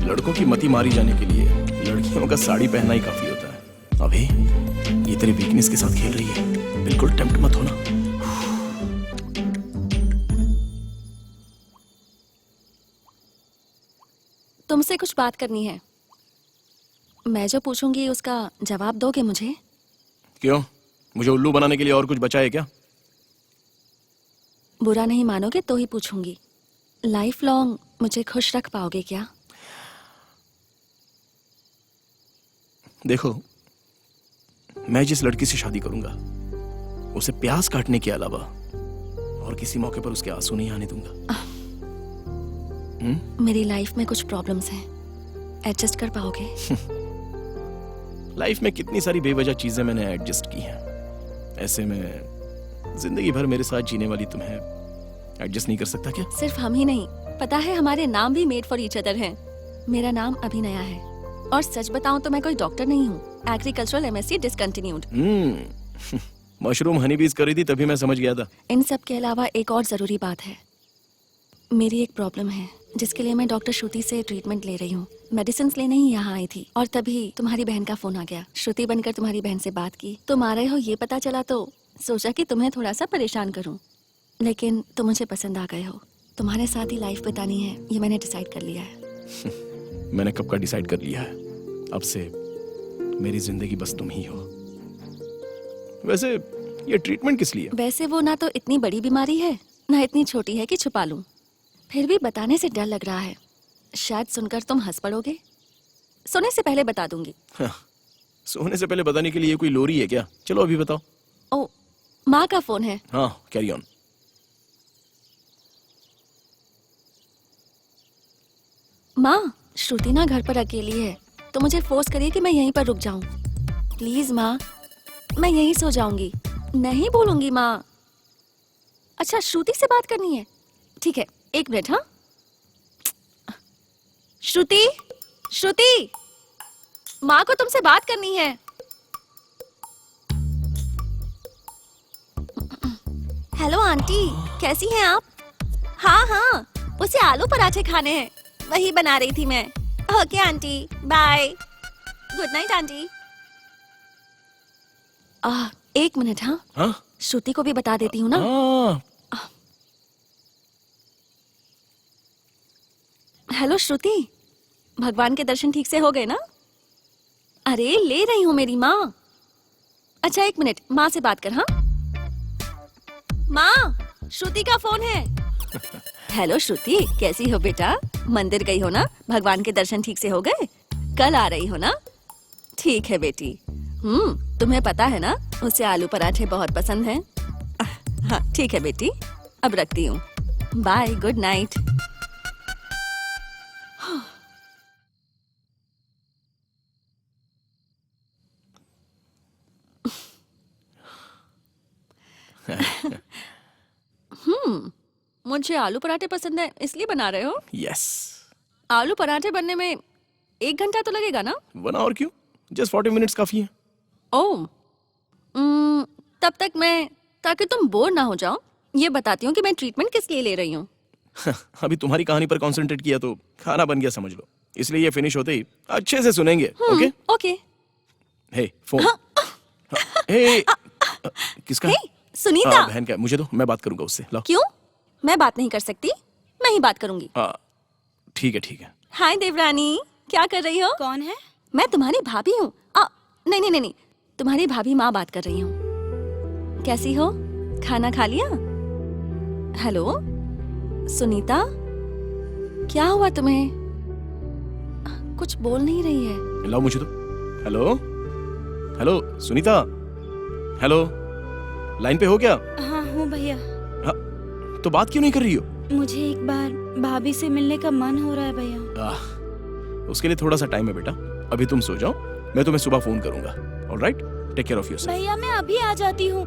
लड़कों की मति मारी जाने के लिए लड़कियों का साड़ी पहनना ही काफी होता है। अभी ये तेरी वीकनेस के साथ खेल रही है, बिल्कुल टेम्प्ट मत होना। तुमसे कुछ बात करनी है। मैं जो पूछूंगी उसका जवाब दोगे मुझे? क्यों? मुझे उल्लू बनाने के लिए और कुछ बचा है क्या? बुरा नहीं मानोगे तो ही पूछूंगी, लाइफ लॉन्ग मुझे खुश रख पाओगे क्या? देखो, मैं जिस लड़की से शादी करूंगा उसे प्यास काटने के अलावा और किसी मौके पर उसके आंसू नहीं आने दूंगा। मेरी लाइफ में कुछ प्रॉब्लम्स हैं, एडजस्ट कर पाओगे? लाइफ में कितनी सारी बेवजह चीजें मैंने एडजस्ट की हैं। ऐसे में जिंदगी भर मेरे साथ जीने वाली तुम्हें एडजस्ट नहीं कर सकता क्या? सिर्फ हम ही नहीं, पता है हमारे नाम भी मेड फॉर ईच अदर हैं। मेरा नाम अभिनया है और सच बताऊं तो मैं कोई डॉक्टर नहीं हूँ। Agricultural MSc discontinued. Mushroom Honey बीज करी थी तभी मैं समझ गया था। इन सब के अलावा एक और जरूरी बात है, मेरी एक प्रॉब्लम है जिसके लिए मैं डॉक्टर श्रुति से ट्रीटमेंट ले रही हूँ। मेडिसिन लेने ही यहाँ आई थी और तभी तुम्हारी बहन का फोन आ गया। श्रुति बनकर तुम्हारी बहन से बात की, तुम आ रहे हो ये पता चला तो सोचा कि तुम्हें थोड़ा सा परेशान करूं, लेकिन तुम मुझे पसंद आ गए हो। तुम्हारे साथ ही लाइफ बितानी है, ये मैंने डिसाइड कर लिया है। मैंने कब का डिसाइड कर लिया है, अब से मेरी जिंदगी बस तुम ही हो। वैसे ये ट्रीटमेंट किस लिए? वैसे वो ना तो इतनी बड़ी बीमारी है ना इतनी छोटी है कि छुपा लूं, फिर भी बताने से डर लग रहा है। शायद सुनकर तुम हंस पड़ोगे, सोने से पहले बता दूंगी। हाँ, सोने से पहले बताने के लिए कोई लोरी है क्या? चलो अभी बताओ। ओ, माँ का फोन है। हाँ, कैरी ऑन। माँ, श्रुति ना घर पर अकेली है तो मुझे फोर्स करिए कि मैं यहीं पर रुक जाऊं। प्लीज माँ, मैं यहीं सो जाऊंगी। नहीं बोलूंगी माँ। अच्छा, श्रुति से बात करनी है? ठीक है, एक मिनट। हाँ, श्रुति, श्रुति, माँ को तुमसे बात करनी है। हेलो आंटी, कैसी हैं आप? हाँ हाँ, उसे आलू पराठे खाने हैं, वही बना रही थी मैं। Okay aunty, bye. Good night aunty. एक मिनट। हाँ हाँ श्रुति को भी बता देती हूँ ना। हाँ, हेलो श्रुति, भगवान के दर्शन ठीक से हो गए ना? अरे ले रही हूँ मेरी माँ। अच्छा एक मिनट, माँ से बात कर। हाँ माँ, श्रुति का फोन है। हेलो श्रुति, कैसी हो बेटा? मंदिर गई हो ना? भगवान के दर्शन ठीक से हो गए? कल आ रही हो ना? ठीक है बेटी। तुम्हें पता है ना उसे आलू पराठे बहुत पसंद हैं। हाँ ठीक है बेटी, अब रखती हूँ। Bye, good night. मुझे आलू पराठे पसंद है इसलिए बना रहे हो? यस। आलू पराठे बनने में 1 घंटा तो लगेगा ना? बना और क्यों, जस्ट 40 मिनट्स काफी है। ओह, तब तक मैं, ताकि तुम बोर ना हो जाओ, ये बताती हूँ कि मैं ट्रीटमेंट किस लिए ले रही हूँ। अभी तुम्हारी कहानी पर कंसंट्रेट किया तो खाना बन गया समझ लो, इसलिए ये फिनिश होते ही अच्छे से सुनेंगे। Okay okay. Hey phone. Hey किसका? हे सुनीता। बहन का है, मुझे दो, मैं बात करूंगा उससे। लो। क्यों? मैं बात नहीं कर सकती? मैं ही बात करूंगी। ठीक है ठीक है। हाय देवरानी, क्या कर रही हो? कौन है? मैं तुम्हारी भाभी हूँ। नहीं नहीं नहीं नहीं, तुम्हारी भाभी माँ बात कर रही हूँ। कैसी हो? खाना खा लिया? हेलो सुनीता, क्या हुआ तुम्हें? कुछ बोल नहीं रही है। लाओ मुझे तो। Hello hello Sunita, hello, line पे हो क्या? हाँ हूँ भैया। हाँ, तो बात क्यों नहीं कर रही हो? मुझे एक बार भाभी से मिलने का मन हो रहा है भैया। उसके लिए थोड़ा सा टाइम है बेटा, अभी तुम सो जाओ, मैं तुम्हें सुबह फोन करूंगा। Alright, take care of yourself. भैया मैं अभी आ जाती हूँ।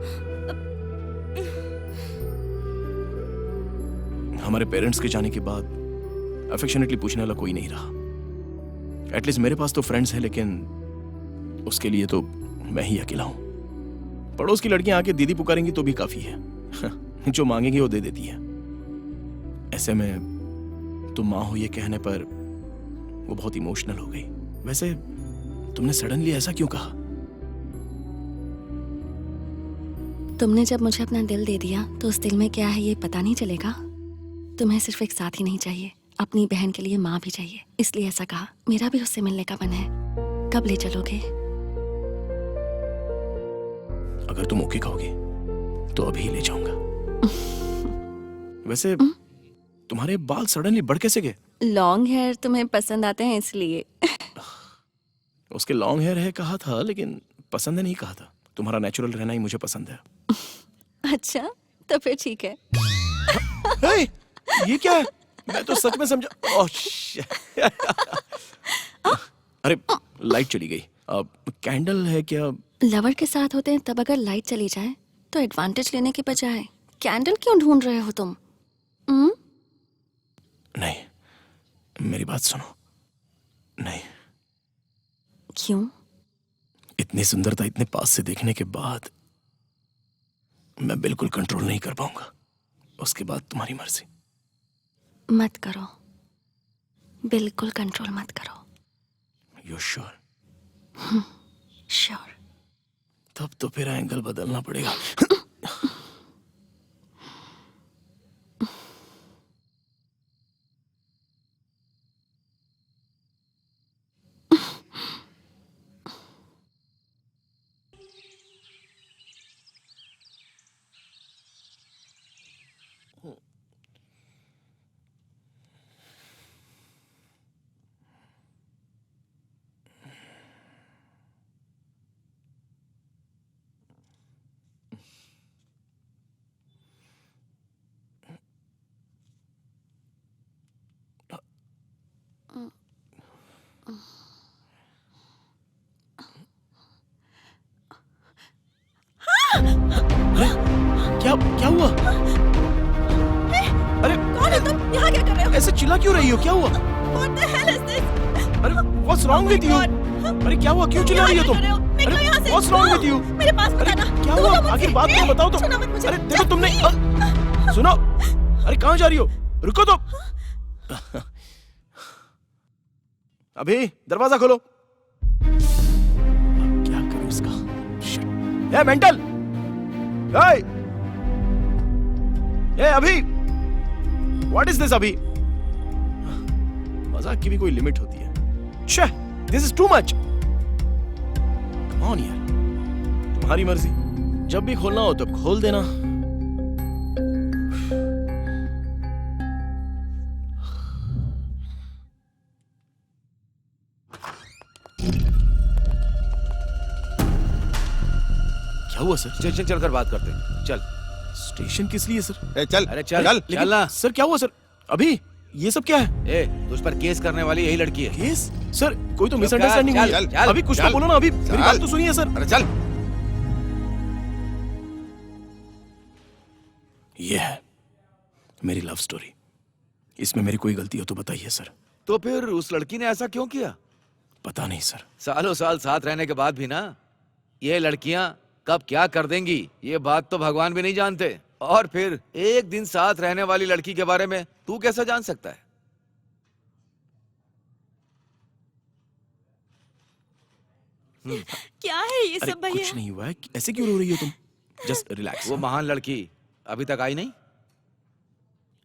हमारे पेरेंट्स के जाने के बाद अफेक्शनेटली पूछने वाला कोई नहीं रहा। एटलीस्ट मेरे पास तो फ्रेंड्स हैं, लेकिन उसके लिए तो मैं ही अकेला हूं। पड़ोस की लड़कियां आके दीदी पुकारेंगी तो भी काफी है। जो मांगेंगी वो दे देती है। ऐसे में तुम माँ हो ये कहने पर वो बहुत इमोशनल हो गई। वैसे तुमने सडनली ऐसा क्यों कहा? तुमने जब मुझे अपना दिल दे दिया तो उस दिल में क्या है ये पता नहीं चलेगा? तुम्हें सिर्फ एक साथी नहीं चाहिए, अपनी बहन के लिए माँ भी चाहिए, इसलिए ऐसा कहा। मेरा भी उससे मिलने का मन है, कब ले चलोगे? अगर तुम ओके कहोगे तो अभी ही ले जाऊंगा। वैसे तुम्हारे बाल सडनली बढ़ कैसे गए? लॉन्ग हेयर तुम्हें पसंद आते हैं इसलिए। उसके लॉन्ग हेयर है कहा था, लेकिन पसंद है नहीं कहा था। तुम्हारा नेचुरल रहना ही मुझे पसंद है। अच्छा, तो फिर ठीक है। हे, ये क्या है? मैं तो सच में समझा। Oh shit. अरे लाइट चली गई। अब कैंडल है क्या? लवर के साथ होते हैं तब अगर लाइट चली जाए तो एडवांटेज लेने के बजाय कैंडल क्यों ढूंढ रहे हो तुम? नहीं, मेरी बात सुनो। नहीं, क्यों? इतनी सुंदरता इतने पास से देखने के बाद मैं बिल्कुल कंट्रोल नहीं कर पाऊंगा। उसके बाद तुम्हारी मर्जी। मत करो, बिल्कुल कंट्रोल मत करो। You sure? श्योर। तब तो फिर एंगल बदलना पड़ेगा। क्या क्या हुआ? अरे कौन है तुम? यहाँ क्या कर रहे हो? ऐसे चिल्ला क्यों रही हो? क्या हुआ? What the hell is this? अरे व्हाट्स रॉन्ग विद यू? अरे क्या हुआ? क्यों चिल्ला रही हो तुम? अरे व्हाट्स रॉन्ग विद यू? मेरे पास अरे बताना। क्या दूर हुआ? हो मुझसे। आखिर बात तो बताओ तो। छूना मत मुझे। अरे देखो तुमने सुनो। अरे कहाँ जा रही हो? रुको तो। अभी दरवाजा खोलो। अब क्या करूं इसका? ए मेंटल! ए अभी! व्हाट इज दिस अभी? मजाक की भी कोई लिमिट होती है। छे, this is too much. Come on यार, तुम्हारी मर्जी। जब भी खोलना हो तब खोल देना। क्या हुआ सर? स्टेशन चलकर बात करते हैं। चल। स्टेशन किस लिए सर? चल अरे चल चल। लेकिन चल ना। सर क्या हुआ सर? अभी ये सब क्या है? ए, तुझ पर केस करने वाली यही लड़की है। केस? सर कोई तो चल, मिसअंडरस्टैंडिंग हुई चल, है। चल, अभी कुछ तो चल, बोलो ना। अभी मेरी चल। बात तो सुनिए सर। अरे चल। ये है मेरी लव स्टोरी। इसमें मेरी कोई गलती हो तो बताइए सर। तो फिर उस लड़की ने ऐसा क्यों किया? पता नहीं सर। सालों साल साथ रहने के बाद भी ना, ये लड़कियां कब क्या कर देंगी ये बात तो भगवान भी नहीं जानते। और फिर एक दिन साथ रहने वाली लड़की के बारे में तू कैसे जान सकता है? क्या है ये अरे सब भैया? कुछ नहीं हुआ है। ऐसे क्यों रो रही हो तुम? Just relax. वो महान लड़की अभी तक आई नहीं?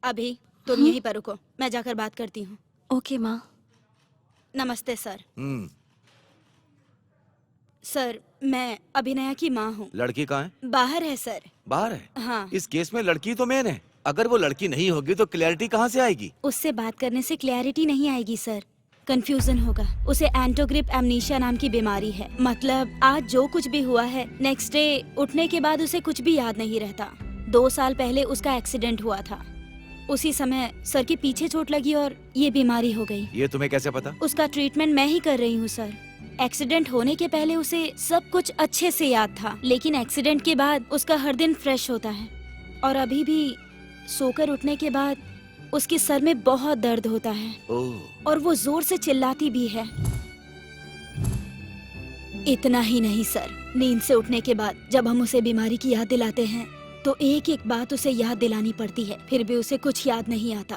अभी तुम यहीं पर रुको, मैं जाकर बात करती हूँ। ओके माँ। नमस्ते सर। सर, मैं अभिनया की माँ हूँ। लड़की कहाँ है? बाहर है सर। बाहर है? हाँ। इस केस में लड़की तो मेन है। अगर वो लड़की नहीं होगी तो क्लैरिटी कहाँ से आएगी? उससे बात करने से क्लैरिटी नहीं आएगी सर, कंफ्यूजन होगा। उसे एंटोग्रिप एमनीशिया नाम की बीमारी है। मतलब आज जो कुछ भी हुआ है, नेक्स्ट डे उठने के बाद उसे कुछ भी याद नहीं रहता। 2 साल पहले उसका एक्सीडेंट हुआ था। उसी समय सर के पीछे चोट लगी और ये बीमारी हो गई। ये तुम्हें कैसे पता? उसका ट्रीटमेंट मैं ही कर रही हूँ सर। एक्सीडेंट होने के पहले उसे सब कुछ अच्छे से याद था, लेकिन एक्सीडेंट के बाद उसका हर दिन फ्रेश होता है। और अभी भी सोकर उठने के बाद उसके सर में बहुत दर्द होता है ओह। और वो जोर से चिल्लाती भी है। इतना ही नहीं सर, नींद से उठने के बाद जब हम उसे बीमारी की याद दिलाते हैं तो एक एक बात उसे याद दिलानी पड़ती है, फिर भी उसे कुछ याद नहीं आता।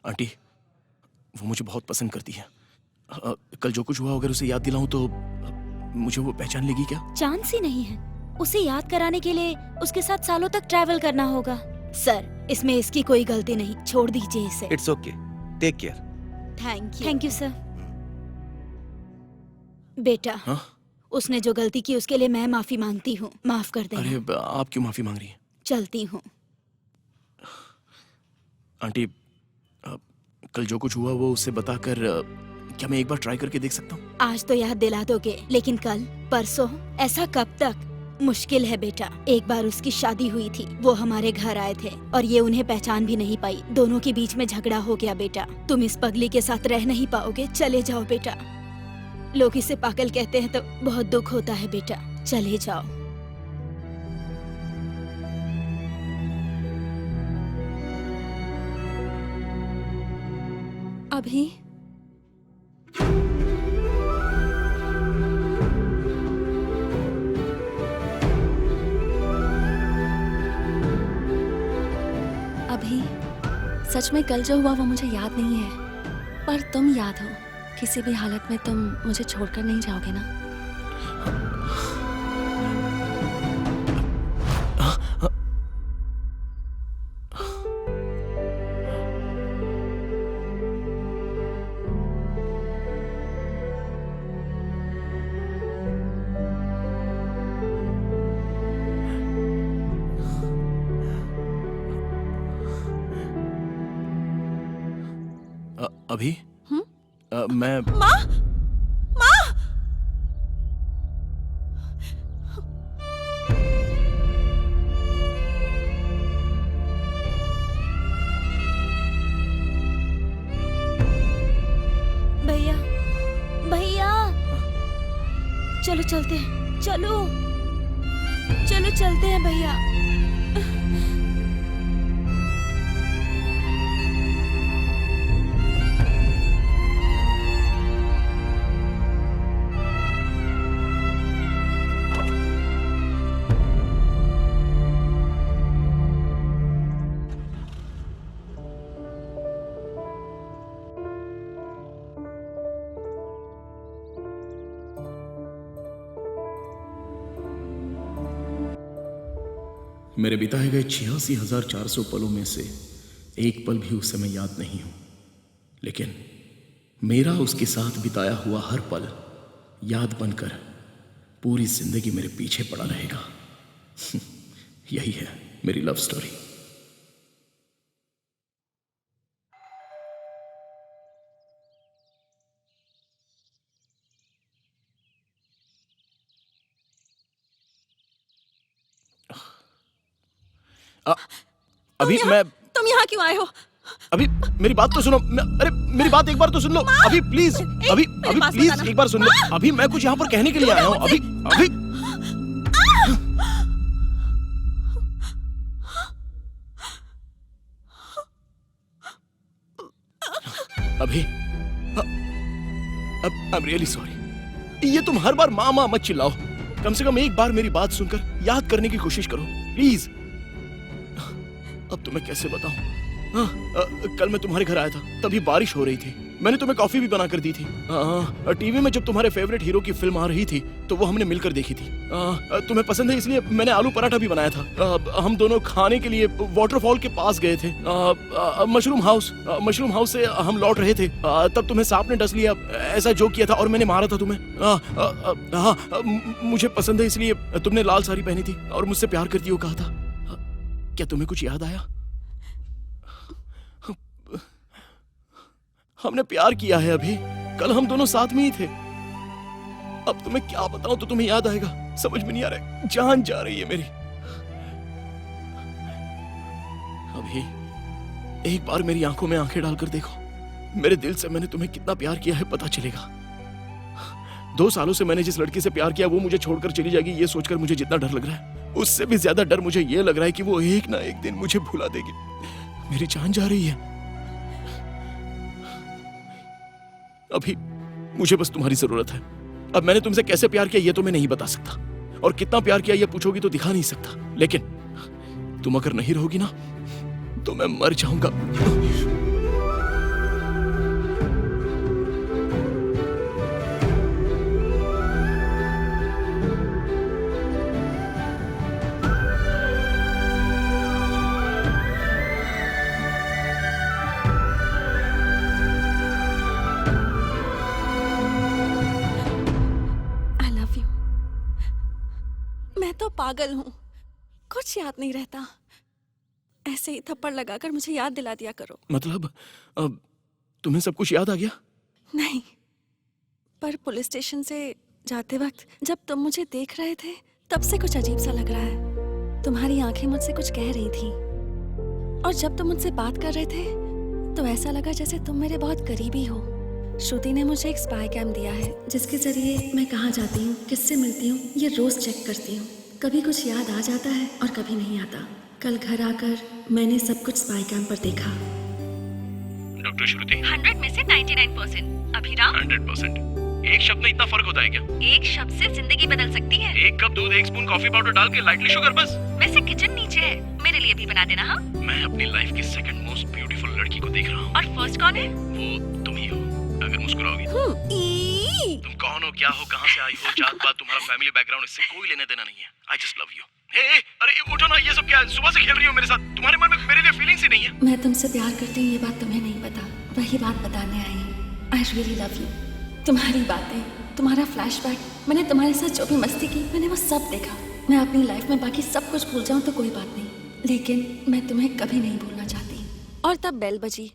आंटी, वो मुझे बहुत पसंद करती है। कल जो कुछ हुआ अगर उसे याद दिलाऊं तो मुझे वो पहचान लेगी क्या? चांस ही नहीं है। उसे याद कराने के लिए उसके साथ सालों तक ट्रैवल करना होगा। सर, इसमें इसकी कोई गलती नहीं, छोड़ दीजिए इसे। It's okay, take care. Thank you sir. बेटा, हाँ? उसने जो गलती की उसके लिए मैं माफी मांगती हूँ, माफ कर देना। अरे आप क्यों माफी मांग रही हैं? चलती हूँ। आंटी, कल जो कुछ हुआ वो उससे बताकर क्या मैं एक बार ट्राई करके देख सकता हूँ? आज तो याद दिला दोगे, लेकिन कल, परसों, ऐसा कब तक? मुश्किल है बेटा। एक बार उसकी शादी हुई थी, वो हमारे घर आए थे और ये उन्हें पहचान भी नहीं पाई। दोनों के बीच में झगड़ा हो गया बेटा। तुम इस पगली के साथ रह नहीं पाओगे, चले जाओ बेटा। लोग इसे पागल कहते हैं तो बहुत दुख होता है बेटा, चले जाओ। अभी अभी सच में कल जो हुआ वो मुझे याद नहीं है, पर तुम याद हो। किसी भी हालत में तुम मुझे छोड़कर नहीं जाओगे ना? अभी मैं माँ, माँ, भैया, भैया, चलो चलते हैं, चलो चलो चलते हैं भैया। मेरे बिताए गए 86,400 पलों में से एक पल भी उस समय याद नहीं हूं, लेकिन मेरा उसके साथ बिताया हुआ हर पल याद बनकर पूरी जिंदगी मेरे पीछे पड़ा रहेगा। यही है मेरी लव स्टोरी। अभी तुम यहाँ क्यों आए हो? अभी मेरी बात तो सुनो। अरे मेरी बात एक बार तो सुन लो। अभी प्लीज, अभी मेरी बात प्लीज बताना। एक बार सुन लो। अभी मैं कुछ यहाँ पर कहने के लिए आया हूँ। अभी अभी अभी आई एम रियली सॉरी। ये तुम हर बार माँ माँ मत चिल्लाओ। कम से कम एक बार मेरी बात सुनकर याद करने की कोशिश करो प्लीज। अब तुम्हें कैसे बताऊं? कल मैं तुम्हारे घर आया था, तभी बारिश हो रही थी। मैंने तुम्हें कॉफी भी बना कर दी थी। टीवी में जब तुम्हारे फेवरेट हीरो की फिल्म आ रही थी तो वो हमने मिलकर देखी थी। तुम्हें पसंद है इसलिए मैंने आलू पराठा भी बनाया था। हम दोनों खाने के लिए वाटरफॉल के पास गए थे, मशरूम हाउस से हम लौट रहे थे। तब तुम्हें सांप ने डस लिया, ऐसा जोक किया था और मैंने मारा था तुम्हें। मुझे पसंद है इसलिए तुमने लाल साड़ी पहनी थी और मुझसे प्यार करती हो कहा था। क्या तुम्हें कुछ याद आया? हमने प्यार किया है अभी। कल हम दोनों साथ में ही थे। अब तुम्हें क्या बताऊं तो तुम्हें याद आएगा, समझ में नहीं आ रहा है। जान जा रही है मेरी। अभी एक बार मेरी आंखों में आंखें डालकर देखो। मेरे दिल से मैंने तुम्हें कितना प्यार किया है पता चलेगा। 2 सालों से मैंने जिस लड़की से प्यार किया वो मुझे छोड़कर चली जाएगी, ये सोचकर मुझे जितना डर लग रहा है उससे भी ज्यादा डर मुझे ये लग रहा है कि वो एक ना एक दिन मुझे भुला देगी। मेरी जान जा रही है। अभी मुझे बस तुम्हारी जरूरत है। अब मैंने तुमसे कैसे प्यार किया ये तो मैं नहीं बता सकता, और कितना प्यार किया ये पूछोगी तो दिखा नहीं सकता, लेकिन तुम अगर नहीं रहोगी ना तो मैं मर जाऊंगा। I love you. तो पागल हूँ, कुछ याद नहीं रहता। ऐसे ही थप्पड़ लगाकर मुझे याद दिला दिया करो। मतलब अब तुम्हें सब कुछ याद आ गया? नहीं, पर पुलिस स्टेशन से जाते वक्त जब तुम मुझे देख रहे थे तब से कुछ अजीब सा लग रहा है। तुम्हारी आंखें मुझसे कुछ कह रही थी, और जब तुम मुझसे बात कर रहे थे तो ऐसा लगा जैसे तुम मेरे बहुत करीबी हो। श्रुति ने मुझे एक स्पाई कैम दिया है जिसके जरिए मैं कहाँ जाती हूँ, किससे मिलती हूँ, ये रोज चेक करती हूँ। कभी कुछ याद आ जाता है और कभी नहीं आता। कल घर आकर मैंने सब कुछ स्पाई कैम पर देखा। डॉक्टर श्रुति, 100 में से 99%। अभिराम, 100%। एक शब्द में इतना फर्क होता है क्या? एक शब्द से जिंदगी बदल सकती है। एक कप दूध, एक स्पून कॉफी पाउडर डाल के लाइटली शुगर बस। वैसे किचन नीचे है, मेरे लिए भी बना देना। हाँ, मैं अपनी लाइफ की सेकंड मोस्ट ब्यूटीफुल लड़की को देख रहा हूँ। और फर्स्ट कौन है? वो तुम ही हो, अगर मुस्कुराओगी। तुम कौन हो, क्या हो, कहाँ से आई हो, जात पात, तुम्हारा फैमिली बैकग्राउंड, इससे कोई लेना देना नहीं है। I just love you. Hey, अरे उठो ना, ये सब क्या है? सुबह से खेल रही हो मेरे साथ, तुम्हारे मन में मेरे लिए फीलिंग्स ही नहीं है। मैं तुमसे प्यार करती हूँ, ये बात तुम्हें नहीं पता। वही बात बताने आई हूँ। I really love you. तुम्हारी बातें, तुम्हारा फ्लैशबैक, मैंने तुम्हारे साथ जो भी मस्ती की, मैंने वो सब देखा। मैं अपनी लाइफ में बाकी सब कुछ भूल जाऊँ तो कोई बात नहीं, लेकिन मैं तुम्हें कभी नहीं भूलना चाहती। और तब बेल बजी,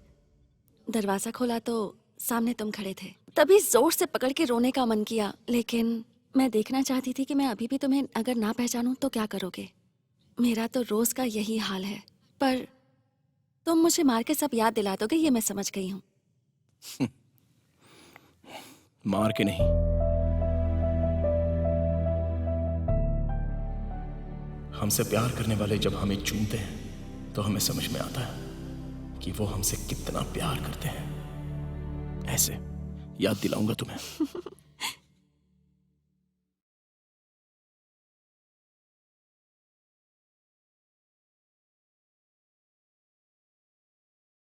दरवाजा खोला तो सामने तुम खड़े थे। तभी जोर से पकड़ के रोने का मन किया, लेकिन मैं देखना चाहती थी कि मैं अभी भी तुम्हें अगर ना पहचानूं तो क्या करोगे। मेरा तो रोज का यही हाल है, पर तुम मुझे मार के सब याद दिला दोगे, ये मैं समझ गई हूँ। मार के नहीं, हमसे प्यार करने वाले जब हमें चूमते हैं तो हमें समझ में आता है कि वो हमसे कितना प्यार करते हैं। ऐसे याद दिलाऊंगा तुम्हें।